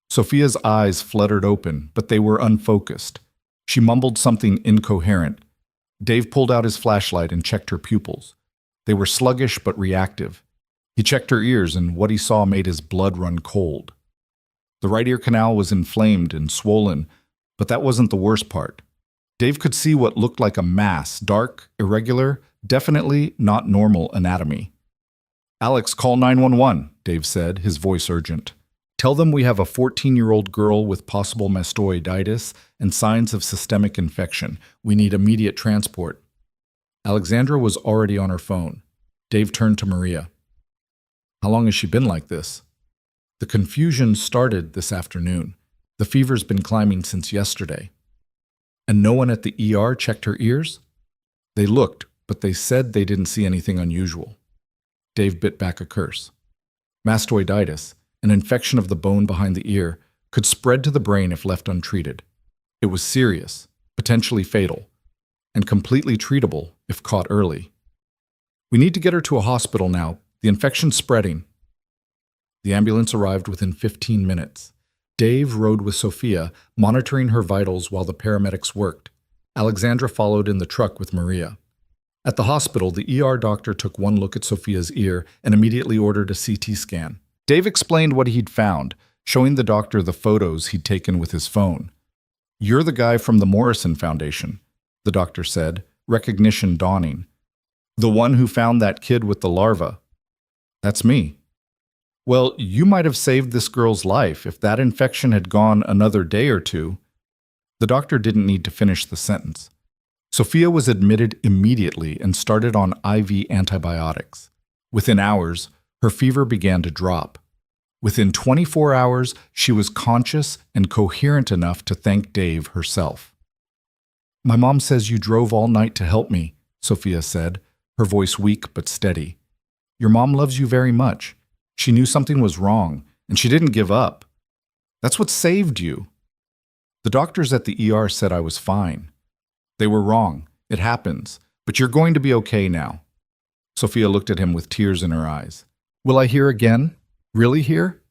Sophia's eyes fluttered open, but they were unfocused. She mumbled something incoherent. Dave pulled out his flashlight and checked her pupils. They were sluggish but reactive. He checked her ears, and what he saw made his blood run cold. The right ear canal was inflamed and swollen, but that wasn't the worst part. Dave could see what looked like a mass, dark, irregular, definitely not normal anatomy. Alex, call 911, Dave said, his voice urgent. Tell them we have a 14-year-old girl with possible mastoiditis and signs of systemic infection. We need immediate transport. Alexandra was already on her phone. Dave turned to Maria. How long has she been like this? The confusion started this afternoon. The fever's been climbing since yesterday. And no one at the ER checked her ears? They looked, but they said they didn't see anything unusual. Dave bit back a curse. Mastoiditis, an infection of the bone behind the ear, could spread to the brain if left untreated. It was serious, potentially fatal, and completely treatable if caught early. We need to get her to a hospital now. The infection's spreading. The ambulance arrived within 15 minutes. Dave rode with Sophia, monitoring her vitals while the paramedics worked. Alexandra followed in the truck with Maria. At the hospital, the ER doctor took one look at Sophia's ear and immediately ordered a CT scan. Dave explained what he'd found, showing the doctor the photos he'd taken with his phone. You're the guy from the Morrison Foundation, the doctor said, recognition dawning. The one who found that kid with the larva. That's me. Well, you might have saved this girl's life if that infection had gone another day or two. The doctor didn't need to finish the sentence. Sophia was admitted immediately and started on IV antibiotics. Within hours, her fever began to drop. Within 24 hours, she was conscious and coherent enough to thank Dave herself. My mom says you drove all night to help me, Sophia said, her voice weak but steady. Your mom loves you very much. She knew something was wrong, and she didn't give up. That's what saved you. The doctors at the ER said I was fine. They were wrong. It happens. But you're going to be okay now. Sophia looked at him with tears in her eyes. Will I hear again? Really hear?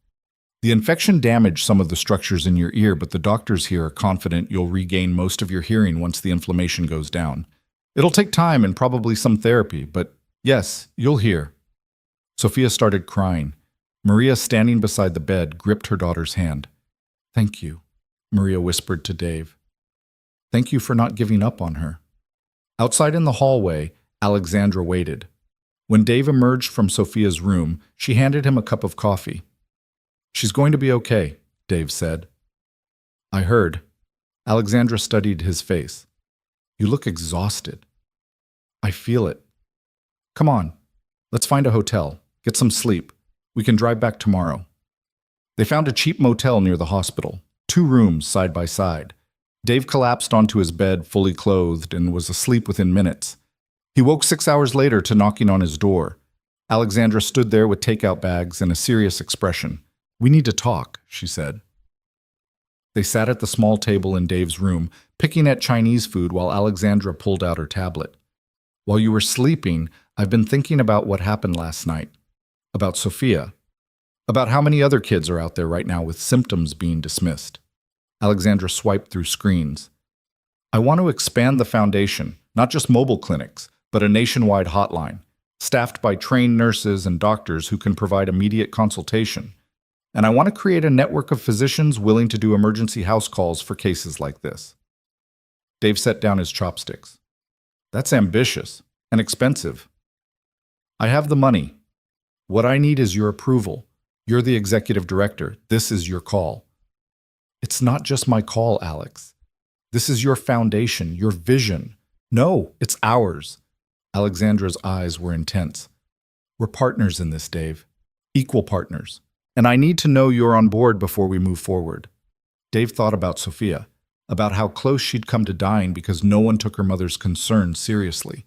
The infection damaged some of the structures in your ear, but the doctors here are confident you'll regain most of your hearing once the inflammation goes down. It'll take time and probably some therapy, but yes, you'll hear. Sophia started crying. Maria, standing beside the bed, gripped her daughter's hand. Thank you, Maria whispered to Dave. Thank you for not giving up on her. Outside in the hallway, Alexandra waited. When Dave emerged from Sophia's room, she handed him a cup of coffee. She's going to be okay, Dave said. I heard. Alexandra studied his face. You look exhausted. I feel it. Come on, let's find a hotel. Get some sleep. We can drive back tomorrow. They found a cheap motel near the hospital, 2 rooms side by side. Dave collapsed onto his bed, fully clothed, and was asleep within minutes. He woke 6 hours later to knocking on his door. Alexandra stood there with takeout bags and a serious expression. We need to talk, she said. They sat at the small table in Dave's room, picking at Chinese food while Alexandra pulled out her tablet. While you were sleeping, I've been thinking about what happened last night. About Sophia. About how many other kids are out there right now with symptoms being dismissed. Alexandra swiped through screens. I want to expand the foundation, not just mobile clinics, but a nationwide hotline, staffed by trained nurses and doctors who can provide immediate consultation. And I want to create a network of physicians willing to do emergency house calls for cases like this. Dave set down his chopsticks. That's ambitious and expensive. I have the money. What I need is your approval. You're the executive director. This is your call. It's not just my call, Alex. This is your foundation, your vision. No, it's ours. Alexandra's eyes were intense. We're partners in this, Dave. Equal partners. And I need to know you're on board before we move forward. Dave thought about Sophia, about how close she'd come to dying because no one took her mother's concerns seriously.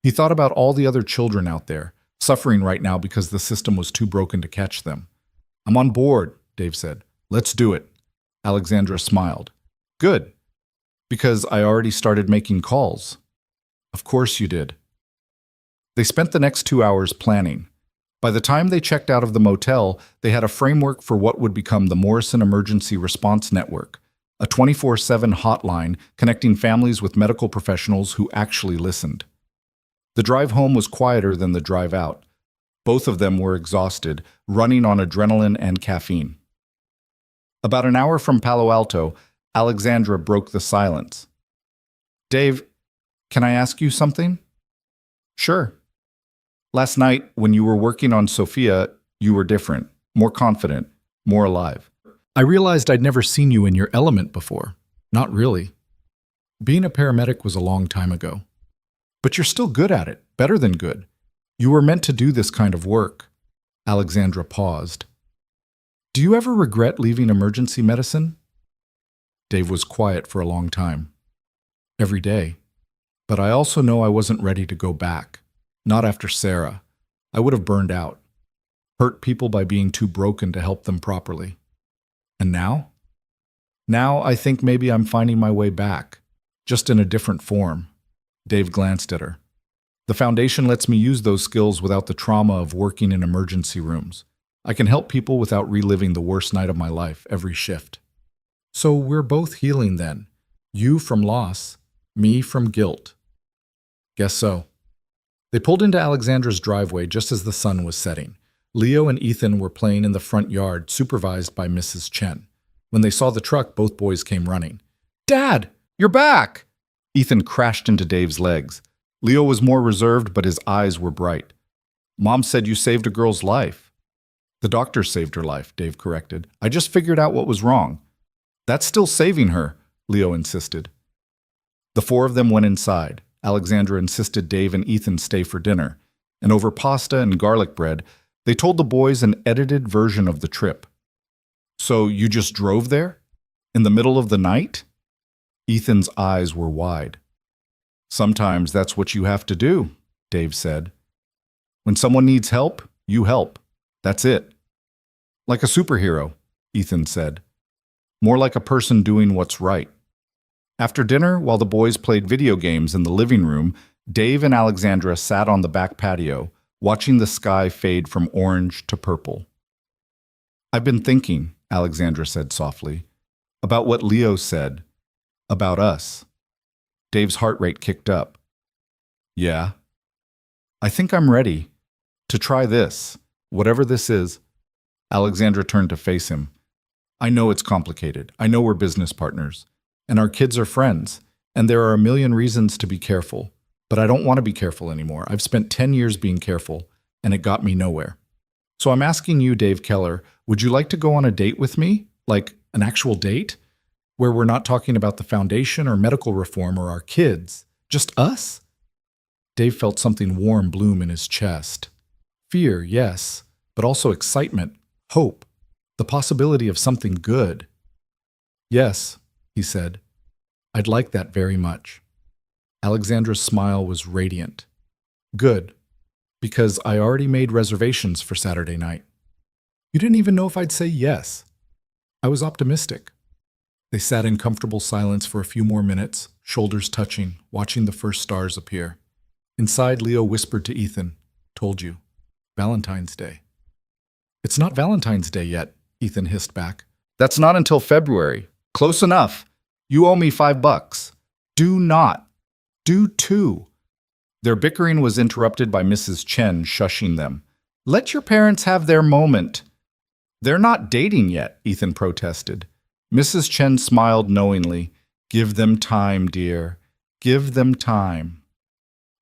He thought about all the other children out there, suffering right now because the system was too broken to catch them. I'm on board, Dave said. Let's do it. Alexandra smiled. Good. Because I already started making calls. Of course you did. They spent the next 2 hours planning. By the time they checked out of the motel, they had a framework for what would become the Morrison Emergency Response Network, a 24/7 hotline connecting families with medical professionals who actually listened. The drive home was quieter than the drive out. Both of them were exhausted, running on adrenaline and caffeine. About an hour from Palo Alto, Alexandra broke the silence. Dave, can I ask you something? Sure. Last night, when you were working on Sophia, you were different, more confident, more alive. I realized I'd never seen you in your element before. Not really. Being a paramedic was a long time ago. But you're still good at it, better than good. You were meant to do this kind of work. Alexandra paused. Do you ever regret leaving emergency medicine? Dave was quiet for a long time. Every day. But I also know I wasn't ready to go back. Not after Sarah. I would have burned out. Hurt people by being too broken to help them properly. And now? Now I think maybe I'm finding my way back, just in a different form. Dave glanced at her. The foundation lets me use those skills without the trauma of working in emergency rooms. I can help people without reliving the worst night of my life every shift. So we're both healing then. You from loss, me from guilt. Guess so. They pulled into Alexandra's driveway just as the sun was setting. Leo and Ethan were playing in the front yard, supervised by Mrs. Chen. When they saw the truck, both boys came running. Dad, you're back! Ethan crashed into Dave's legs. Leo was more reserved, but his eyes were bright. Mom said you saved a girl's life. The doctor saved her life, Dave corrected. I just figured out what was wrong. That's still saving her, Leo insisted. The four of them went inside. Alexandra insisted Dave and Ethan stay for dinner, and over pasta and garlic bread, they told the boys an edited version of the trip. So you just drove there? In the middle of the night? Ethan's eyes were wide. Sometimes that's what you have to do, Dave said. When someone needs help, you help. That's it. Like a superhero, Ethan said. More like a person doing what's right. After dinner, while the boys played video games in the living room, Dave and Alexandra sat on the back patio, watching the sky fade from orange to purple. I've been thinking, Alexandra said softly, about what Leo said, about us. Dave's heart rate kicked up. Yeah. I think I'm ready to try this, whatever this is. Alexandra turned to face him. I know it's complicated. I know we're business partners. And our kids are friends, and there are a million reasons to be careful. But I don't want to be careful anymore. I've spent 10 years being careful, and it got me nowhere. So I'm asking you, Dave Keller, would you like to go on a date with me? Like an actual date? Where we're not talking about the foundation or medical reform or our kids, just us? Dave felt something warm bloom in his chest. Fear, yes, but also excitement, hope, the possibility of something good. Yes, he said. I'd like that very much. Alexandra's smile was radiant. Good, because I already made reservations for Saturday night. You didn't even know if I'd say yes. I was optimistic. They sat in comfortable silence for a few more minutes, shoulders touching, watching the first stars appear. Inside, Leo whispered to Ethan, "Told you. Valentine's Day." "It's not Valentine's Day yet," Ethan hissed back. "That's not until February. Close enough. You owe me $5. Do not. Do too." Their bickering was interrupted by Mrs. Chen shushing them. "Let your parents have their moment." "They're not dating yet," Ethan protested. Mrs. Chen smiled knowingly. "Give them time, dear. Give them time."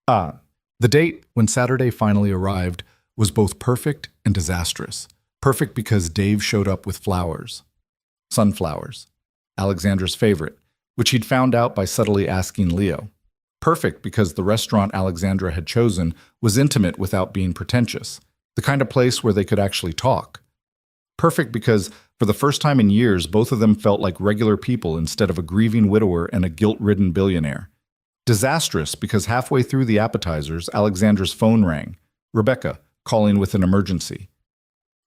The date, when Saturday finally arrived, was both perfect and disastrous. Perfect because Dave showed up with flowers. Sunflowers. Alexandra's favorite, which he'd found out by subtly asking Leo. Perfect because the restaurant Alexandra had chosen was intimate without being pretentious, the kind of place where they could actually talk. Perfect because, for the first time in years, both of them felt like regular people instead of a grieving widower and a guilt-ridden billionaire. Disastrous because halfway through the appetizers, Alexandra's phone rang. Rebecca, calling with an emergency.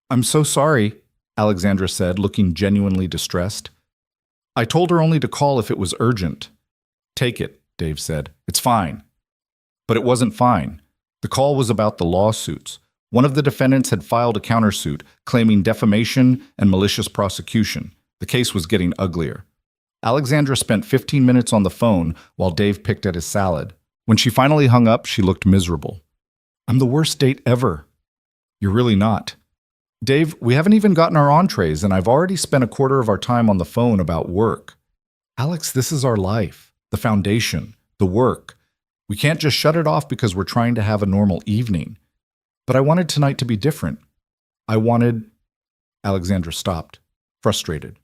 "I'm so sorry," Alexandra said, looking genuinely distressed. "I told her only to call if it was urgent." "Take it," Dave said. "It's fine." But it wasn't fine. The call was about the lawsuits. One of the defendants had filed a countersuit, claiming defamation and malicious prosecution. The case was getting uglier. Alexandra spent 15 minutes on the phone while Dave picked at his salad. When she finally hung up, she looked miserable. "I'm the worst date ever." "You're really not." "Dave, we haven't even gotten our entrees, and I've already spent a quarter of our time on the phone about work." "Alex, this is our life. The foundation. The work. We can't just shut it off because we're trying to have a normal evening." "But I wanted tonight to be different. I wanted—" Alexandra stopped, frustrated.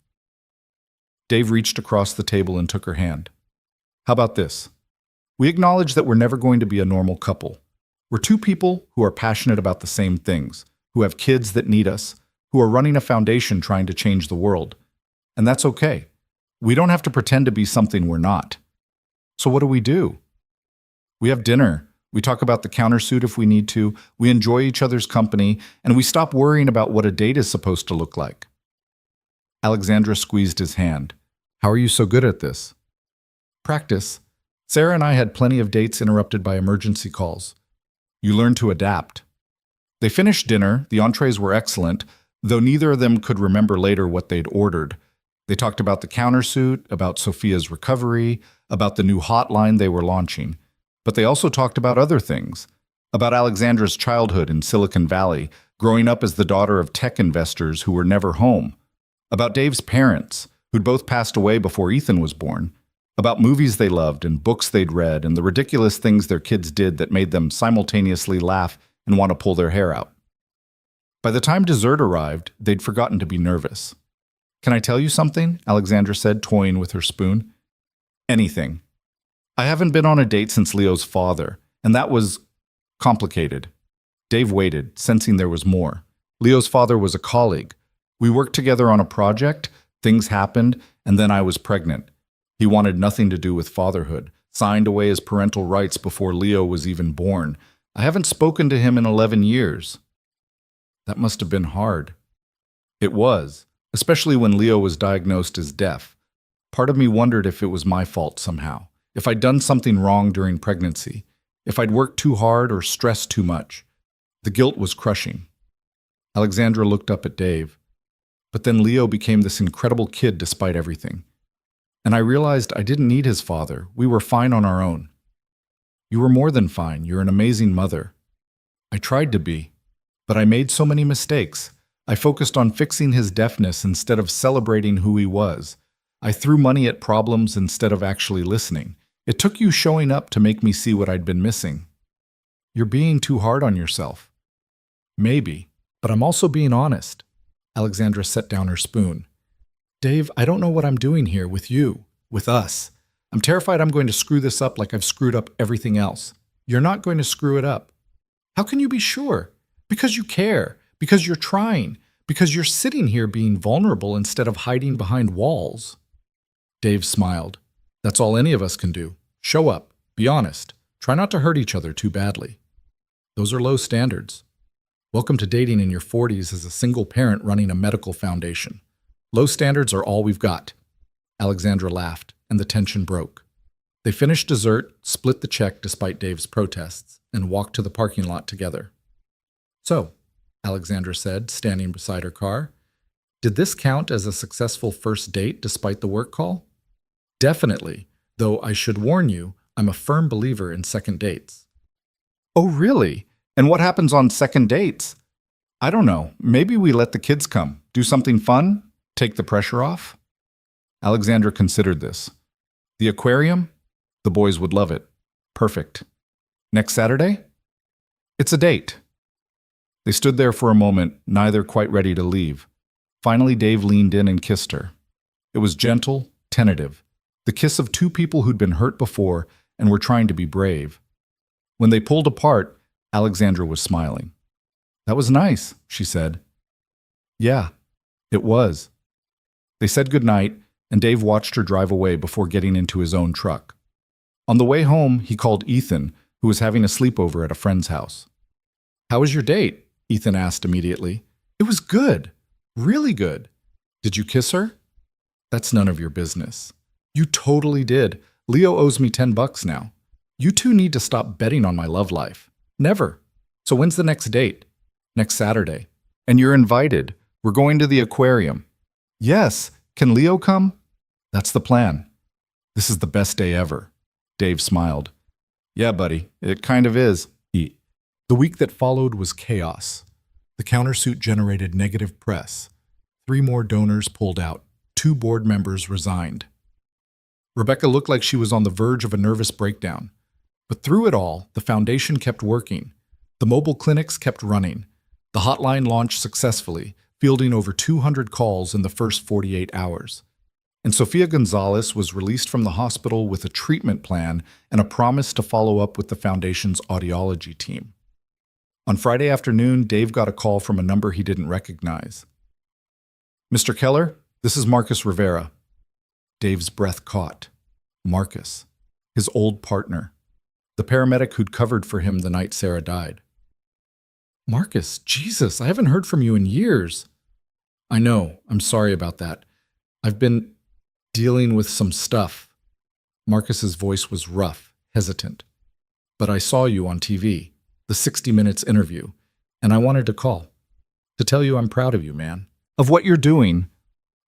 Dave reached across the table and took her hand. "How about this? We acknowledge that we're never going to be a normal couple. We're two people who are passionate about the same things, who have kids that need us, who are running a foundation trying to change the world. And that's okay. We don't have to pretend to be something we're not. So what do? We have dinner. We talk about the countersuit if we need to. We enjoy each other's company, and we stop worrying about what a date is supposed to look like." Alexandra squeezed his hand. "How are you so good at this?" "Practice. Sarah and I had plenty of dates interrupted by emergency calls. You learn to adapt." They finished dinner. The entrees were excellent, though neither of them could remember later what they'd ordered. They talked about the countersuit, about Sophia's recovery, about the new hotline they were launching. But they also talked about other things. About Alexandra's childhood in Silicon Valley, growing up as the daughter of tech investors who were never home. About Dave's parents, who'd both passed away before Ethan was born. About movies they loved and books they'd read and the ridiculous things their kids did that made them simultaneously laugh and want to pull their hair out. By the time dessert arrived, they'd forgotten to be nervous. "Can I tell you something?" Alexandra said, toying with her spoon. "Anything. I haven't been on a date since Leo's father, and that was complicated." Dave waited, sensing there was more. Leo's father was a colleague. We worked together on a project, things happened, and then I was pregnant. He wanted nothing to do with fatherhood, signed away his parental rights before Leo was even born. I haven't spoken to him in 11 years. That must have been hard. It was, especially when Leo was diagnosed as deaf. Part of me wondered if it was my fault somehow. If I'd done something wrong during pregnancy, if I'd worked too hard or stressed too much. The guilt was crushing. Alexandra looked up at Dave. But then Leo became this incredible kid despite everything. And I realized I didn't need his father. We were fine on our own. "You were more than fine. You're an amazing mother." "I tried to be. But I made so many mistakes. I focused on fixing his deafness instead of celebrating who he was. I threw money at problems instead of actually listening. It took you showing up to make me see what I'd been missing." "You're being too hard on yourself." "Maybe, but I'm also being honest." Alexandra set down her spoon. "Dave, I don't know what I'm doing here with you, with us. I'm terrified I'm going to screw this up like I've screwed up everything else. You're not going to screw it up." "How can you be sure?" "Because you care, because you're trying, because you're sitting here being vulnerable instead of hiding behind walls." Dave smiled. "That's all any of us can do. Show up, be honest, try not to hurt each other too badly." "Those are low standards." "Welcome to dating in your 40s as a single parent running a medical foundation. Low standards are all we've got." Alexandra laughed, and the tension broke. They finished dessert, split the check despite Dave's protests, and walked to the parking lot together. "So," Alexandra said, standing beside her car, "did this count as a successful first date despite the work call?" "Definitely, though I should warn you, I'm a firm believer in second dates." "Oh, really? And what happens on second dates?" "I don't know. Maybe we let the kids come. Do something fun? Take the pressure off?" Alexandra considered this. "The aquarium? The boys would love it. Perfect. Next Saturday?" "It's a date." They stood there for a moment, neither quite ready to leave. Finally, Dave leaned in and kissed her. It was gentle, tentative, the kiss of two people who'd been hurt before and were trying to be brave. When they pulled apart, Alexandra was smiling. "That was nice," she said. "Yeah, it was." They said goodnight, and Dave watched her drive away before getting into his own truck. On the way home, he called Ethan, who was having a sleepover at a friend's house. "How was your date?" Ethan asked immediately. "It was good. Really good." "Did you kiss her?" "That's none of your business." "You totally did. Leo owes me $10 now. You two need to stop betting on my love life." "Never." "So when's the next date?" "Next Saturday." "And you're invited. We're going to the aquarium." "Yes. Can Leo come?" "That's the plan." "This is the best day ever." Dave smiled. "Yeah, buddy, it kind of is." The week that followed was chaos. The countersuit generated negative press. 3 more donors pulled out. 2 board members resigned. Rebecca looked like she was on the verge of a nervous breakdown. But through it all, the foundation kept working. The mobile clinics kept running. The hotline launched successfully, fielding over 200 calls in the first 48 hours. And Sofia Gonzalez was released from the hospital with a treatment plan and a promise to follow up with the foundation's audiology team. On Friday afternoon, Dave got a call from a number he didn't recognize. "Mr. Keller, this is Marcus Rivera." Dave's breath caught. Marcus, his old partner, the paramedic who'd covered for him the night Sarah died. "Marcus, Jesus, I haven't heard from you in years." "I know, I'm sorry about that. I've been dealing with some stuff." Marcus's voice was rough, hesitant. "But I saw you on TV. The 60 Minutes interview, and I wanted to call. To tell you I'm proud of you, man. Of what you're doing."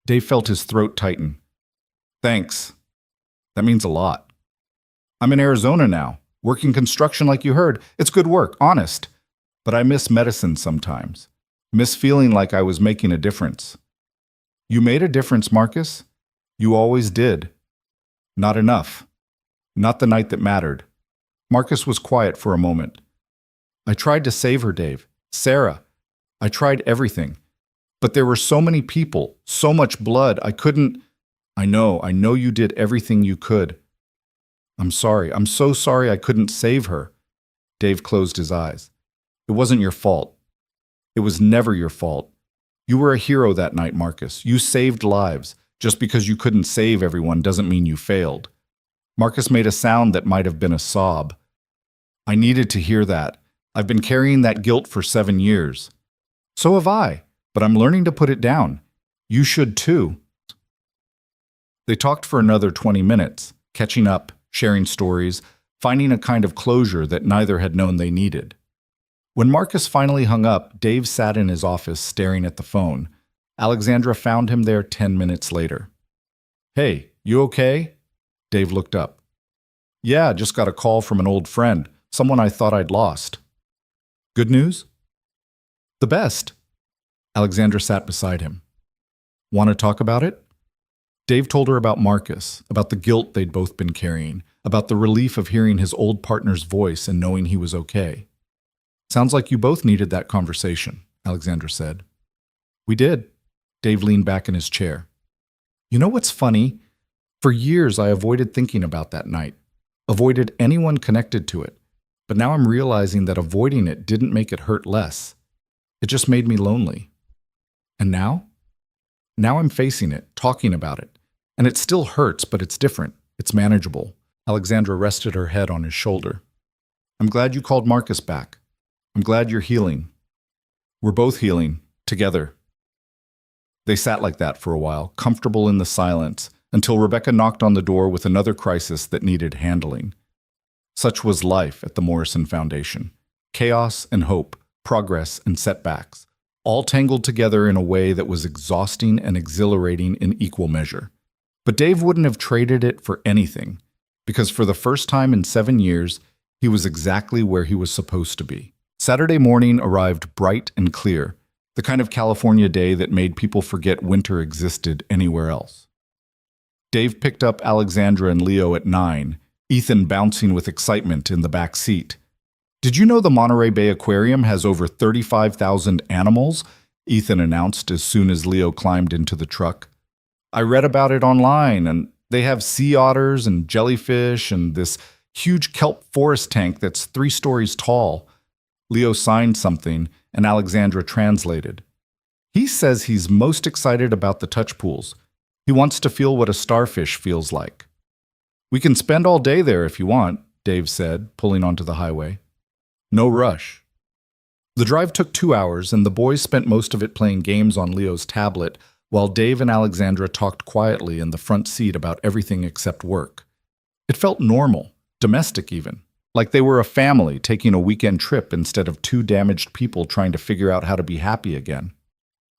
Dave felt his throat tighten. "Thanks. That means a lot. I'm in Arizona now, working construction like you heard. It's good work, honest. But I miss medicine sometimes. Miss feeling like I was making a difference." "You made a difference, Marcus. You always did. Not enough. Not the night that mattered." Marcus was quiet for a moment. "I tried to save her, Dave. Sarah. I tried everything. But there were so many people, so much blood, I couldn't—" I know you did everything you could." "I'm sorry. I'm so sorry I couldn't save her." Dave closed his eyes. "It wasn't your fault. It was never your fault. You were a hero that night, Marcus. You saved lives. Just because you couldn't save everyone doesn't mean you failed." Marcus made a sound that might have been a sob. "I needed to hear that. I've been carrying that guilt for 7 years. So have I, but I'm learning to put it down. You should too." They talked for another 20 minutes, catching up, sharing stories, finding a kind of closure that neither had known they needed. When Marcus finally hung up, Dave sat in his office staring at the phone. Alexandra found him there 10 minutes later. "Hey, you okay?" Dave looked up. "Yeah, just got a call from an old friend, someone I thought I'd lost." "Good news?" "The best." Alexandra sat beside him. "Want to talk about it?" Dave told her about Marcus, about the guilt they'd both been carrying, about the relief of hearing his old partner's voice and knowing he was okay. "Sounds like you both needed that conversation," Alexandra said. "We did." Dave leaned back in his chair. "You know what's funny? For years I avoided thinking about that night, avoided anyone connected to it. But now I'm realizing that avoiding it didn't make it hurt less. It just made me lonely. And now? Now I'm facing it, talking about it. And it still hurts, but it's different. It's manageable." Alexandra rested her head on his shoulder. "I'm glad you called Marcus back. I'm glad you're healing. We're both healing, together." They sat like that for a while, comfortable in the silence, until Rebecca knocked on the door with another crisis that needed handling. Such was life at the Morrison Foundation. Chaos and hope, progress and setbacks, all tangled together in a way that was exhausting and exhilarating in equal measure. But Dave wouldn't have traded it for anything, because for the first time in 7 years, he was exactly where he was supposed to be. Saturday morning arrived bright and clear, the kind of California day that made people forget winter existed anywhere else. Dave picked up Alexandra and Leo at 9, Ethan bouncing with excitement in the back seat. "Did you know the Monterey Bay Aquarium has over 35,000 animals?" Ethan announced as soon as Leo climbed into the truck. "I read about it online, and they have sea otters and jellyfish and this huge kelp forest tank that's 3 stories tall." Leo signed something, and Alexandra translated. "He says he's most excited about the touch pools. He wants to feel what a starfish feels like." "We can spend all day there if you want," Dave said, pulling onto the highway. "No rush." The drive took 2 hours, and the boys spent most of it playing games on Leo's tablet, while Dave and Alexandra talked quietly in the front seat about everything except work. It felt normal, domestic even, like they were a family taking a weekend trip instead of 2 damaged people trying to figure out how to be happy again.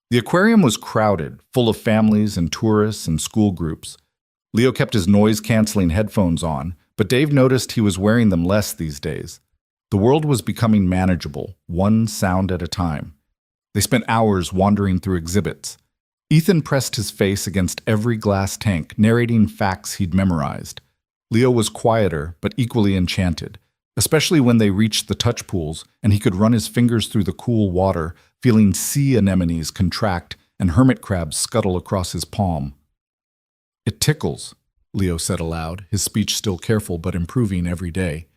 The aquarium was crowded, full of families and tourists and school groups. Leo kept his noise-canceling headphones on, but Dave noticed he was wearing them less these days. The world was becoming manageable, one sound at a time. They spent hours wandering through exhibits. Ethan pressed his face against every glass tank, narrating facts he'd memorized. Leo was quieter, but equally enchanted, especially when they reached the touch pools and he could run his fingers through the cool water, feeling sea anemones contract and hermit crabs scuttle across his palm. "It tickles," Leo said aloud, his speech still careful but improving every day.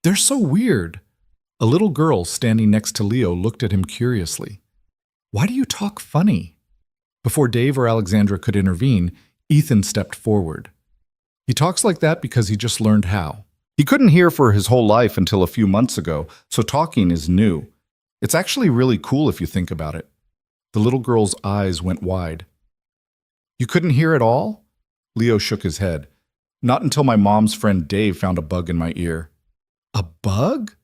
"They're so weird." A little girl standing next to Leo looked at him curiously. "Why do you talk funny?" Before Dave or Alexandra could intervene, Ethan stepped forward. "He talks like that because he just learned how. He couldn't hear for his whole life until a few months ago, so talking is new. It's actually really cool if you think about it." The little girl's eyes went wide. "You couldn't hear at all?" Leo shook his head. "Not until my mom's friend Dave found a bug in my ear." "A bug?"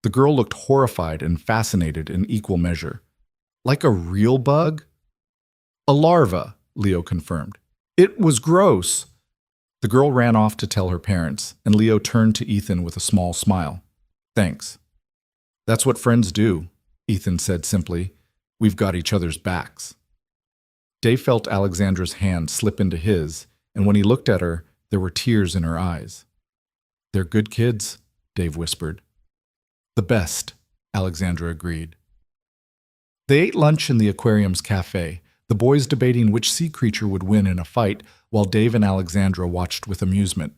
The girl looked horrified and fascinated in equal measure. "Like a real bug?" "A larva," Leo confirmed. "It was gross." The girl ran off to tell her parents, and Leo turned to Ethan with a small smile. "Thanks." "That's what friends do," Ethan said simply. "We've got each other's backs." Dave felt Alexandra's hand slip into his, and when he looked at her, there were tears in her eyes. "They're good kids," Dave whispered. "The best," Alexandra agreed. They ate lunch in the aquarium's cafe, the boys debating which sea creature would win in a fight, while Dave and Alexandra watched with amusement.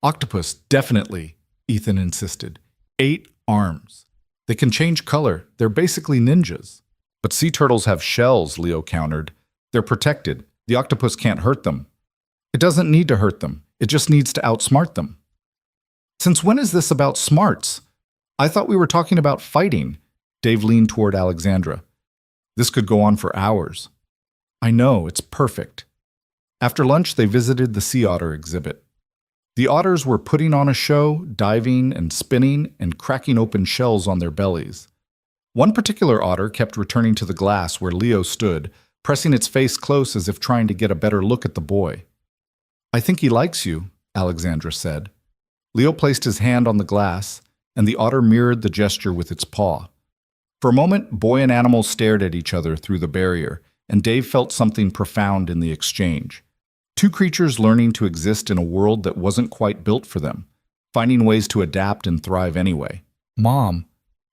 "Octopus, definitely," Ethan insisted. 8 arms. They can change color. They're basically ninjas. "But sea turtles have shells," Leo countered. "They're protected. The octopus can't hurt them." "It doesn't need to hurt them. It just needs to outsmart them." "Since when is this about smarts? I thought we were talking about fighting." Dave leaned toward Alexandra. "This could go on for hours." "I know, it's perfect." After lunch, they visited the sea otter exhibit. The otters were putting on a show, diving and spinning and cracking open shells on their bellies. One particular otter kept returning to the glass where Leo stood, pressing its face close as if trying to get a better look at the boy. "I think he likes you," Alexandra said. Leo placed his hand on the glass, and the otter mirrored the gesture with its paw. For a moment, boy and animal stared at each other through the barrier, and Dave felt something profound in the exchange. 2 creatures learning to exist in a world that wasn't quite built for them, finding ways to adapt and thrive anyway. "Mom,"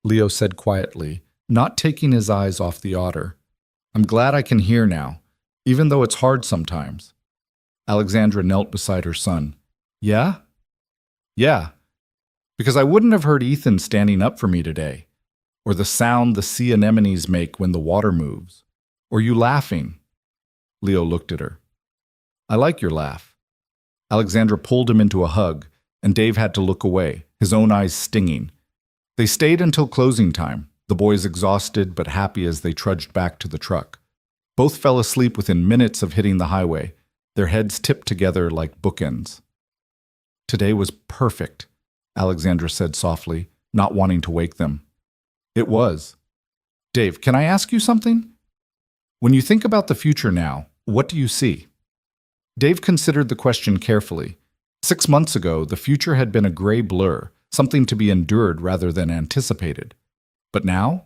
Leo said quietly, not taking his eyes off the otter. "I'm glad I can hear now, even though it's hard sometimes." Alexandra knelt beside her son. "Yeah?" "Yeah. Because I wouldn't have heard Ethan standing up for me today, or the sound the sea anemones make when the water moves, or you laughing." Leo looked at her. "I like your laugh." Alexandra pulled him into a hug, and Dave had to look away, his own eyes stinging. They stayed until closing time, the boys exhausted but happy as they trudged back to the truck. Both fell asleep within minutes of hitting the highway. their heads tipped together like bookends. Today was perfect, Alexandra said softly, not wanting to wake them. It was. Dave, can I ask you something? When you think about the future now, what do you see? Dave considered the question carefully. 6 months ago, the future had been a gray blur, something to be endured rather than anticipated. But now?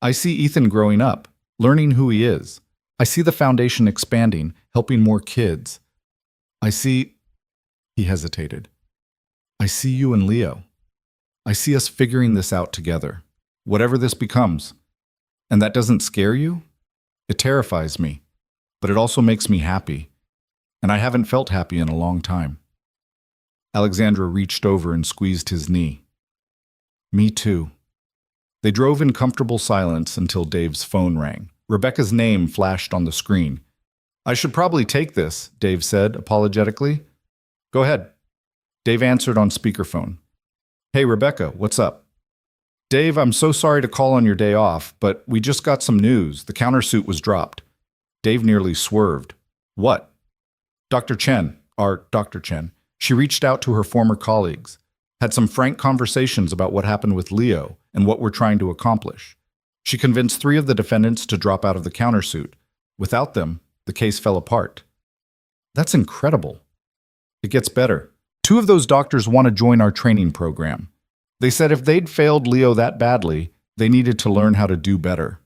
I see Ethan growing up, learning who he is. I see the foundation expanding, helping more kids. I see... He hesitated. I see you and Leo. I see us figuring this out together, whatever this becomes. And that doesn't scare you? It terrifies me, but it also makes me happy. And I haven't felt happy in a long time. Alexandra reached over and squeezed his knee. Me too. They drove in comfortable silence until Dave's phone rang. Rebecca's name flashed on the screen. I should probably take this, Dave said apologetically. Go ahead. Dave answered on speakerphone. Hey, Rebecca, what's up? Dave, I'm so sorry to call on your day off, but we just got some news. The countersuit was dropped. Dave nearly swerved. What? Dr. Chen, she reached out to her former colleagues, had some frank conversations about what happened with Leo and what we're trying to accomplish. She convinced 3 of the defendants to drop out of the countersuit. Without them, the case fell apart. That's incredible. It gets better. 2 of those doctors want to join our training program. They said if they'd failed Leo that badly, they needed to learn how to do better.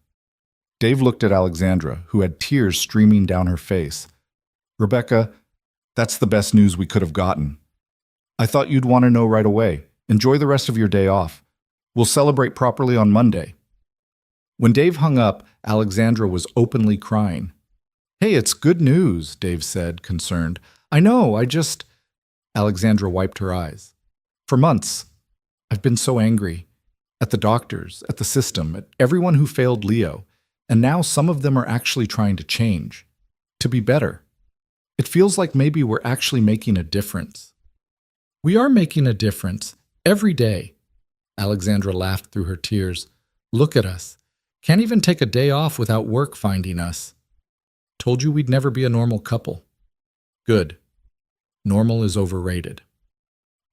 Dave looked at Alexandra, who had tears streaming down her face. Rebecca, that's the best news we could have gotten. I thought you'd want to know right away. Enjoy the rest of your day off. We'll celebrate properly on Monday. When Dave hung up, Alexandra was openly crying. Hey, it's good news, Dave said, concerned. I know, Alexandra wiped her eyes. For months, I've been so angry. At the doctors, at the system, at everyone who failed Leo. And now some of them are actually trying to change. To be better. It feels like maybe we're actually making a difference. We are making a difference. Every day. Alexandra laughed through her tears. Look at us. Can't even take a day off without work finding us. Told you we'd never be a normal couple. Good. Normal is overrated.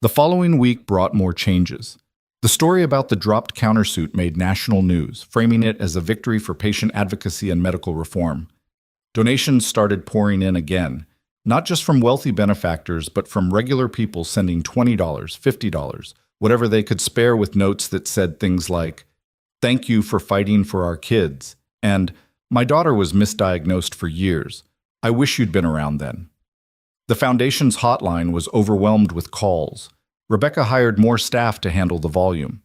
The following week brought more changes. The story about the dropped countersuit made national news, framing it as a victory for patient advocacy and medical reform. Donations started pouring in again, not just from wealthy benefactors, but from regular people sending $20, $50, whatever they could spare, with notes that said things like, "Thank you for fighting for our kids," and "My daughter was misdiagnosed for years. I wish you'd been around then." The foundation's hotline was overwhelmed with calls. Rebecca hired more staff to handle the volume.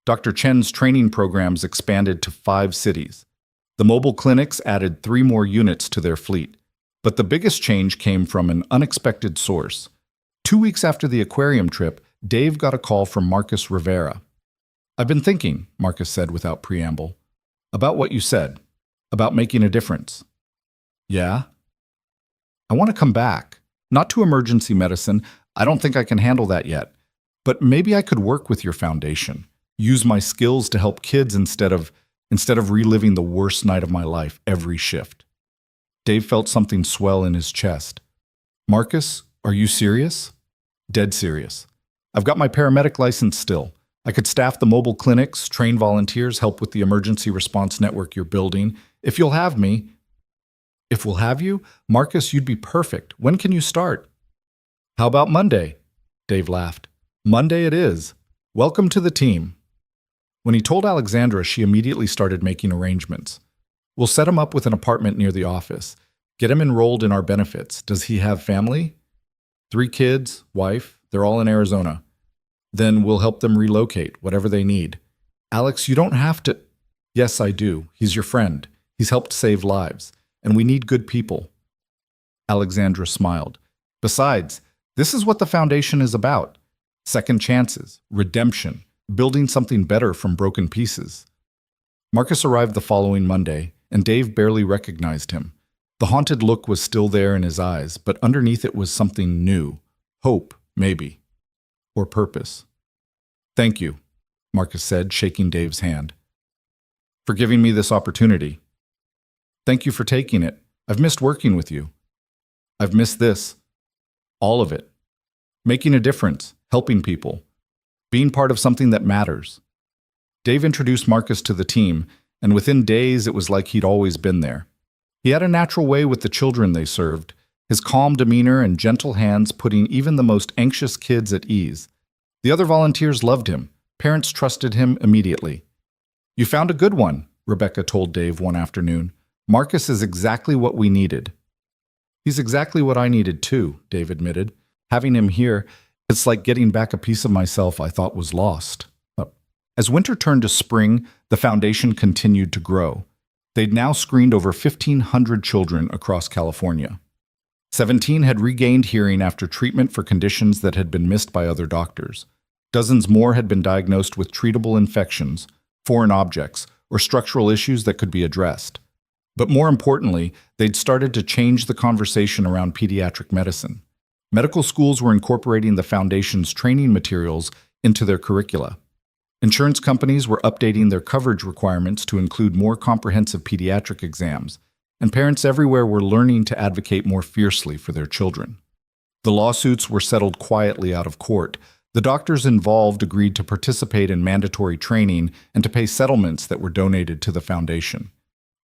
Dr. Chen's training programs expanded to 5 cities. The mobile clinics added 3 more units to their fleet. But the biggest change came from an unexpected source. 2 weeks after the aquarium trip, Dave got a call from Marcus Rivera. I've been thinking, Marcus said without preamble, about what you said, about making a difference. Yeah? I want to come back. Not to emergency medicine. I don't think I can handle that yet. But maybe I could work with your foundation, use my skills to help kids instead of reliving the worst night of my life every shift. Dave felt something swell in his chest. Marcus, are you serious? Dead serious. I've got my paramedic license still. I could staff the mobile clinics, train volunteers, help with the emergency response network you're building. If you'll have me. If we'll have you? Marcus, you'd be perfect. When can you start? How about Monday? Dave laughed. Monday it is. Welcome to the team. When he told Alexandra, she immediately started making arrangements. We'll set him up with an apartment near the office. Get him enrolled in our benefits. Does he have family? 3 kids, wife, they're all in Arizona. Then we'll help them relocate, whatever they need. Alex, you don't have to... Yes, I do. He's your friend. He's helped save lives. And we need good people. Alexandra smiled. Besides, this is what the foundation is about. Second chances, redemption, building something better from broken pieces. Marcus arrived the following Monday, and Dave barely recognized him. The haunted look was still there in his eyes, but underneath it was something new. Hope, maybe. Or purpose. Thank you, Marcus said, shaking Dave's hand. For giving me this opportunity. Thank you for taking it. I've missed working with you. I've missed this. All of it. Making a difference, helping people, being part of something that matters. Dave introduced Marcus to the team, and within days it was like he'd always been there. He had a natural way with the children they served, his calm demeanor and gentle hands putting even the most anxious kids at ease. The other volunteers loved him. Parents trusted him immediately. "You found a good one," Rebecca told Dave one afternoon. "Marcus is exactly what we needed." "He's exactly what I needed too," Dave admitted. "Having him here, it's like getting back a piece of myself I thought was lost." As winter turned to spring, the foundation continued to grow. They'd now screened over 1,500 children across California. 17 had regained hearing after treatment for conditions that had been missed by other doctors. Dozens more had been diagnosed with treatable infections, foreign objects, or structural issues that could be addressed. But more importantly, they'd started to change the conversation around pediatric medicine. Medical schools were incorporating the foundation's training materials into their curricula. Insurance companies were updating their coverage requirements to include more comprehensive pediatric exams, and parents everywhere were learning to advocate more fiercely for their children. The lawsuits were settled quietly out of court. The doctors involved agreed to participate in mandatory training and to pay settlements that were donated to the foundation.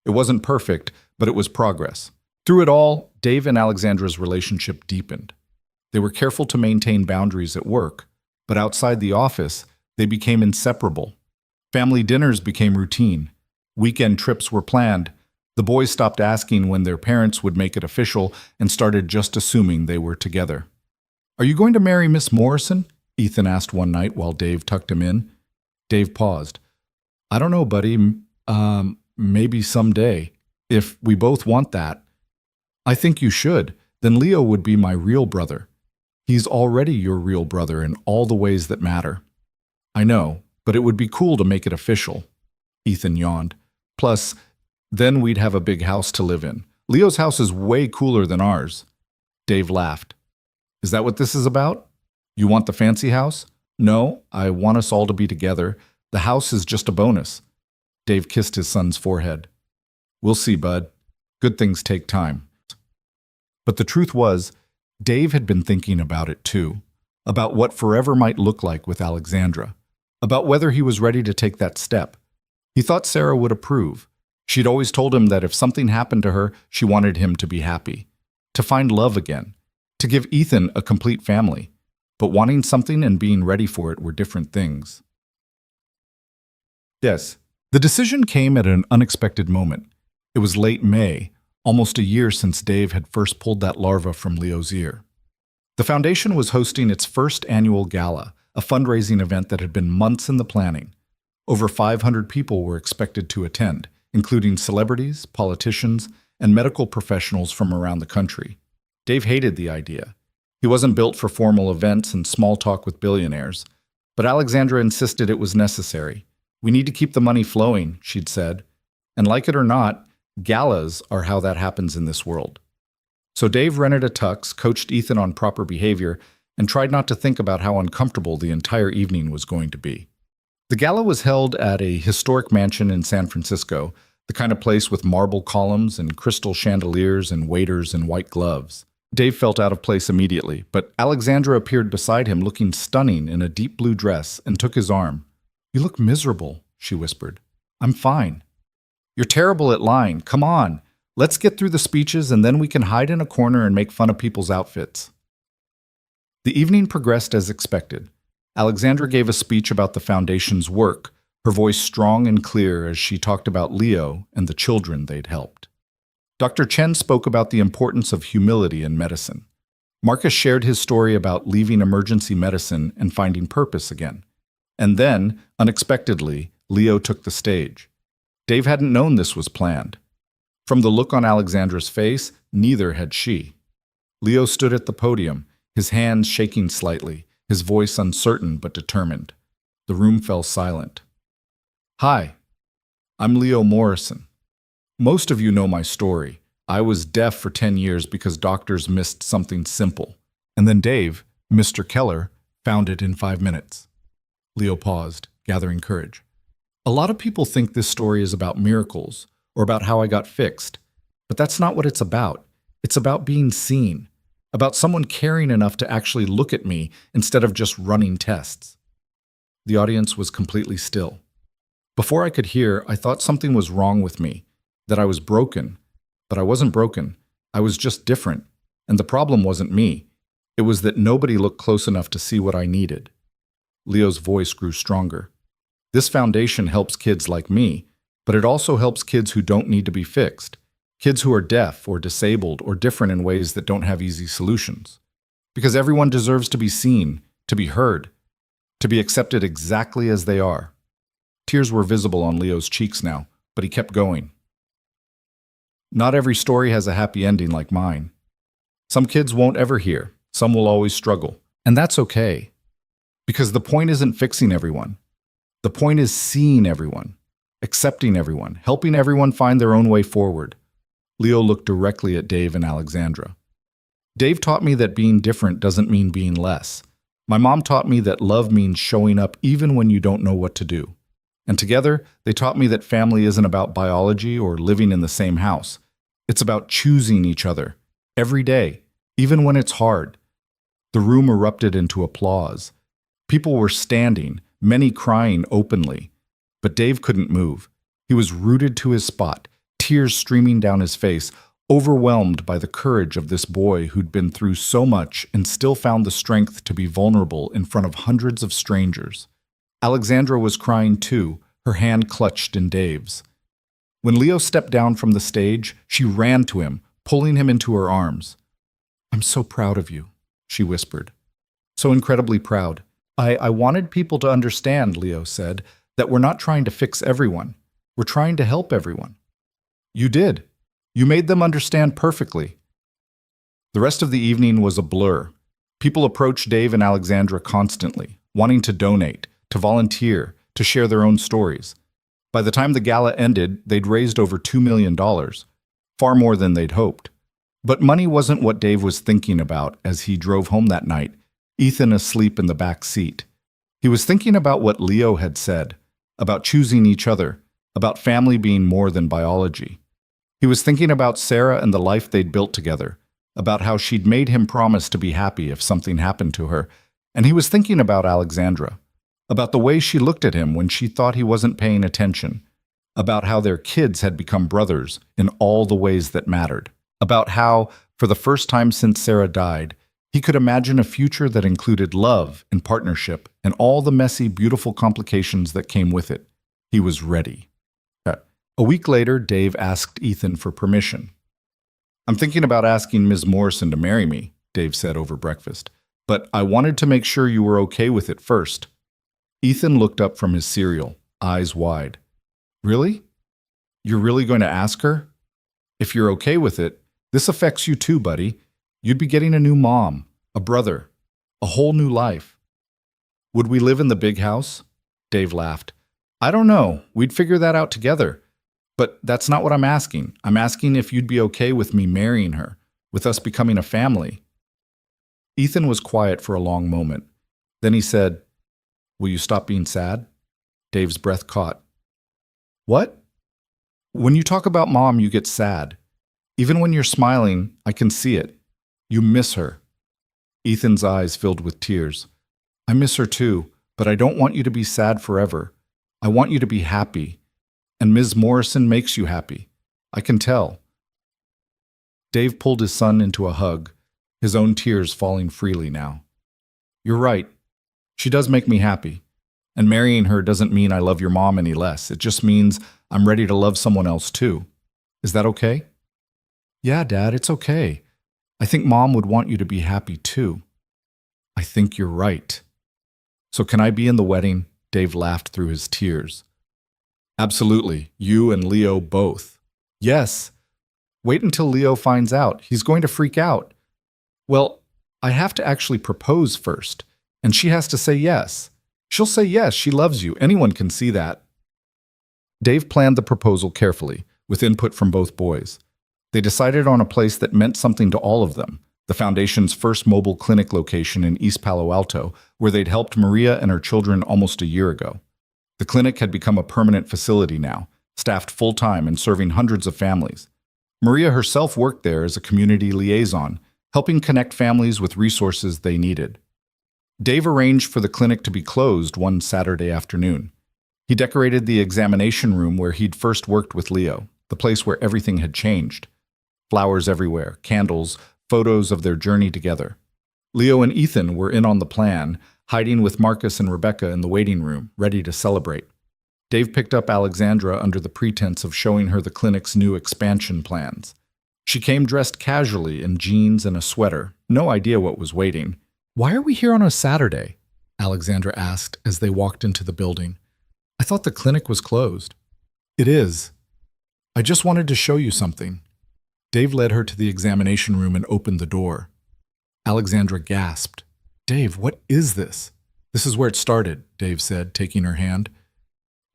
It wasn't perfect, but it was progress. Through it all, Dave and Alexandra's relationship deepened. They were careful to maintain boundaries at work, but outside the office, they became inseparable. Family dinners became routine. Weekend trips were planned. The boys stopped asking when their parents would make it official and started just assuming they were together. "Are you going to marry Miss Morrison?" Ethan asked one night while Dave tucked him in. Dave paused. "I don't know, buddy. Maybe someday. If we both want that." "I think you should. Then Leo would be my real brother. He's already your real brother in all the ways that matter." "I know, but it would be cool to make it official." Ethan yawned. "Plus, then we'd have a big house to live in. Leo's house is way cooler than ours." Dave laughed. "Is that what this is about? You want the fancy house?" "No, I want us all to be together. The house is just a bonus." Dave kissed his son's forehead. "We'll see, bud. Good things take time." But the truth was, Dave had been thinking about it too, about what forever might look like with Alexandra, about whether he was ready to take that step. He thought Sarah would approve. She'd always told him that if something happened to her, she wanted him to be happy, to find love again, to give Ethan a complete family. But wanting something and being ready for it were different things. Yes, the decision came at an unexpected moment. It was late May, almost a year since Dave had first pulled that larva from Leo's ear. The foundation was hosting its first annual gala, a fundraising event that had been months in the planning. Over 500 people were expected to attend, including celebrities, politicians, and medical professionals from around the country. Dave hated the idea. He wasn't built for formal events and small talk with billionaires. But Alexandra insisted it was necessary. "We need to keep the money flowing," she'd said. And like it or not, galas are how that happens in this world. So Dave rented a tux, coached Ethan on proper behavior, and tried not to think about how uncomfortable the entire evening was going to be. The gala was held at a historic mansion in San Francisco, the kind of place with marble columns and crystal chandeliers and waiters in white gloves. Dave felt out of place immediately, but Alexandra appeared beside him looking stunning in a deep blue dress and took his arm. "You look miserable," she whispered. "I'm fine." "You're terrible at lying. Come on. Let's get through the speeches and then we can hide in a corner and make fun of people's outfits." The evening progressed as expected. Alexandra gave a speech about the foundation's work, her voice strong and clear as she talked about Leo and the children they'd helped. Dr. Chen spoke about the importance of humility in medicine. Marcus shared his story about leaving emergency medicine and finding purpose again. And then, unexpectedly, Leo took the stage. Dave hadn't known this was planned. From the look on Alexandra's face, neither had she. Leo stood at the podium, his hands shaking slightly, his voice uncertain but determined. The room fell silent. "Hi, I'm Leo Morrison. Most of you know my story. I was deaf for 10 years because doctors missed something simple. And then Dave, Mr. Keller, found it in 5 minutes." Leo paused, gathering courage. "A lot of people think this story is about miracles or about how I got fixed, but that's not what it's about. It's about being seen, about someone caring enough to actually look at me instead of just running tests. The audience was completely still. Before I could hear, I thought something was wrong with me, that I was broken. But I wasn't broken. I was just different. And the problem wasn't me. It was that nobody looked close enough to see what I needed. Leo's voice grew stronger. This foundation helps kids like me, but it also helps kids who don't need to be fixed. Kids who are deaf or disabled or different in ways that don't have easy solutions. Because everyone deserves to be seen, to be heard, to be accepted exactly as they are. Tears were visible on Leo's cheeks now, but he kept going. Not every story has a happy ending like mine. Some kids won't ever hear, some will always struggle, and that's okay. Because the point isn't fixing everyone. The point is seeing everyone, accepting everyone, helping everyone find their own way forward. Leo looked directly at Dave and Alexandra. Dave taught me that being different doesn't mean being less. My mom taught me that love means showing up even when you don't know what to do. And together, they taught me that family isn't about biology or living in the same house. It's about choosing each other, every day, even when it's hard. The room erupted into applause. People were standing, many crying openly. But Dave couldn't move. He was rooted to his spot, tears streaming down his face, overwhelmed by the courage of this boy who'd been through so much and still found the strength to be vulnerable in front of hundreds of strangers. Alexandra was crying too, her hand clutched in Dave's. When Leo stepped down from the stage, she ran to him, pulling him into her arms. "I'm so proud of you," she whispered. "So incredibly proud. I wanted people to understand," Leo said, "that we're not trying to fix everyone. We're trying to help everyone." "You did. You made them understand perfectly." The rest of the evening was a blur. People approached Dave and Alexandra constantly, wanting to donate, to volunteer, to share their own stories. By the time the gala ended, they'd raised over $2 million, far more than they'd hoped. But money wasn't what Dave was thinking about as he drove home that night, Ethan asleep in the back seat. He was thinking about what Leo had said, about choosing each other, about family being more than biology. He was thinking about Sarah and the life they'd built together, about how she'd made him promise to be happy if something happened to her, and he was thinking about Alexandra, about the way she looked at him when she thought he wasn't paying attention, about how their kids had become brothers in all the ways that mattered, about how, for the first time since Sarah died, he could imagine a future that included love and partnership and all the messy, beautiful complications that came with it. He was ready. A week later, Dave asked Ethan for permission. "I'm thinking about asking Ms. Morrison to marry me," Dave said over breakfast, "but I wanted to make sure you were okay with it first." Ethan looked up from his cereal, eyes wide. "Really? You're really going to ask her? If you're okay with it, this affects you too, buddy. You'd be getting a new mom, a brother, a whole new life." "Would we live in the big house?" Dave laughed. "I don't know. We'd figure that out together. But that's not what I'm asking. I'm asking if you'd be okay with me marrying her, with us becoming a family." Ethan was quiet for a long moment. Then he said, "Will you stop being sad?" Dave's breath caught. "What?" "When you talk about Mom, you get sad. Even when you're smiling, I can see it. You miss her." Ethan's eyes filled with tears. "I miss her too, but I don't want you to be sad forever. I want you to be happy. And Ms. Morrison makes you happy. I can tell." Dave pulled his son into a hug, his own tears falling freely now. "You're right. She does make me happy. And marrying her doesn't mean I love your mom any less. It just means I'm ready to love someone else too. Is that okay?" "Yeah, Dad, it's okay. I think Mom would want you to be happy too." "I think you're right." "So can I be in the wedding?" Dave laughed through his tears. "Absolutely. You and Leo both." "Yes." "Wait until Leo finds out. He's going to freak out." "Well, I have to actually propose first, and she has to say yes. She'll say yes, she loves you. Anyone can see that." Dave planned the proposal carefully, with input from both boys. They decided on a place that meant something to all of them, the Foundation's first mobile clinic location in East Palo Alto, where they'd helped Maria and her children almost a year ago. The clinic had become a permanent facility now, staffed full-time and serving hundreds of families. Maria herself worked there as a community liaison, helping connect families with resources they needed. Dave arranged for the clinic to be closed one Saturday afternoon. He decorated the examination room where he'd first worked with Leo, the place where everything had changed. Flowers everywhere, candles, photos of their journey together. Leo and Ethan were in on the plan, hiding with Marcus and Rebecca in the waiting room, ready to celebrate. Dave picked up Alexandra under the pretense of showing her the clinic's new expansion plans. She came dressed casually in jeans and a sweater, no idea what was waiting. "Why are we here on a Saturday?" Alexandra asked as they walked into the building. "I thought the clinic was closed." "It is. I just wanted to show you something." Dave led her to the examination room and opened the door. Alexandra gasped. "Dave, what is this?" "This is where it started," Dave said, taking her hand.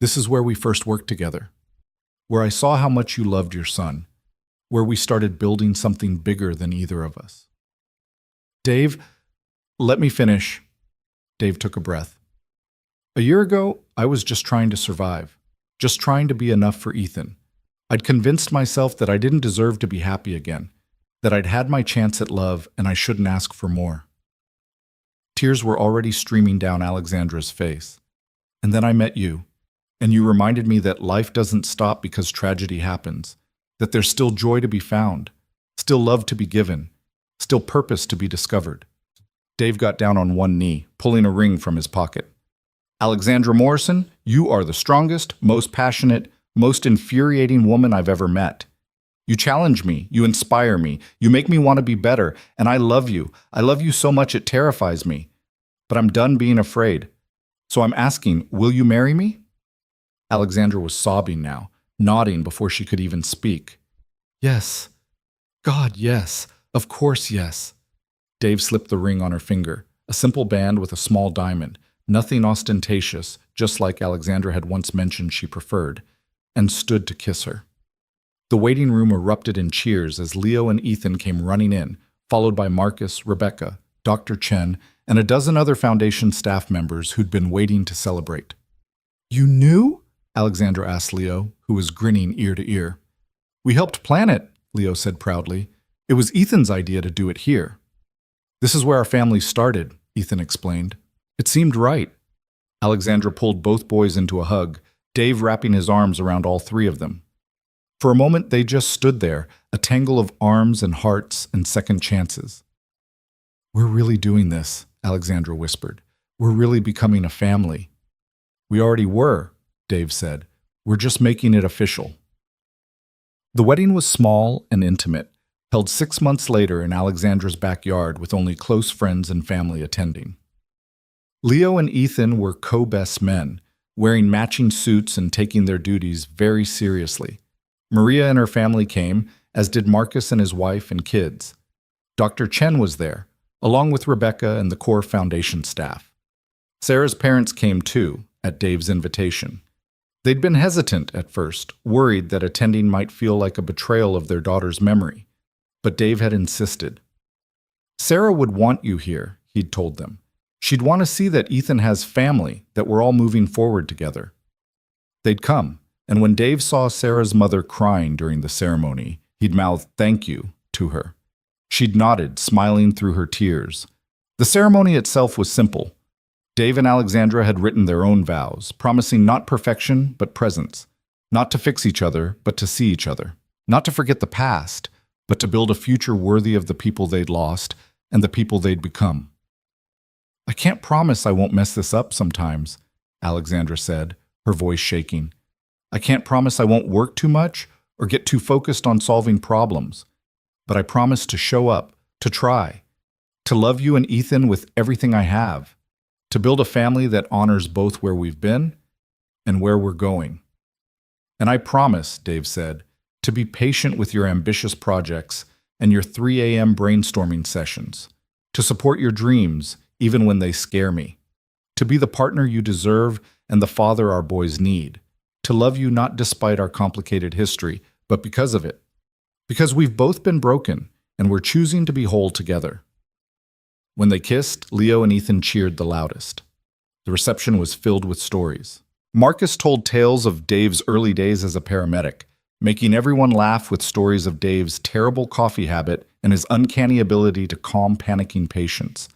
"This is where we first worked together. Where I saw how much you loved your son. Where we started building something bigger than either of us." "Dave, let me finish." Dave took a breath. "A year ago, I was just trying to survive. Just trying to be enough for Ethan. I'd convinced myself that I didn't deserve to be happy again. That I'd had my chance at love and I shouldn't ask for more." Tears were already streaming down Alexandra's face. "And then I met you. And you reminded me that life doesn't stop because tragedy happens, that there's still joy to be found, still love to be given, still purpose to be discovered." Dave got down on one knee, pulling a ring from his pocket. "Alexandra Morrison, you are the strongest, most passionate, most infuriating woman I've ever met. You challenge me, you inspire me, you make me want to be better, and I love you. I love you so much it terrifies me. But I'm done being afraid. So I'm asking, will you marry me?" Alexandra was sobbing now, nodding before she could even speak. "Yes. God, yes. Of course, yes." Dave slipped the ring on her finger, a simple band with a small diamond, nothing ostentatious, just like Alexandra had once mentioned she preferred, and stood to kiss her. The waiting room erupted in cheers as Leo and Ethan came running in, followed by Marcus, Rebecca, Dr. Chen, and a dozen other Foundation staff members who'd been waiting to celebrate. "You knew?" Alexandra asked Leo, who was grinning ear to ear. "We helped plan it," Leo said proudly. "It was Ethan's idea to do it here." "This is where our family started," Ethan explained. "It seemed right." Alexandra pulled both boys into a hug, Dave wrapping his arms around all three of them. For a moment, they just stood there, a tangle of arms and hearts and second chances. "We're really doing this," Alexandra whispered. "We're really becoming a family." "We already were," Dave said. "We're just making it official." The wedding was small and intimate, held 6 months later in Alexandra's backyard with only close friends and family attending. Leo and Ethan were co-best men, wearing matching suits and taking their duties very seriously. Maria and her family came, as did Marcus and his wife and kids. Dr. Chen was there, along with Rebecca and the core Foundation staff. Sarah's parents came too, at Dave's invitation. They'd been hesitant at first, worried that attending might feel like a betrayal of their daughter's memory. But Dave had insisted. "Sarah would want you here," he'd told them. "She'd want to see that Ethan has family, that we're all moving forward together." They'd come, and when Dave saw Sarah's mother crying during the ceremony, he'd mouthed "thank you" to her. She'd nodded, smiling through her tears. The ceremony itself was simple. Dave and Alexandra had written their own vows, promising not perfection, but presence. Not to fix each other, but to see each other. Not to forget the past, but to build a future worthy of the people they'd lost and the people they'd become. "I can't promise I won't mess this up sometimes," Alexandra said, her voice shaking. "I can't promise I won't work too much or get too focused on solving problems. But I promise to show up, to try, to love you and Ethan with everything I have, to build a family that honors both where we've been and where we're going. And I promise," Dave said, "to be patient with your ambitious projects and your 3 a.m. brainstorming sessions, to support your dreams even when they scare me, to be the partner you deserve and the father our boys need, to love you not despite our complicated history, but because of it. Because we've both been broken, and we're choosing to be whole together." When they kissed, Leo and Ethan cheered the loudest. The reception was filled with stories. Marcus told tales of Dave's early days as a paramedic, making everyone laugh with stories of Dave's terrible coffee habit and his uncanny ability to calm panicking patients.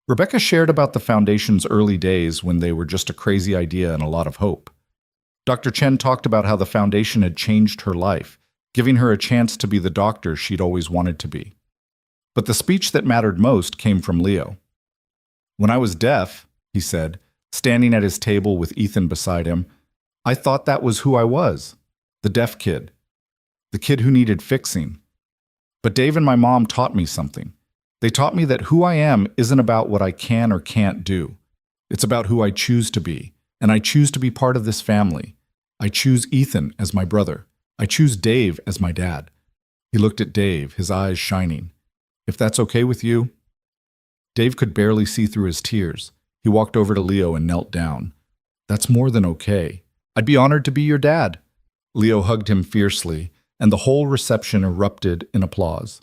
Rebecca shared about the foundation's early days when they were just a crazy idea and a lot of hope. Dr. Chen talked about how the foundation had changed her life, giving her a chance to be the doctor she'd always wanted to be. But the speech that mattered most came from Leo. "When I was deaf," he said, standing at his table with Ethan beside him, "I thought that was who I was, the deaf kid, the kid who needed fixing. But Dave and my mom taught me something. They taught me that who I am isn't about what I can or can't do. It's about who I choose to be, and I choose to be part of this family. I choose Ethan as my brother. I choose Dave as my dad." He looked at Dave, his eyes shining. "If that's okay with you?" Dave could barely see through his tears. He walked over to Leo and knelt down. "That's more than okay. I'd be honored to be your dad." Leo hugged him fiercely, and the whole reception erupted in applause.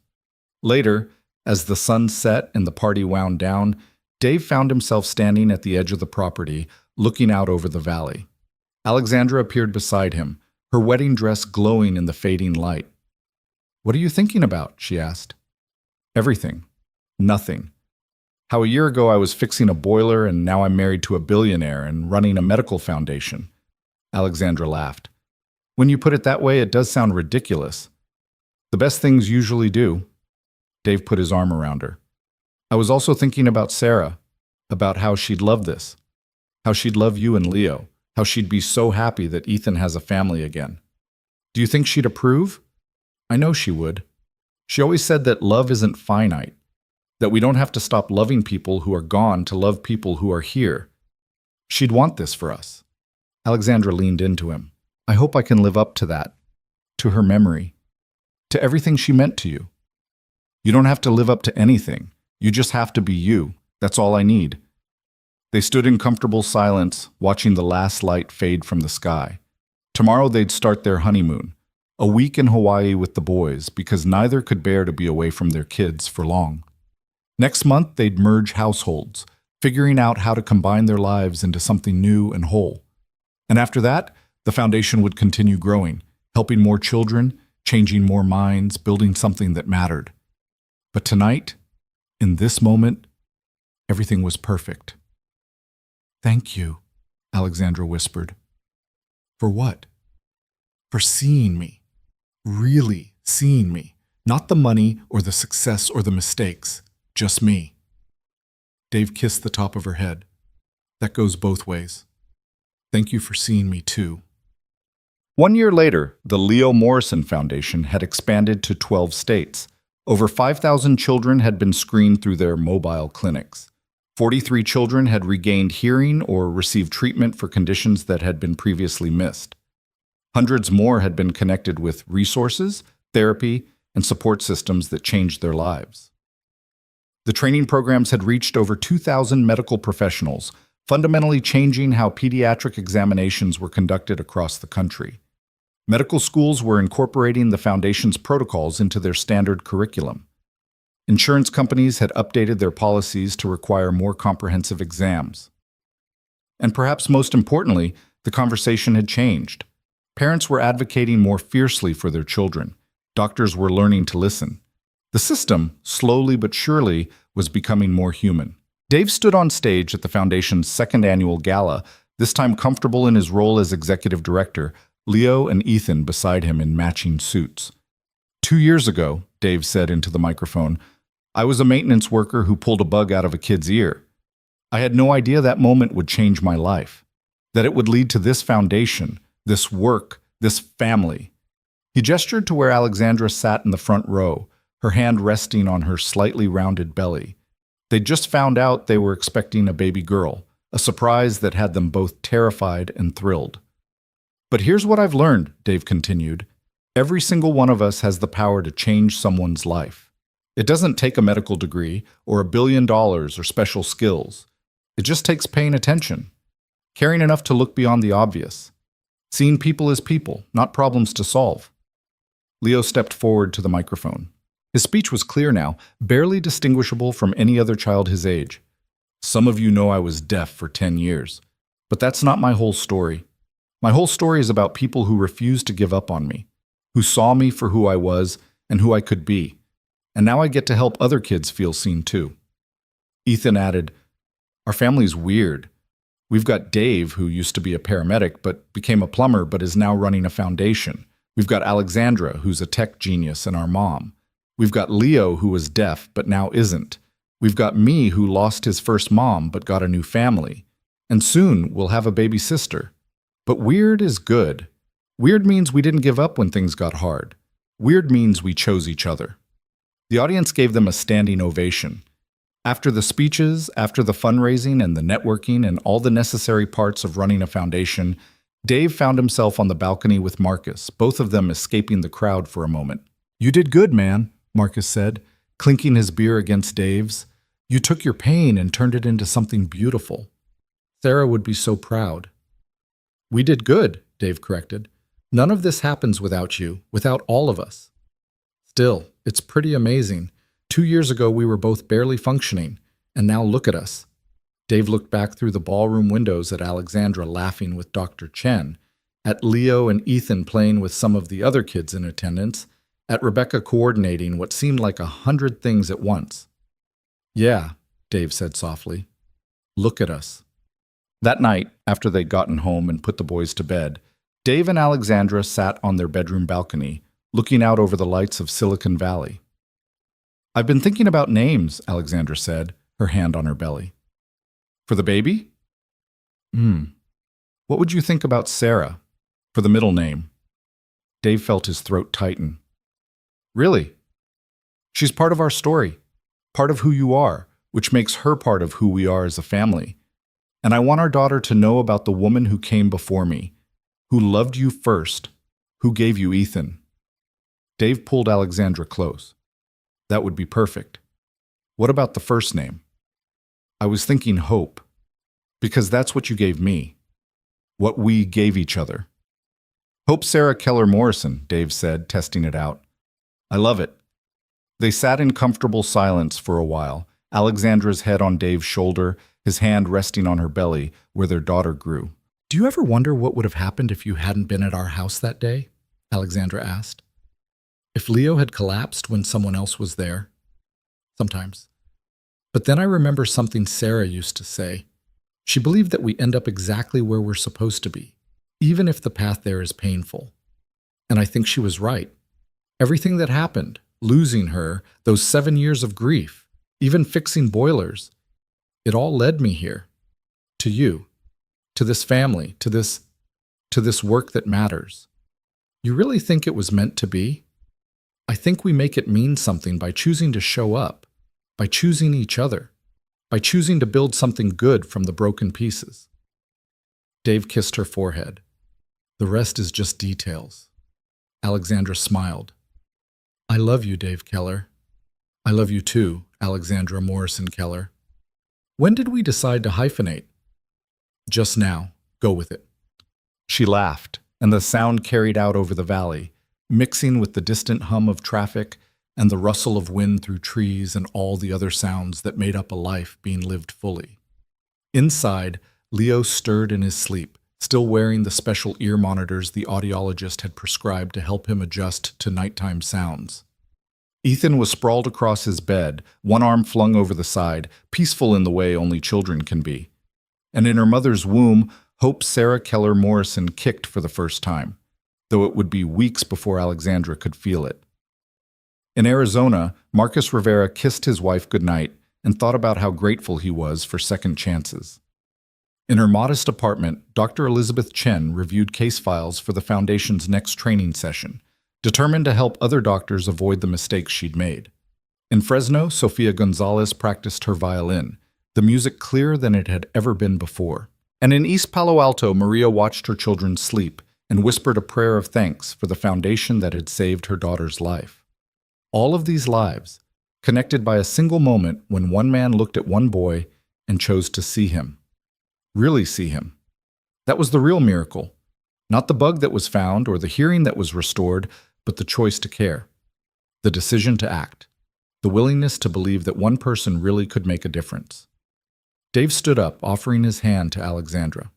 Later, as the sun set and the party wound down, Dave found himself standing at the edge of the property, looking out over the valley. Alexandra appeared beside him, her wedding dress glowing in the fading light. "What are you thinking about?" she asked. "Everything. Nothing. How a year ago I was fixing a boiler and now I'm married to a billionaire and running a medical foundation." Alexandra laughed. "When you put it that way, it does sound ridiculous. The best things usually do." Dave put his arm around her. "I was also thinking about Sarah, about how she'd love this, how she'd love you and Leo, how she'd be so happy that Ethan has a family again. Do you think she'd approve?" "I know she would. She always said that love isn't finite, that we don't have to stop loving people who are gone to love people who are here. She'd want this for us." Alexandra leaned into him. "I hope I can live up to that, to her memory, to everything she meant to you. You don't have to live up to anything. You just have to be you. That's all I need." They stood in comfortable silence, watching the last light fade from the sky. Tomorrow they'd start their honeymoon, a week in Hawaii with the boys, because neither could bear to be away from their kids for long. Next month they'd merge households, figuring out how to combine their lives into something new and whole. And after that, the foundation would continue growing, helping more children, changing more minds, building something that mattered. But tonight, in this moment, everything was perfect. "Thank you," Alexandra whispered. "For what?" "For seeing me. Really seeing me. Not the money or the success or the mistakes. Just me." Dave kissed the top of her head. "That goes both ways. Thank you for seeing me too." 1 year later, the Leo Morrison Foundation had expanded to 12 states. Over 5,000 children had been screened through their mobile clinics. 43 children had regained hearing or received treatment for conditions that had been previously missed. Hundreds more had been connected with resources, therapy, and support systems that changed their lives. The training programs had reached over 2,000 medical professionals, fundamentally changing how pediatric examinations were conducted across the country. Medical schools were incorporating the Foundation's protocols into their standard curriculum. Insurance companies had updated their policies to require more comprehensive exams. And perhaps most importantly, the conversation had changed. Parents were advocating more fiercely for their children. Doctors were learning to listen. The system, slowly but surely, was becoming more human. Dave stood on stage at the Foundation's second annual gala, this time comfortable in his role as executive director, Leo and Ethan beside him in matching suits. 2 years ago, Dave said into the microphone, I was a maintenance worker who pulled a bug out of a kid's ear. I had no idea that moment would change my life, that it would lead to this foundation, this work, this family. He gestured to where Alexandra sat in the front row, her hand resting on her slightly rounded belly. They'd just found out they were expecting a baby girl, a surprise that had them both terrified and thrilled. But here's what I've learned, Dave continued. Every single one of us has the power to change someone's life. It doesn't take a medical degree or $1 billion or special skills. It just takes paying attention, caring enough to look beyond the obvious, seeing people as people, not problems to solve. Leo stepped forward to the microphone. His speech was clear now, barely distinguishable from any other child his age. Some of you know I was deaf for 10 years, but that's not my whole story. My whole story is about people who refused to give up on me, who saw me for who I was and who I could be. And now I get to help other kids feel seen too. Ethan added, "Our family's weird. We've got Dave, who used to be a paramedic but became a plumber but is now running a foundation. We've got Alexandra, who's a tech genius and our mom. We've got Leo, who was deaf but now isn't. We've got me, who lost his first mom but got a new family. And soon we'll have a baby sister. But weird is good. Weird means we didn't give up when things got hard. Weird means we chose each other." The audience gave them a standing ovation. After the speeches, after the fundraising and the networking and all the necessary parts of running a foundation, Dave found himself on the balcony with Marcus, both of them escaping the crowd for a moment. "You did good, man," Marcus said, clinking his beer against Dave's. "You took your pain and turned it into something beautiful. Sarah would be so proud." "We did good," Dave corrected. "None of this happens without you, without all of us. Still, it's pretty amazing. 2 years ago we were both barely functioning, and now look at us." Dave looked back through the ballroom windows at Alexandra laughing with Dr. Chen, at Leo and Ethan playing with some of the other kids in attendance, at Rebecca coordinating what seemed like 100 things at once. "Yeah," Dave said softly. "Look at us." That night, after they'd gotten home and put the boys to bed, Dave and Alexandra sat on their bedroom balcony, looking out over the lights of Silicon Valley. "I've been thinking about names," Alexandra said, her hand on her belly. "For the baby?" What would you think about Sarah, for the middle name?" Dave felt his throat tighten. "Really? She's part of our story, part of who you are, which makes her part of who we are as a family. And I want our daughter to know about the woman who came before me, who loved you first, who gave you Ethan." Dave pulled Alexandra close. "That would be perfect. What about the first name?" "I was thinking Hope, because that's what you gave me, what we gave each other." "Hope Sarah Keller Morrison," Dave said, testing it out. "I love it." They sat in comfortable silence for a while, Alexandra's head on Dave's shoulder, his hand resting on her belly, where their daughter grew. "Do you ever wonder what would have happened if you hadn't been at our house that day?" Alexandra asked. "If Leo had collapsed when someone else was there?" "Sometimes. But then I remember something Sarah used to say. She believed that we end up exactly where we're supposed to be, even if the path there is painful. And I think she was right. Everything that happened, losing her, those 7 years of grief, even fixing boilers, it all led me here. To you. To this family. To this work that matters. You really think it was meant to be? I think we make it mean something by choosing to show up, by choosing each other, by choosing to build something good from the broken pieces." Dave kissed her forehead. "The rest is just details." Alexandra smiled. "I love you, Dave Keller." "I love you too, Alexandra Morrison Keller." "When did we decide to hyphenate?" "Just now. Go with it." She laughed, and the sound carried out over the valley, mixing with the distant hum of traffic and the rustle of wind through trees and all the other sounds that made up a life being lived fully. Inside, Leo stirred in his sleep, still wearing the special ear monitors the audiologist had prescribed to help him adjust to nighttime sounds. Ethan was sprawled across his bed, one arm flung over the side, peaceful in the way only children can be. And in her mother's womb, Hope Sarah Keller Morrison kicked for the first time, though it would be weeks before Alexandra could feel it. In Arizona, Marcus Rivera kissed his wife goodnight and thought about how grateful he was for second chances. In her modest apartment, Dr. Elizabeth Chen reviewed case files for the Foundation's next training session, determined to help other doctors avoid the mistakes she'd made. In Fresno, Sofia Gonzalez practiced her violin, the music clearer than it had ever been before. And in East Palo Alto, Maria watched her children sleep and whispered a prayer of thanks for the foundation that had saved her daughter's life. All of these lives, connected by a single moment when one man looked at one boy and chose to see him. Really see him. That was the real miracle. Not the bug that was found or the hearing that was restored, but the choice to care. The decision to act. The willingness to believe that one person really could make a difference. Dave stood up, offering his hand to Alexandra.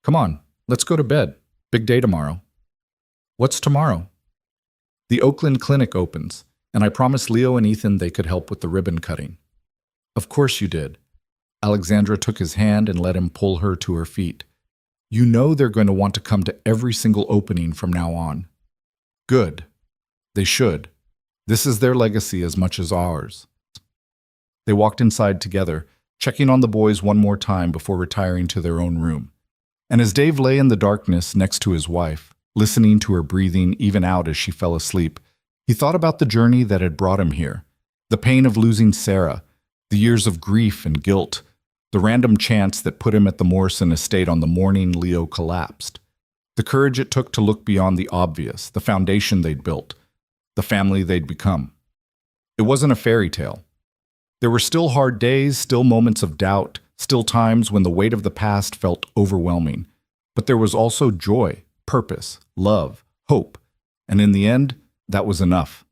"Come on, let's go to bed. Big day tomorrow." "What's tomorrow?" The Oakland clinic opens, and I promised Leo and Ethan they could help with the ribbon cutting. Of course you did. Alexandra took his hand and let him pull her to her feet. You know they're going to want to come to every single opening from now on. Good. They should. This is their legacy as much as ours. They walked inside together, checking on the boys one more time before retiring to their own room. And as Dave lay in the darkness next to his wife, listening to her breathing even out as she fell asleep, he thought about the journey that had brought him here, the pain of losing Sarah, the years of grief and guilt, the random chance that put him at the Morrison estate on the morning Leo collapsed, the courage it took to look beyond the obvious, the foundation they'd built, the family they'd become. It wasn't a fairy tale. There were still hard days, still moments of doubt, still times when the weight of the past felt overwhelming. But there was also joy, purpose, love, hope. And in the end, that was enough.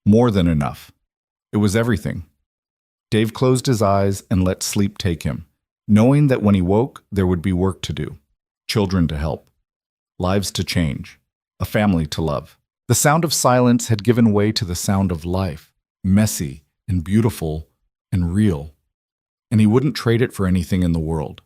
More than enough. It was everything. Dave closed his eyes and let sleep take him, knowing that when he woke, there would be work to do, children to help, lives to change, a family to love. The sound of silence had given way to the sound of life, messy and beautiful and real. And he wouldn't trade it for anything in the world.